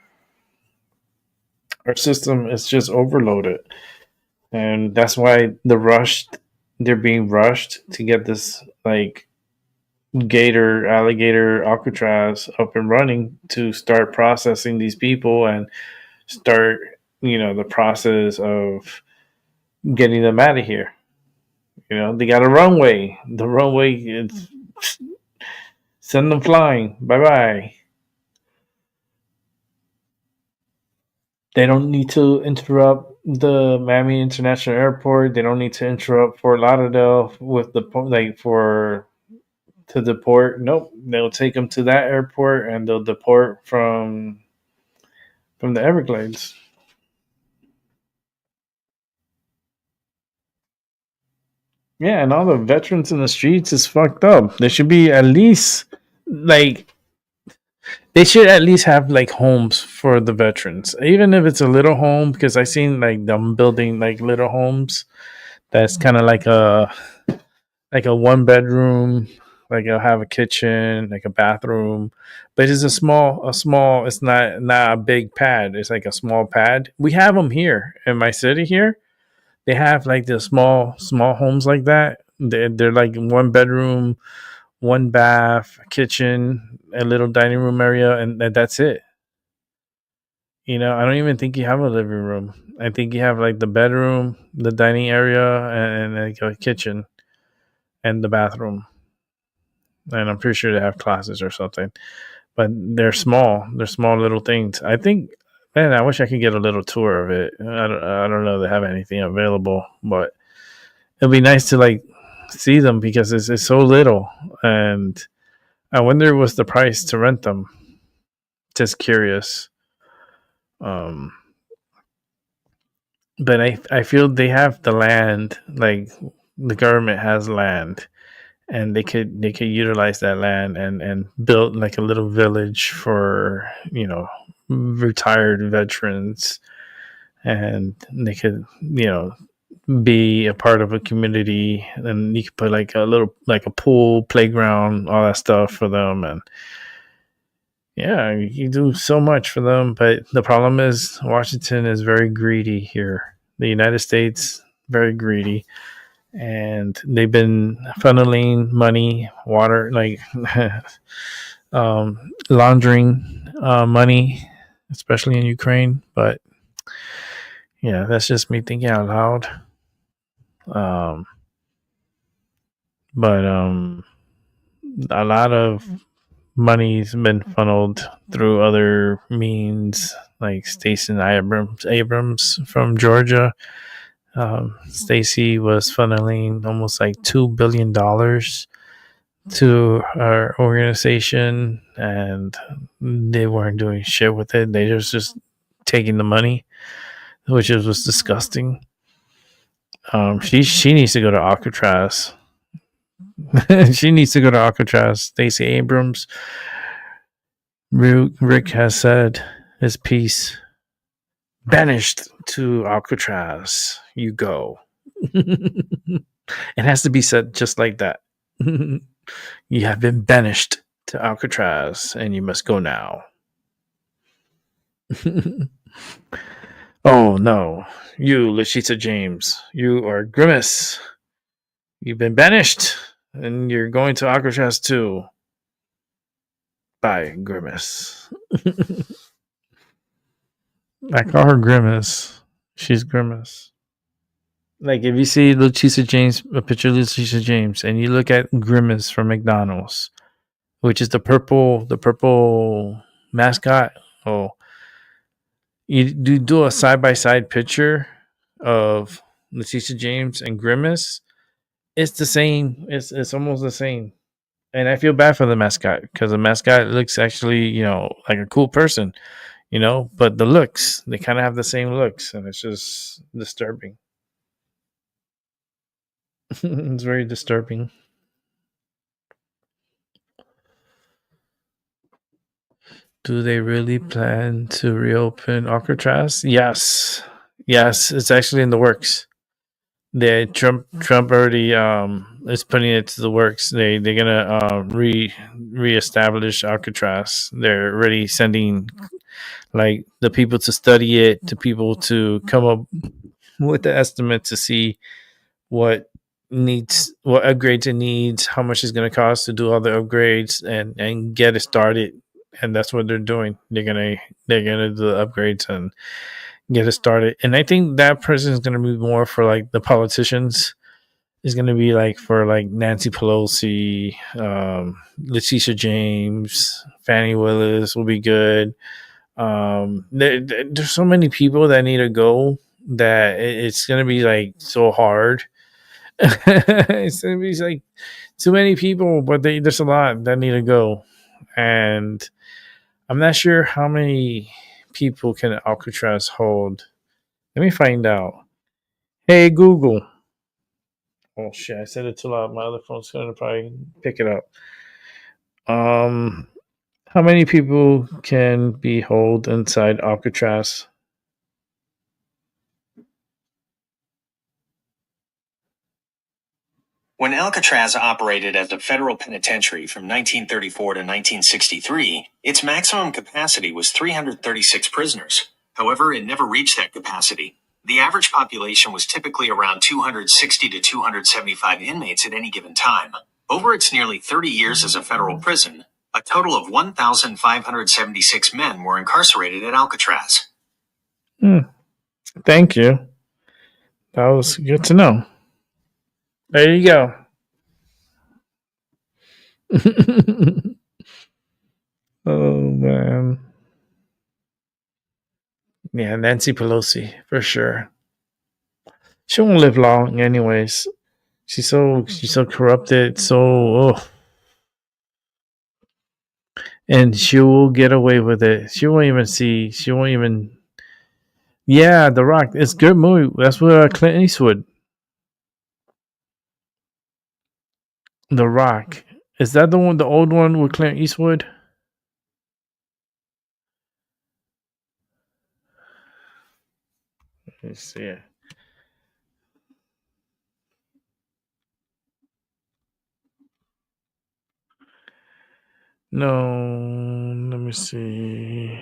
system is just overloaded, and that's why they're being rushed to get this like alligator Alcatraz up and running to start processing these people and start the process of getting them out of here. You know, they got a runway. The runway is send them flying. Bye bye. They don't need to interrupt the Miami International Airport. They don't need to interrupt Fort Lauderdale with for to deport. Nope, they'll take them to that airport and they'll deport from the Everglades. Yeah, and all the veterans in the streets is fucked up. There should be at least like they should at least have like homes for the veterans, even if it's a little home. Because I seen like them building like little homes that's kind of like a 1 bedroom, like it'll have a kitchen, like a bathroom, but it's a small. It's not a big pad. It's like a small pad. We have them here in my city here. They have like the small homes like that. They're like 1 bedroom, 1 bath, kitchen, a little dining room area, and that's it. I don't even think you have a living room. I think you have like the bedroom, the dining area, and like a kitchen and the bathroom. And I'm pretty sure they have closets or something. But they're small. They're small little things. I think, man, I wish I could get a little tour of it. I don't know if they have anything available, but it'll be nice to like see them because it's so little. And I wonder what's the price to rent them. Just curious. But I feel they have the land, like the government has land, and they could utilize that land and build like a little village for retired veterans, and they could be a part of a community, and you could put like a little like a pool, playground, all that stuff for them. And yeah, you do so much for them, but the problem is Washington is very greedy here. The United States, very greedy, and they've been funneling money, water, like laundering money, especially in Ukraine. But yeah, that's just me thinking out loud. But a lot of money's been funneled through other means, like Stacey Abrams from Georgia. Stacey was funneling almost like $2 billion to our organization, and they weren't doing shit with it. They just taking the money, which was disgusting. She needs to go to Alcatraz. She needs to go to Alcatraz. Stacey Abrams. Rick has said his piece. Banished to Alcatraz, you go. It has to be said just like that. You have been banished to Alcatraz, and you must go now. Oh no, you, Letitia James, you are Grimace. You've been banished, and you're going to Alcatraz too. Bye, Grimace. I call her Grimace. She's Grimace. Like if you see Letitia James, a picture of Letitia James, and you look at Grimace from McDonald's, which is the purple mascot. Oh, you do a side by side picture of Letitia James and Grimace. It's the same. It's almost the same. And I feel bad for the mascot because the mascot looks actually, like a cool person, but the looks, they kind of have the same looks, and it's just disturbing. It's very disturbing. Do they really plan to reopen Alcatraz? Yes, it's actually in the works. Trump already is putting it to the works. They're gonna reestablish Alcatraz. They're already sending like the people to study it, to people to come up with the estimate to see what upgrades it needs, how much it's going to cost to do all the upgrades and get it started. And that's what they're doing. They're gonna do the upgrades and get it started. And I think that person is gonna be more for like the politicians. Is gonna be like for like Nancy Pelosi, Letitia James, Fannie Willis will be good. There's so many people that need to go that it's gonna be like so hard. It's like too many people, but there's a lot that need to go, and I'm not sure how many people can Alcatraz hold. Let me find out. Hey Google. Oh shit! I said it too loud. My other phone's gonna probably pick it up. How many people can be held inside Alcatraz? When Alcatraz operated as a federal penitentiary from 1934 to 1963, its maximum capacity was 336 prisoners. However, it never reached that capacity. The average population was typically around 260 to 275 inmates at any given time. Over its nearly 30 years as a federal prison, a total of 1,576 men were incarcerated at Alcatraz. Thank you. That was good to know. There you go. Oh man. Yeah, Nancy Pelosi for sure. She won't live long, anyways. She's so corrupted, and she will get away with it. She won't even see. She won't even. Yeah, The Rock. It's a good movie. That's with Clint Eastwood. The Rock. Is that the one? The old one with Clint Eastwood? Let's see it. No, let me see.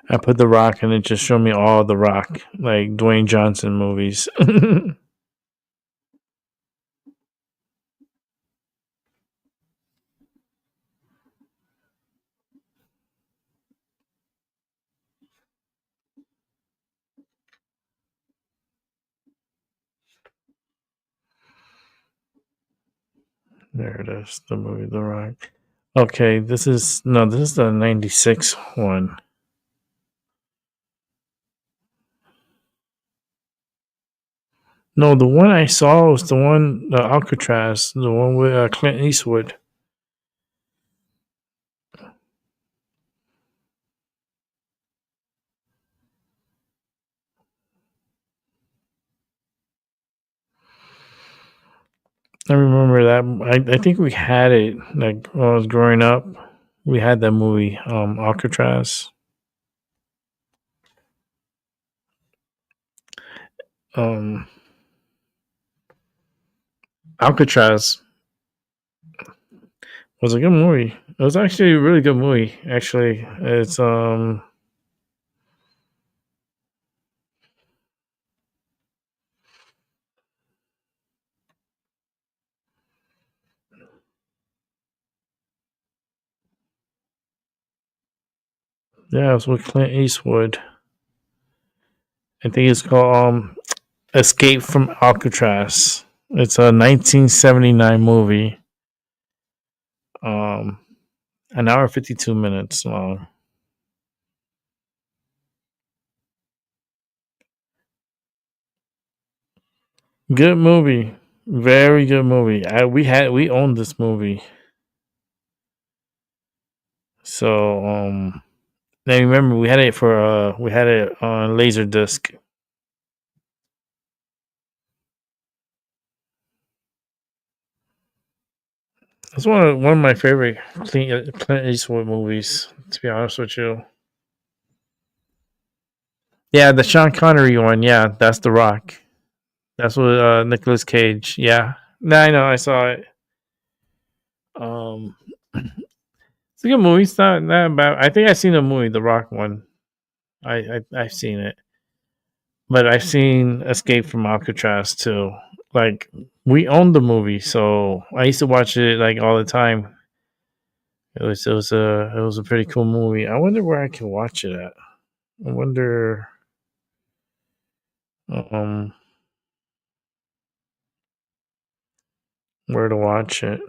I put The Rock and it just showed me all The Rock, like Dwayne Johnson movies. There it is, the movie The Rock. Okay, this is the 96 one. No, the one I saw was the one, Alcatraz, the one with Clint Eastwood. I remember that. I think we had it like when I was growing up. We had that movie, Alcatraz. Alcatraz was a good movie. It was actually a really good movie. Actually, it's yeah, it was with Clint Eastwood. I think it's called Escape from Alcatraz. It's a 1979 movie. An hour 52 minutes long. Good movie. Very good movie. We owned this movie. So now remember we had it on Laserdisc. It's one of my favorite Clint Eastwood movies, to be honest with you. Yeah, the Sean Connery one, yeah, that's The Rock. That's with Nicolas Cage. Yeah. No, I know, I saw it. It's a good movie. It's not bad. I think I've seen the movie, The Rock one. I've seen it. But I've seen Escape from Alcatraz too. Like we owned the movie, so I used to watch it like all the time. It was a pretty cool movie. I wonder where I can watch it at. I wonder. Um, where to watch it.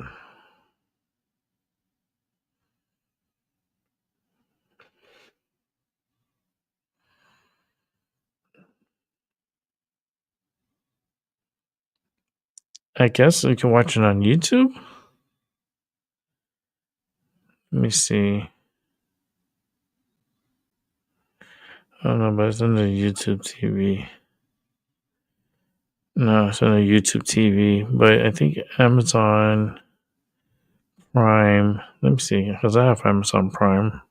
I guess we can watch it on YouTube. Let me see. I don't know, but it's on the YouTube TV. No, it's on the YouTube TV, but I think Amazon Prime. Let me see, because I have Amazon Prime.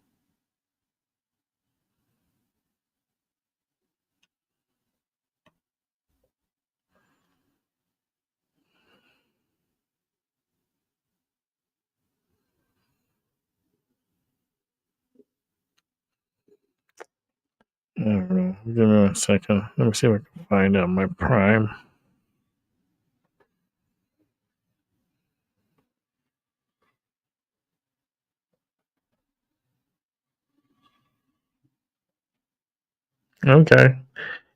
I don't know. Give me 1 second. Let me see if I can find out my Prime. Okay.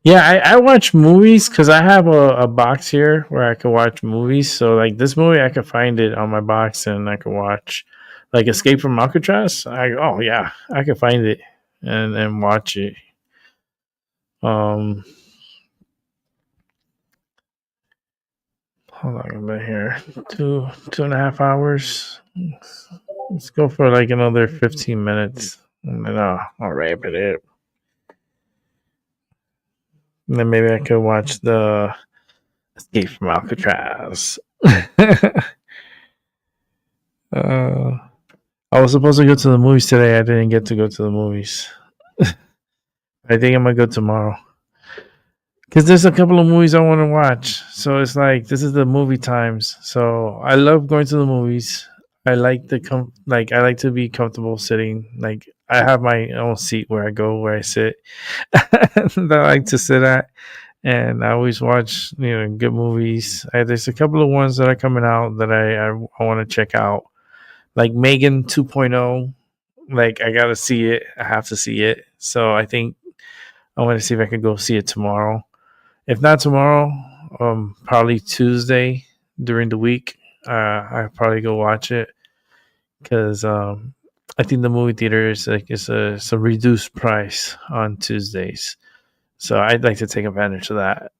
Yeah, I watch movies because I have a box here where I can watch movies. So, like this movie, I can find it on my box and I can watch, like Escape from Alcatraz. Oh yeah, I can find it and watch it. Hold on a minute here. 2.5 hours. Let's go for like another 15 minutes, and then I'll wrap it up. And then maybe I could watch the Escape from Alcatraz. I was supposed to go to the movies today. I didn't get to go to the movies. I think I'm gonna go tomorrow because there's a couple of movies I want to watch. So it's like this is the movie times. So I love going to the movies. I like I like to be comfortable sitting. Like I have my own seat where I go, where I sit. That I like to sit at, and I always watch good movies. There's a couple of ones that are coming out that I want to check out, like Megan 2.0. Like I gotta see it. I have to see it. So I think I want to see if I can go see it tomorrow. If not tomorrow, probably Tuesday during the week. I'll probably go watch it because I think the movie theater is it's a reduced price on Tuesdays, so I'd like to take advantage of that.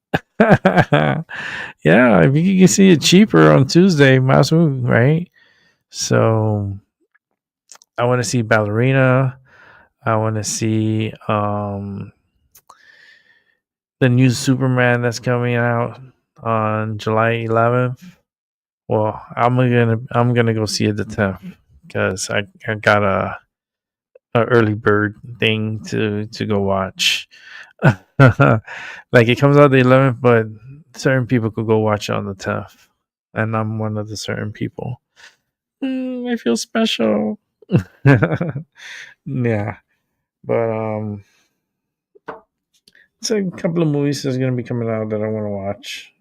Yeah, if you can see it cheaper on Tuesday, might as well, right? So I want to see Ballerina. I want to see the new Superman that's coming out on July 11th. Well, I'm gonna go see it the 10th because I got a early bird thing to go watch. Like it comes out the 11th, but certain people could go watch it on the 10th, and I'm one of the certain people. I feel special. Yeah, but it's a couple of movies that's gonna be coming out that I want to watch.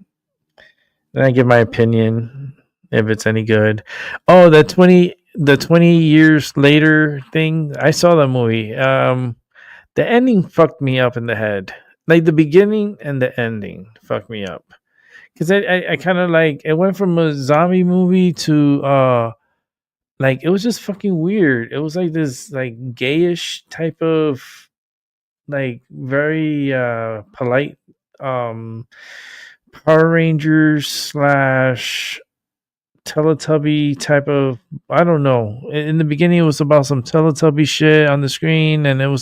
Then I give my opinion if it's any good. Oh, the 20 years later thing. I saw that movie. The ending fucked me up in the head. Like the beginning and the ending fucked me up. Because I kind of like it went from a zombie movie to like it was just fucking weird. It was like this like gayish type of like very polite Power Rangers slash Teletubby type of, I don't know. In the beginning, it was about some Teletubby shit on the screen, and it was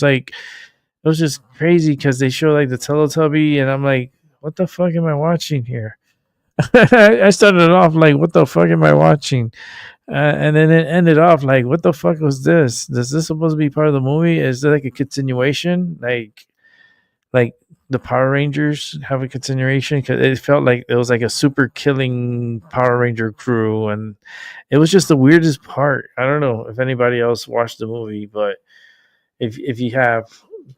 just crazy because they show like the Teletubby, and I'm like, what the fuck am I watching here? I started it off like, what the fuck am I watching? And then it ended off like, what the fuck was this? Is this supposed to be part of the movie? Is there like a continuation? Like the Power Rangers have a continuation because it felt like it was like a super killing Power Ranger crew, and it was just the weirdest part. I don't know if anybody else watched the movie, but if you have,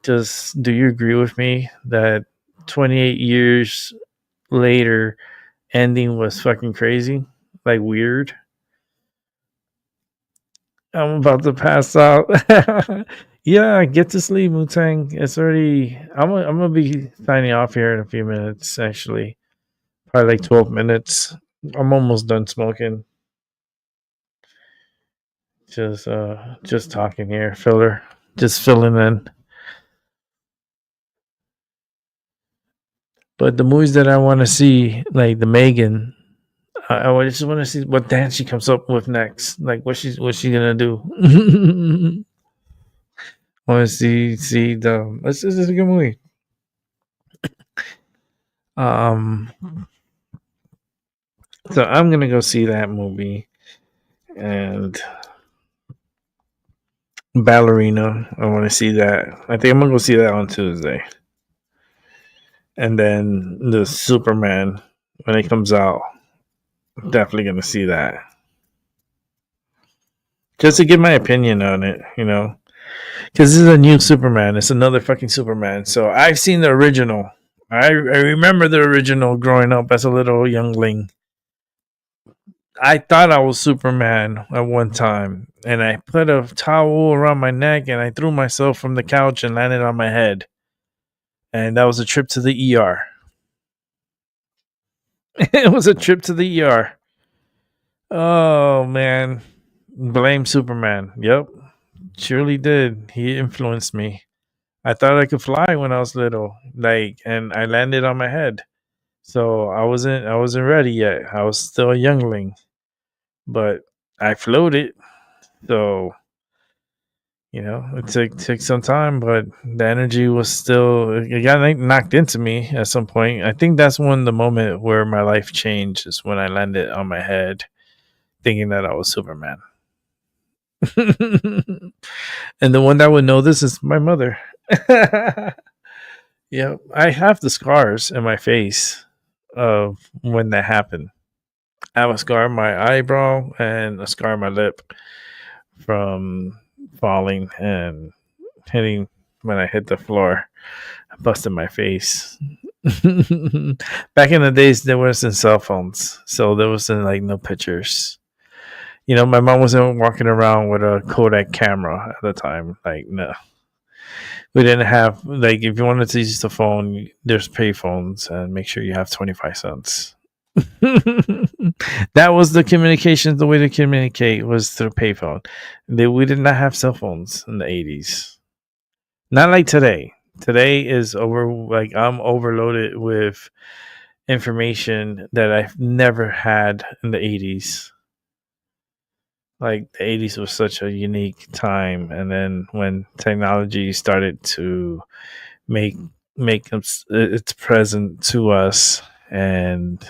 do you agree with me that 28 years later ending was fucking crazy, like weird? I'm about to pass out. Yeah, get to sleep, Wu-Tang. It's already. I'm gonna be signing off here in a few minutes. Actually, probably like 12 minutes. I'm almost done smoking. Just talking here, filler. Just filling in. But the movies that I want to see, like the Megan, I just want to see what dance she comes up with next. Like what's she gonna do? Want to see the. This is a good movie. Um, so I'm gonna go see that movie, and Ballerina. I want to see that. I think I'm gonna go see that on Tuesday, and then the Superman when it comes out. Definitely gonna see that. Just to give my opinion on it, because this is a new Superman. It's another fucking Superman. So I've seen the original. I remember the original growing up as a little youngling. I thought I was Superman at one time, and I put a towel around my neck and I threw myself from the couch and landed on my head. And that was a trip to the ER. It was a trip to the ER. Oh man, blame Superman. Yep, surely did. He influenced me. I thought I could fly when I was little, and I landed on my head. So I wasn't ready yet. I was still a youngling, but I floated. So it took some time, but the energy was still. It got knocked into me at some point. I think that's when the moment where my life changed is when I landed on my head, thinking that I was Superman. And the one that would know this is my mother. Yeah, I have the scars in my face of when that happened. I have a scar on my eyebrow and a scar on my lip from falling and hitting when I hit the floor. I busted my face. Back in the days, there wasn't cell phones, so there wasn't no pictures. My mom wasn't walking around with a Kodak camera at the time. No. We didn't have if you wanted to use the phone, there's pay phones, and make sure you have 25 cents. That was the communication. The way to communicate was through payphone. We did not have cell phones in the 80s. Not like today. Today is I'm overloaded with information that I've never had in the 80s. The 80s was such a unique time, and then when technology started to make its present to us and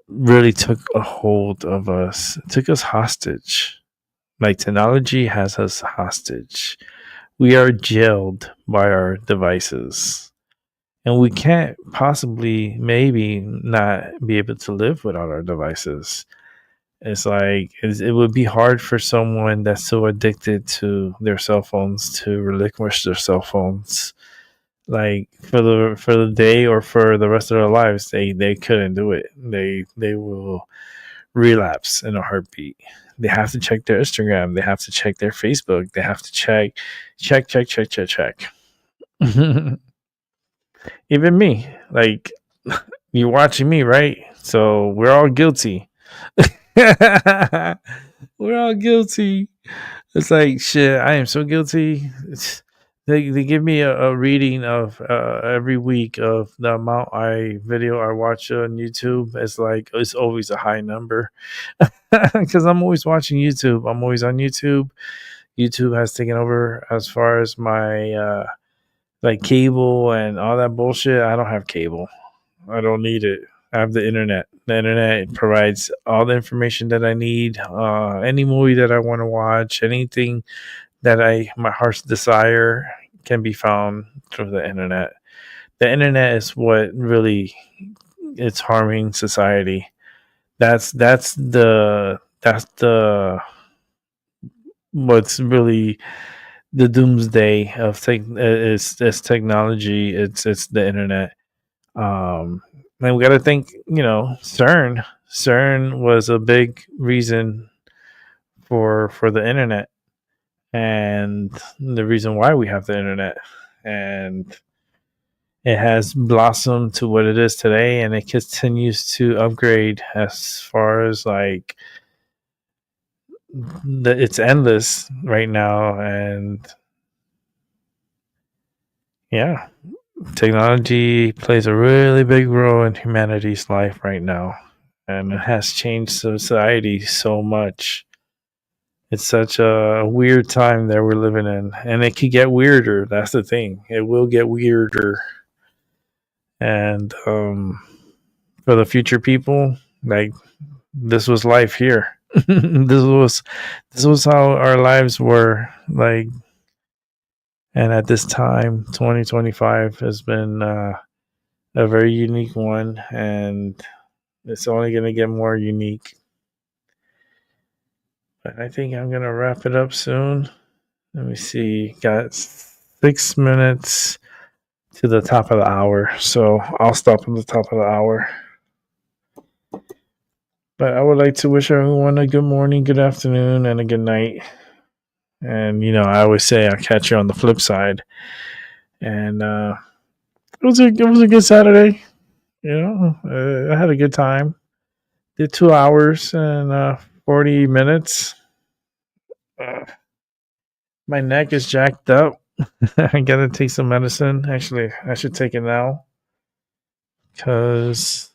really took a hold of us, it took us hostage. Technology has us hostage. We are jailed by our devices, and we can't possibly maybe not be able to live without our devices. It's it would be hard for someone that's so addicted to their cell phones to relinquish their cell phones. For the day or for the rest of their lives, they couldn't do it. They will relapse in a heartbeat. They have to check their Instagram. They have to check their Facebook. They have to check. Even me, you're watching me, right? So we're all guilty. We're all guilty. It's shit. I am so guilty. They give me a reading of every week of the amount video I watch on YouTube. It's always a high number because I'm always watching YouTube. I'm always on YouTube. YouTube has taken over as far as my cable and all that bullshit. I don't have cable. I don't need it. I have the internet. The internet provides all the information that I need. Any movie that I want to watch, anything that my heart's desire can be found through the internet. The internet is what really it's harming society. That's the what's really the doomsday of is technology. It's the internet. And we got to think, CERN. CERN was a big reason for the internet and the reason why we have the internet. And it has blossomed to what it is today, and it continues to upgrade as far as like it's endless right now. And yeah, technology plays a really big role in humanity's life right now, and it has changed society so much. It's such a weird time that we're living in, and it could get weirder. That's the thing; it will get weirder. And for the future people, like, this was life here. This was how our lives were like. And at this time, 2025 has been a very unique one, and it's only going to get more unique. But I think I'm going to wrap it up soon. Let me see. Got 6 minutes to the top of the hour, so I'll stop at the top of the hour. But I would like to wish everyone a good morning, good afternoon, and a good night. And, I always say I'll catch you on the flip side. And it was a good Saturday. I had a good time. Did 2 hours and 40 minutes. My neck is jacked up. I gotta take some medicine. Actually, I should take it now because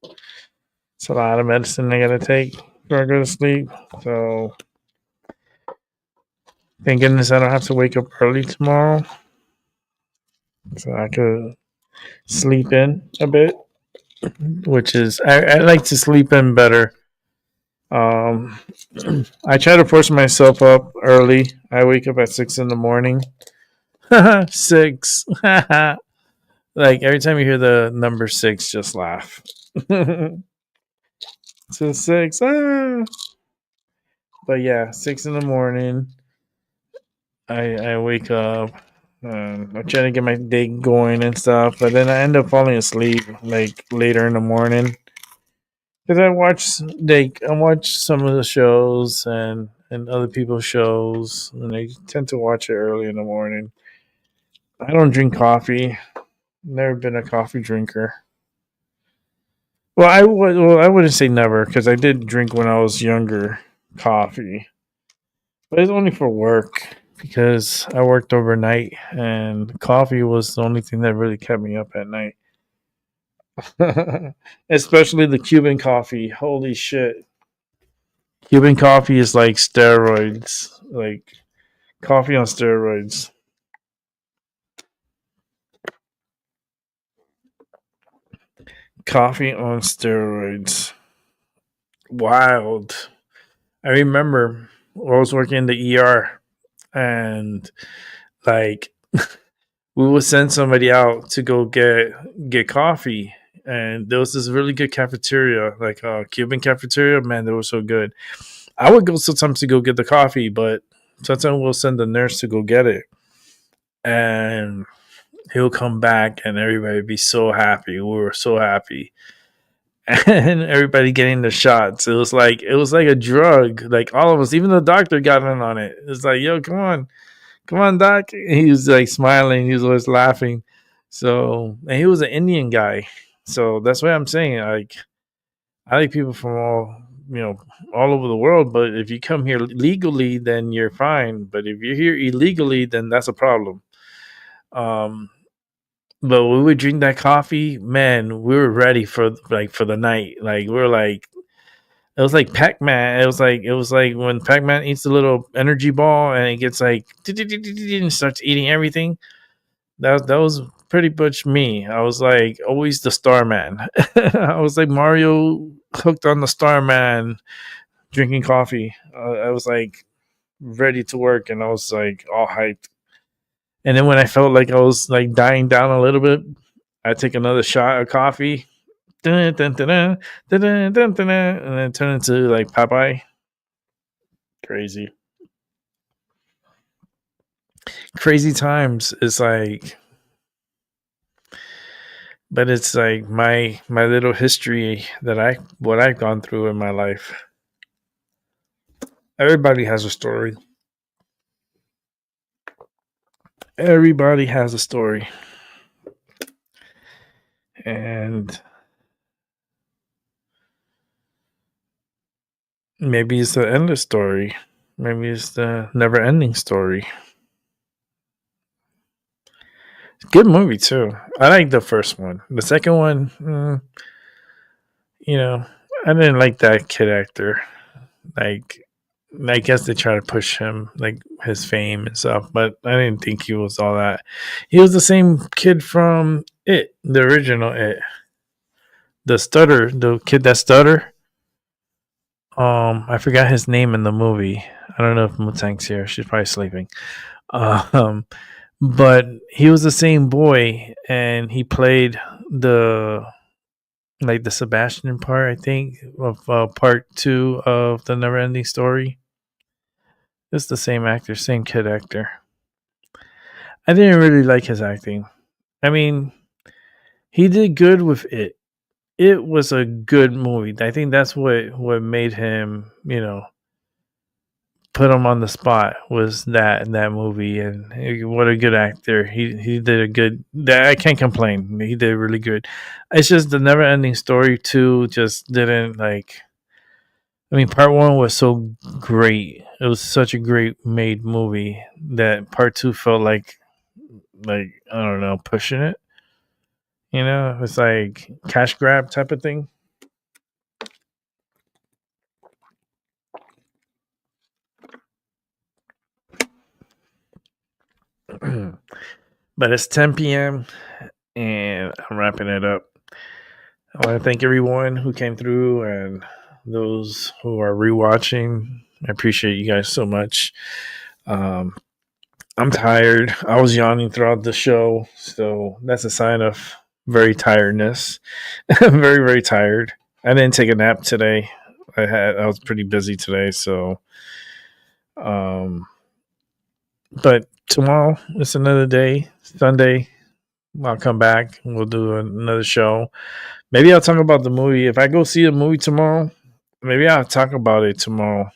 it's a lot of medicine I gotta take before I go to sleep. So, thank goodness I don't have to wake up early tomorrow, so I could sleep in a bit. Which is, I like to sleep in better. I try to force myself up early. I wake up at 6 in the morning. 6. Like, every time you hear the number 6, just laugh. So 6. But yeah, 6 in the morning. I wake up. I'm trying to get my day going and stuff, but then I end up falling asleep like later in the morning. Because I watch some of the shows and other people's shows, and I tend to watch it early in the morning. I don't drink coffee. Never been a coffee drinker. Well, I wouldn't say never, because I did drink when I was younger coffee, but it's only for work because I worked overnight, and coffee was the only thing that really kept me up at night. Especially the Cuban coffee. Holy shit. Cuban coffee is like steroids. Like coffee on steroids. Coffee on steroids. Wild. I remember I was working in the ER, and like we would send somebody out to go get coffee, and there was this really good cafeteria, like a Cuban cafeteria. Man, they were so good. I would go sometimes to go get the coffee, but sometimes we'll send the nurse to go get it, and he'll come back, and everybody would be so happy. We were so happy, and everybody getting the shots. It was like a drug. Like, all of us, even the doctor got in on it. It's like, yo, come on, doc. He was like smiling. He was always laughing. So, and he was an Indian guy. So that's why I'm saying, like, I like people from all over the world. But if you come here legally, then you're fine. But if you're here illegally, then that's a problem. But when we would drink that coffee, man, we were ready for the night. Like, we were like, it was like Pac-Man. It was like when Pac-Man eats the little energy ball and it gets like and starts eating everything. That was pretty much me. I was like always the Starman. I was like Mario hooked on the Starman, drinking coffee. I was like ready to work, and I was like all hyped. And then when I felt like I was like dying down a little bit, I take another shot of coffee. And then turn into like Popeye. Crazy times. It's like, but it's like my little history that what I've gone through in my life. Everybody has a story. Everybody has a story. And maybe it's the endless story. Maybe it's the never-ending story. Good movie too. I like the first one. The second one, I didn't like that kid actor. Like, I guess they try to push him, like his fame and stuff, but I didn't think he was all that. He was the same kid from It, the original It. The kid that stutter. I forgot his name in the movie. I don't know if Mutang's here. She's probably sleeping. Um, but he was the same boy, and he played the Sebastian part, I think, of part 2 of the Neverending Story. It's the same actor, same kid actor. I didn't really like his acting. I mean, he did good with It. It was a good movie. I think that's what made him, put him on the spot, was that movie. And what a good actor. He did a good. I can't complain. He did really good. It's just the Never-Ending Story 2 just didn't like. I mean, part 1 was so great. It was such a great made movie that part 2 felt like I don't know, pushing it. It's like cash grab type of thing. But it's 10 p.m. and I'm wrapping it up. I want to thank everyone who came through and those who are rewatching. I appreciate you guys so much. I'm tired. I was yawning throughout the show, so that's a sign of very tiredness. I'm very, very tired. I didn't take a nap today. I was pretty busy today, so but tomorrow it's another day. Sunday, I'll come back and we'll do another show. Maybe I'll talk about the movie. If I go see a movie tomorrow, maybe I'll talk about it tomorrow.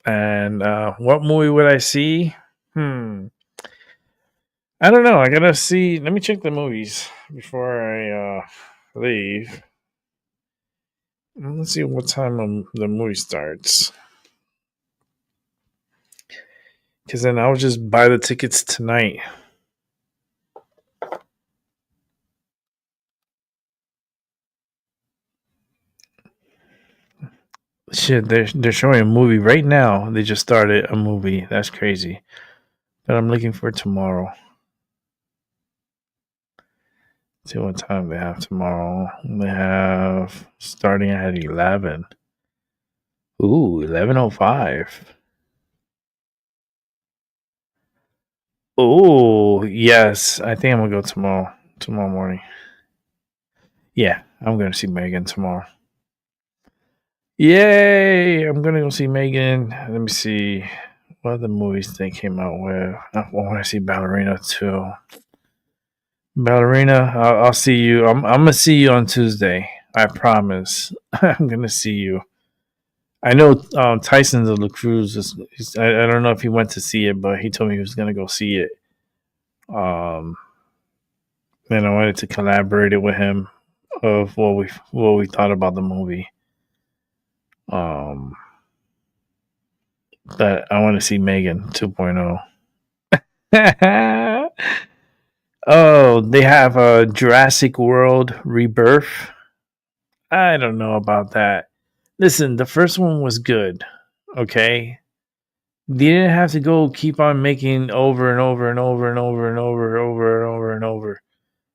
And what movie would I see? I don't know. I gotta see. Let me check the movies before I leave. Let's see what time the movie starts. Because then I'll just buy the tickets tonight. Shit, they're showing a movie right now. They just started a movie. That's crazy. But I'm looking for tomorrow. See what time they have tomorrow. They have starting at 11. Ooh, 11:05. Oh, yes. I think I'm going to go tomorrow morning. Yeah, I'm going to see Megan tomorrow. Yay! I'm going to go see Megan. Let me see what other movies they came out with. I want to see Ballerina too. Ballerina, I'll see you. I'm going to see you on Tuesday. I promise. I'm going to see you. I know Tyson de la Cruz I don't know if he went to see it, but he told me he was going to go see it. And I wanted to collaborate it with him of what we thought about the movie. But I want to see Megan 2.0. Oh, they have a Jurassic World Rebirth. I don't know about that. Listen, the first one was good. Okay. They didn't have to go keep on making over and over and over and over and over and over and over and over.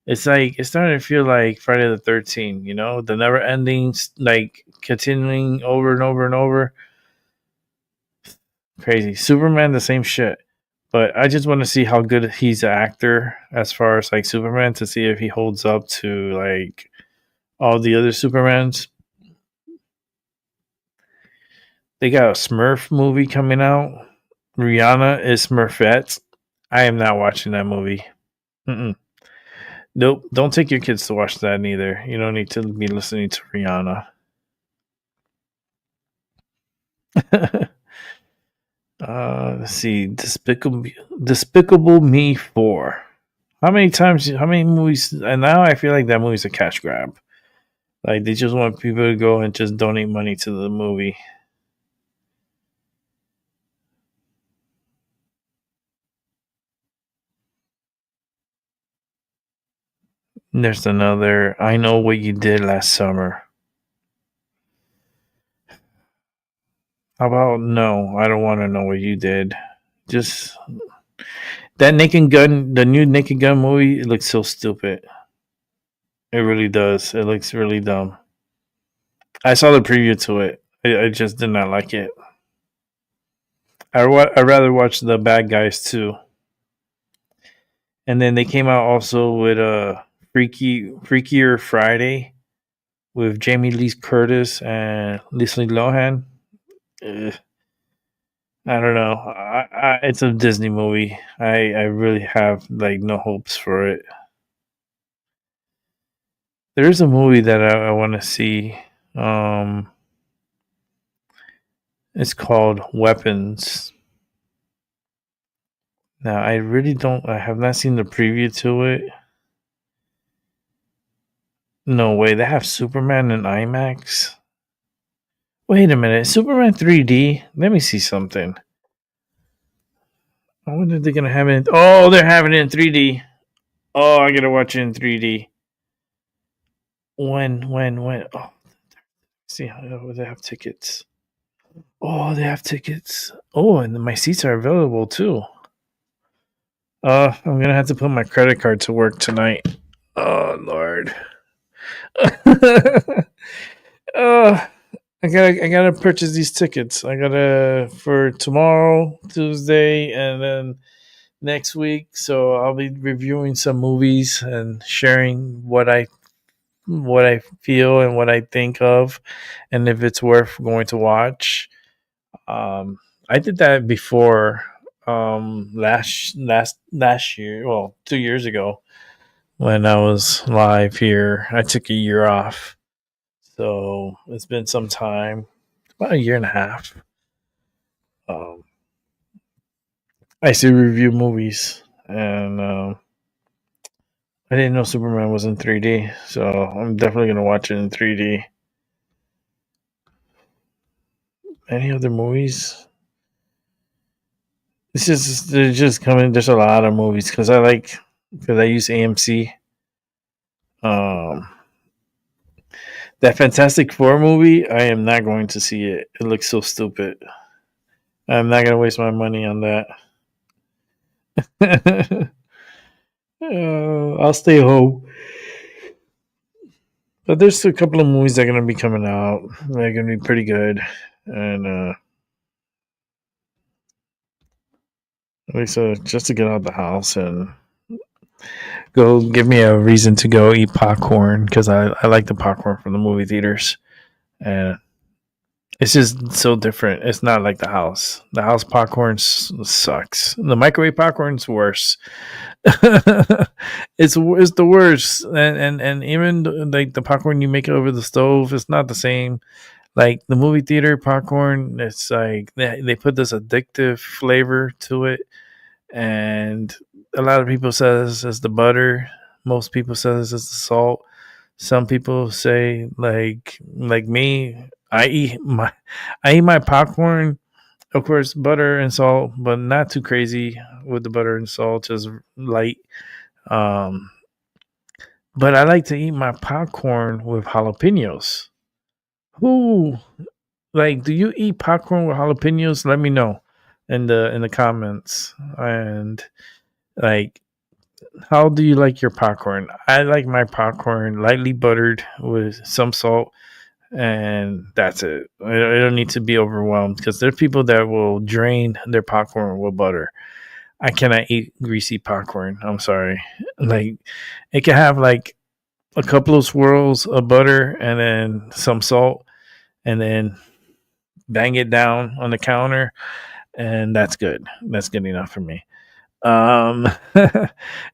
It's like it's starting to feel like Friday the 13th, the never ending, like continuing over and over and over. Crazy. Superman, the same shit. But I just want to see how good he's an actor as far as like Superman, to see if he holds up to like all the other Supermans. They got a Smurf movie coming out. Rihanna is Smurfette. I am not watching that movie. Nope. Don't take your kids to watch that neither. You don't need to be listening to Rihanna. Let's see. Despicable Me 4. How many movies? And now I feel like that movie's a cash grab. Like they just want people to go and just donate money to the movie. And there's another. I know what you did last summer. How about no? I don't want to know what you did. Just that Naked Gun, the new Naked Gun movie. It looks so stupid. It really does. It looks really dumb. I saw the preview to it. I just did not like it. I'd rather watch The Bad Guys too. And then they came out also with a Freakier Friday with Jamie Lee Curtis and Leslie Lohan. Ugh. I don't know. It's a Disney movie. I really have like no hopes for it. There's a movie that I want to see. It's called Weapons. Now I really don't. I have not seen the preview to it. No way. They have Superman in IMAX. Wait a minute. Superman 3D? Let me see something. I wonder if they're going to have it. Oh, they're having it in 3D. Oh, I got to watch it in 3D. When? Oh, see how they have tickets. Oh, they have tickets. Oh, and my seats are available too. I'm going to have to put my credit card to work tonight. Oh, Lord. I gotta purchase these tickets. I gotta for tomorrow, Tuesday, and then next week. So I'll be reviewing some movies and sharing what I feel and what I think of, and if it's worth going to watch. I did that before last year. Well, 2 years ago when I was live here. I took a year off. So it's been some time, about a year and a half. I used to review movies, and I didn't know Superman was in 3D, so I'm definitely gonna watch it in 3D. Any other movies? They're just coming. There's a lot of movies because I use AMC. That Fantastic Four movie, I am not going to see it. It looks so stupid. I'm not gonna waste my money on that. I'll stay home. But there's a couple of movies that are gonna be coming out. They're gonna be pretty good, and at least just to get out of the house and go give me a reason to go eat popcorn because I like the popcorn from the movie theaters, and it's just so different. It's not like the house. The house popcorn sucks. The microwave popcorn's worse. it's the worst, and even like the popcorn you make over the stove, it's not the same. Like the movie theater popcorn, it's like they put this addictive flavor to it, and a lot of people says it's the butter. Most people says it's the salt. Some people say like me, I eat my popcorn, of course, butter and salt, but not too crazy with the butter and salt, just light. But I like to eat my popcorn with jalapenos. Who do you eat popcorn with jalapenos? Let me know in the comments. And like, how do you like your popcorn? I like my popcorn lightly buttered with some salt, and that's it. I don't need to be overwhelmed because there are people that will drain their popcorn with butter. I cannot eat greasy popcorn. I'm sorry. Like, it can have like a couple of swirls of butter and then some salt, and then bang it down on the counter, and that's good. That's good enough for me.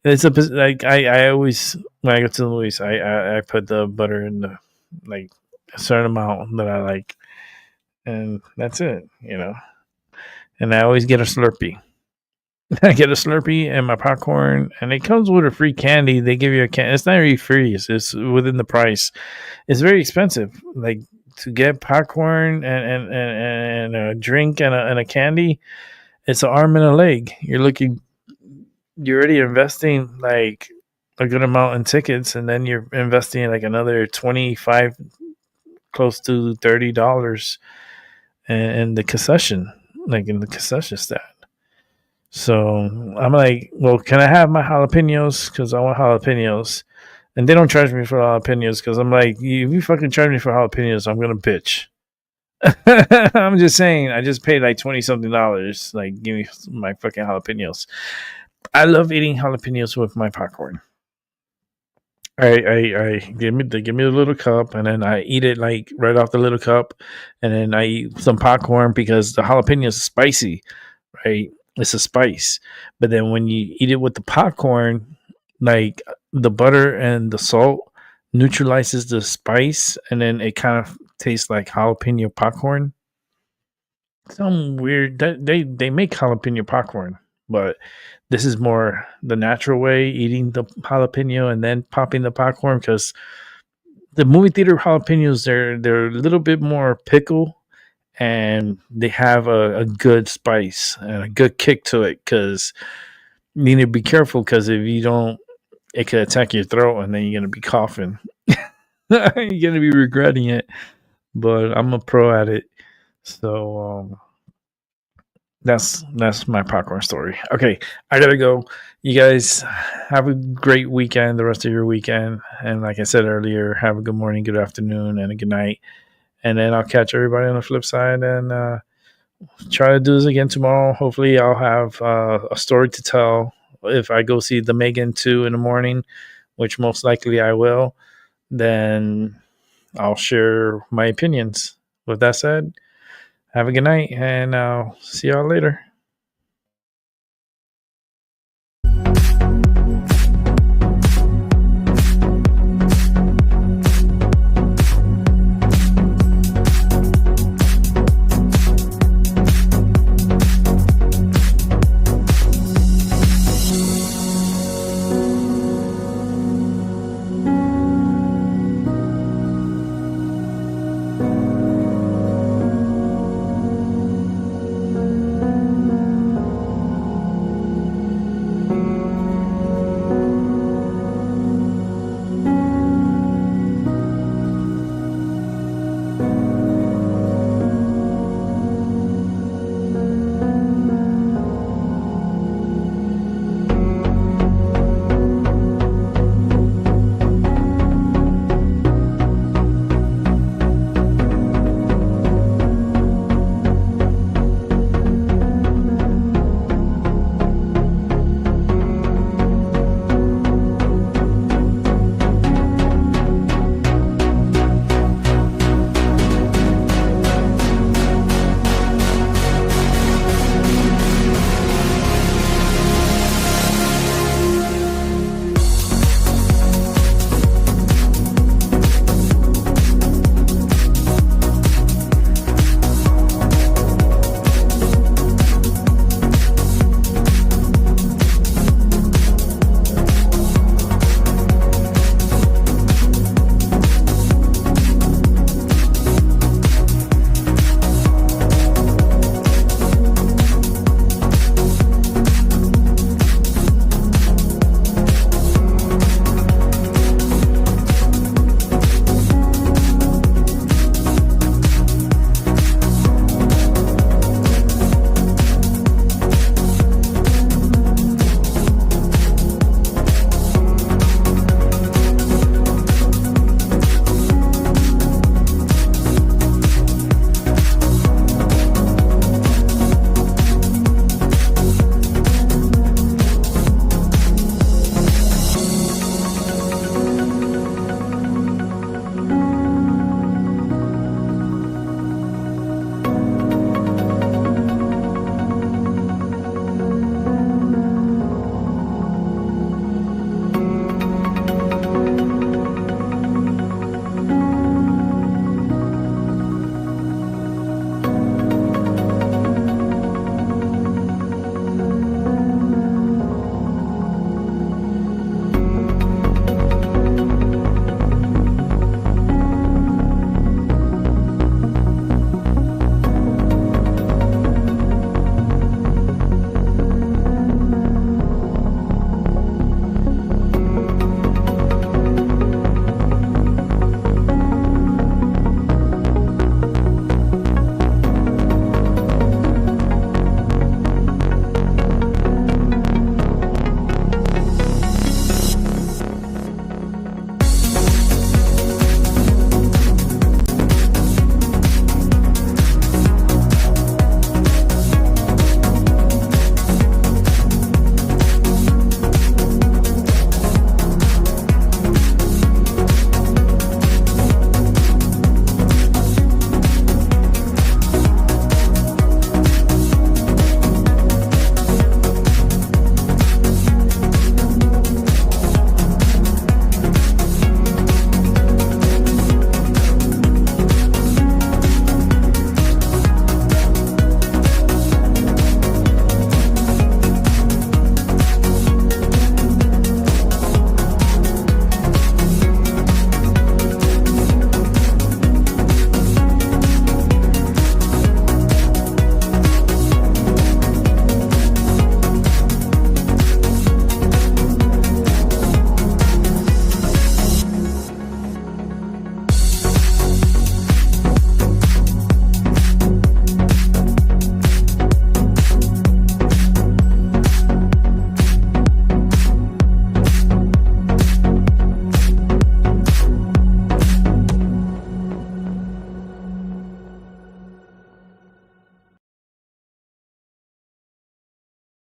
It's like I always, when I go to the movies, I put the butter in the like a certain amount that I like, and that's it, And I always get a Slurpee. I get a Slurpee and my popcorn, and it comes with a free candy. They give you a candy. It's not really free. It's within the price. It's very expensive. Like to get popcorn and a drink and a candy, it's an arm and a leg. You're already investing like a good amount in tickets, and then you're investing like another 25, close to $30 in the concession, like in the concession stand. So I'm like, well, can I have my jalapenos? Because I want jalapenos. And they don't charge me for jalapenos because I'm like, if you fucking charge me for jalapenos, I'm going to bitch. I'm just saying, I just paid like $20-something. Like, give me my fucking jalapenos. I love eating jalapenos with my popcorn. I give me the little cup, and then I eat it like right off the little cup, and then I eat some popcorn because the jalapeno is spicy, right? It's a spice, but then when you eat it with the popcorn, like the butter and the salt neutralizes the spice, and then it kind of tastes like jalapeno popcorn. Some weird that they make jalapeno popcorn, but this is more the natural way, eating the jalapeno and then popping the popcorn, because the movie theater jalapenos, they're a little bit more pickle, and they have a good spice and a good kick to it, because you need to be careful, because if you don't, it could attack your throat and then you're going to be coughing. You're going to be regretting it, but I'm a pro at it. So that's my popcorn story. Okay, I gotta go. You guys have a great weekend, the rest of your weekend, and like I said earlier, have a good morning, good afternoon, and a good night. And then I'll catch everybody on the flip side, and try to do this again tomorrow. Hopefully I'll have a story to tell if I go see the Megan 2 in the morning, which most likely I will. Then I'll share my opinions. With that said, have a good night, and I'll see y'all later.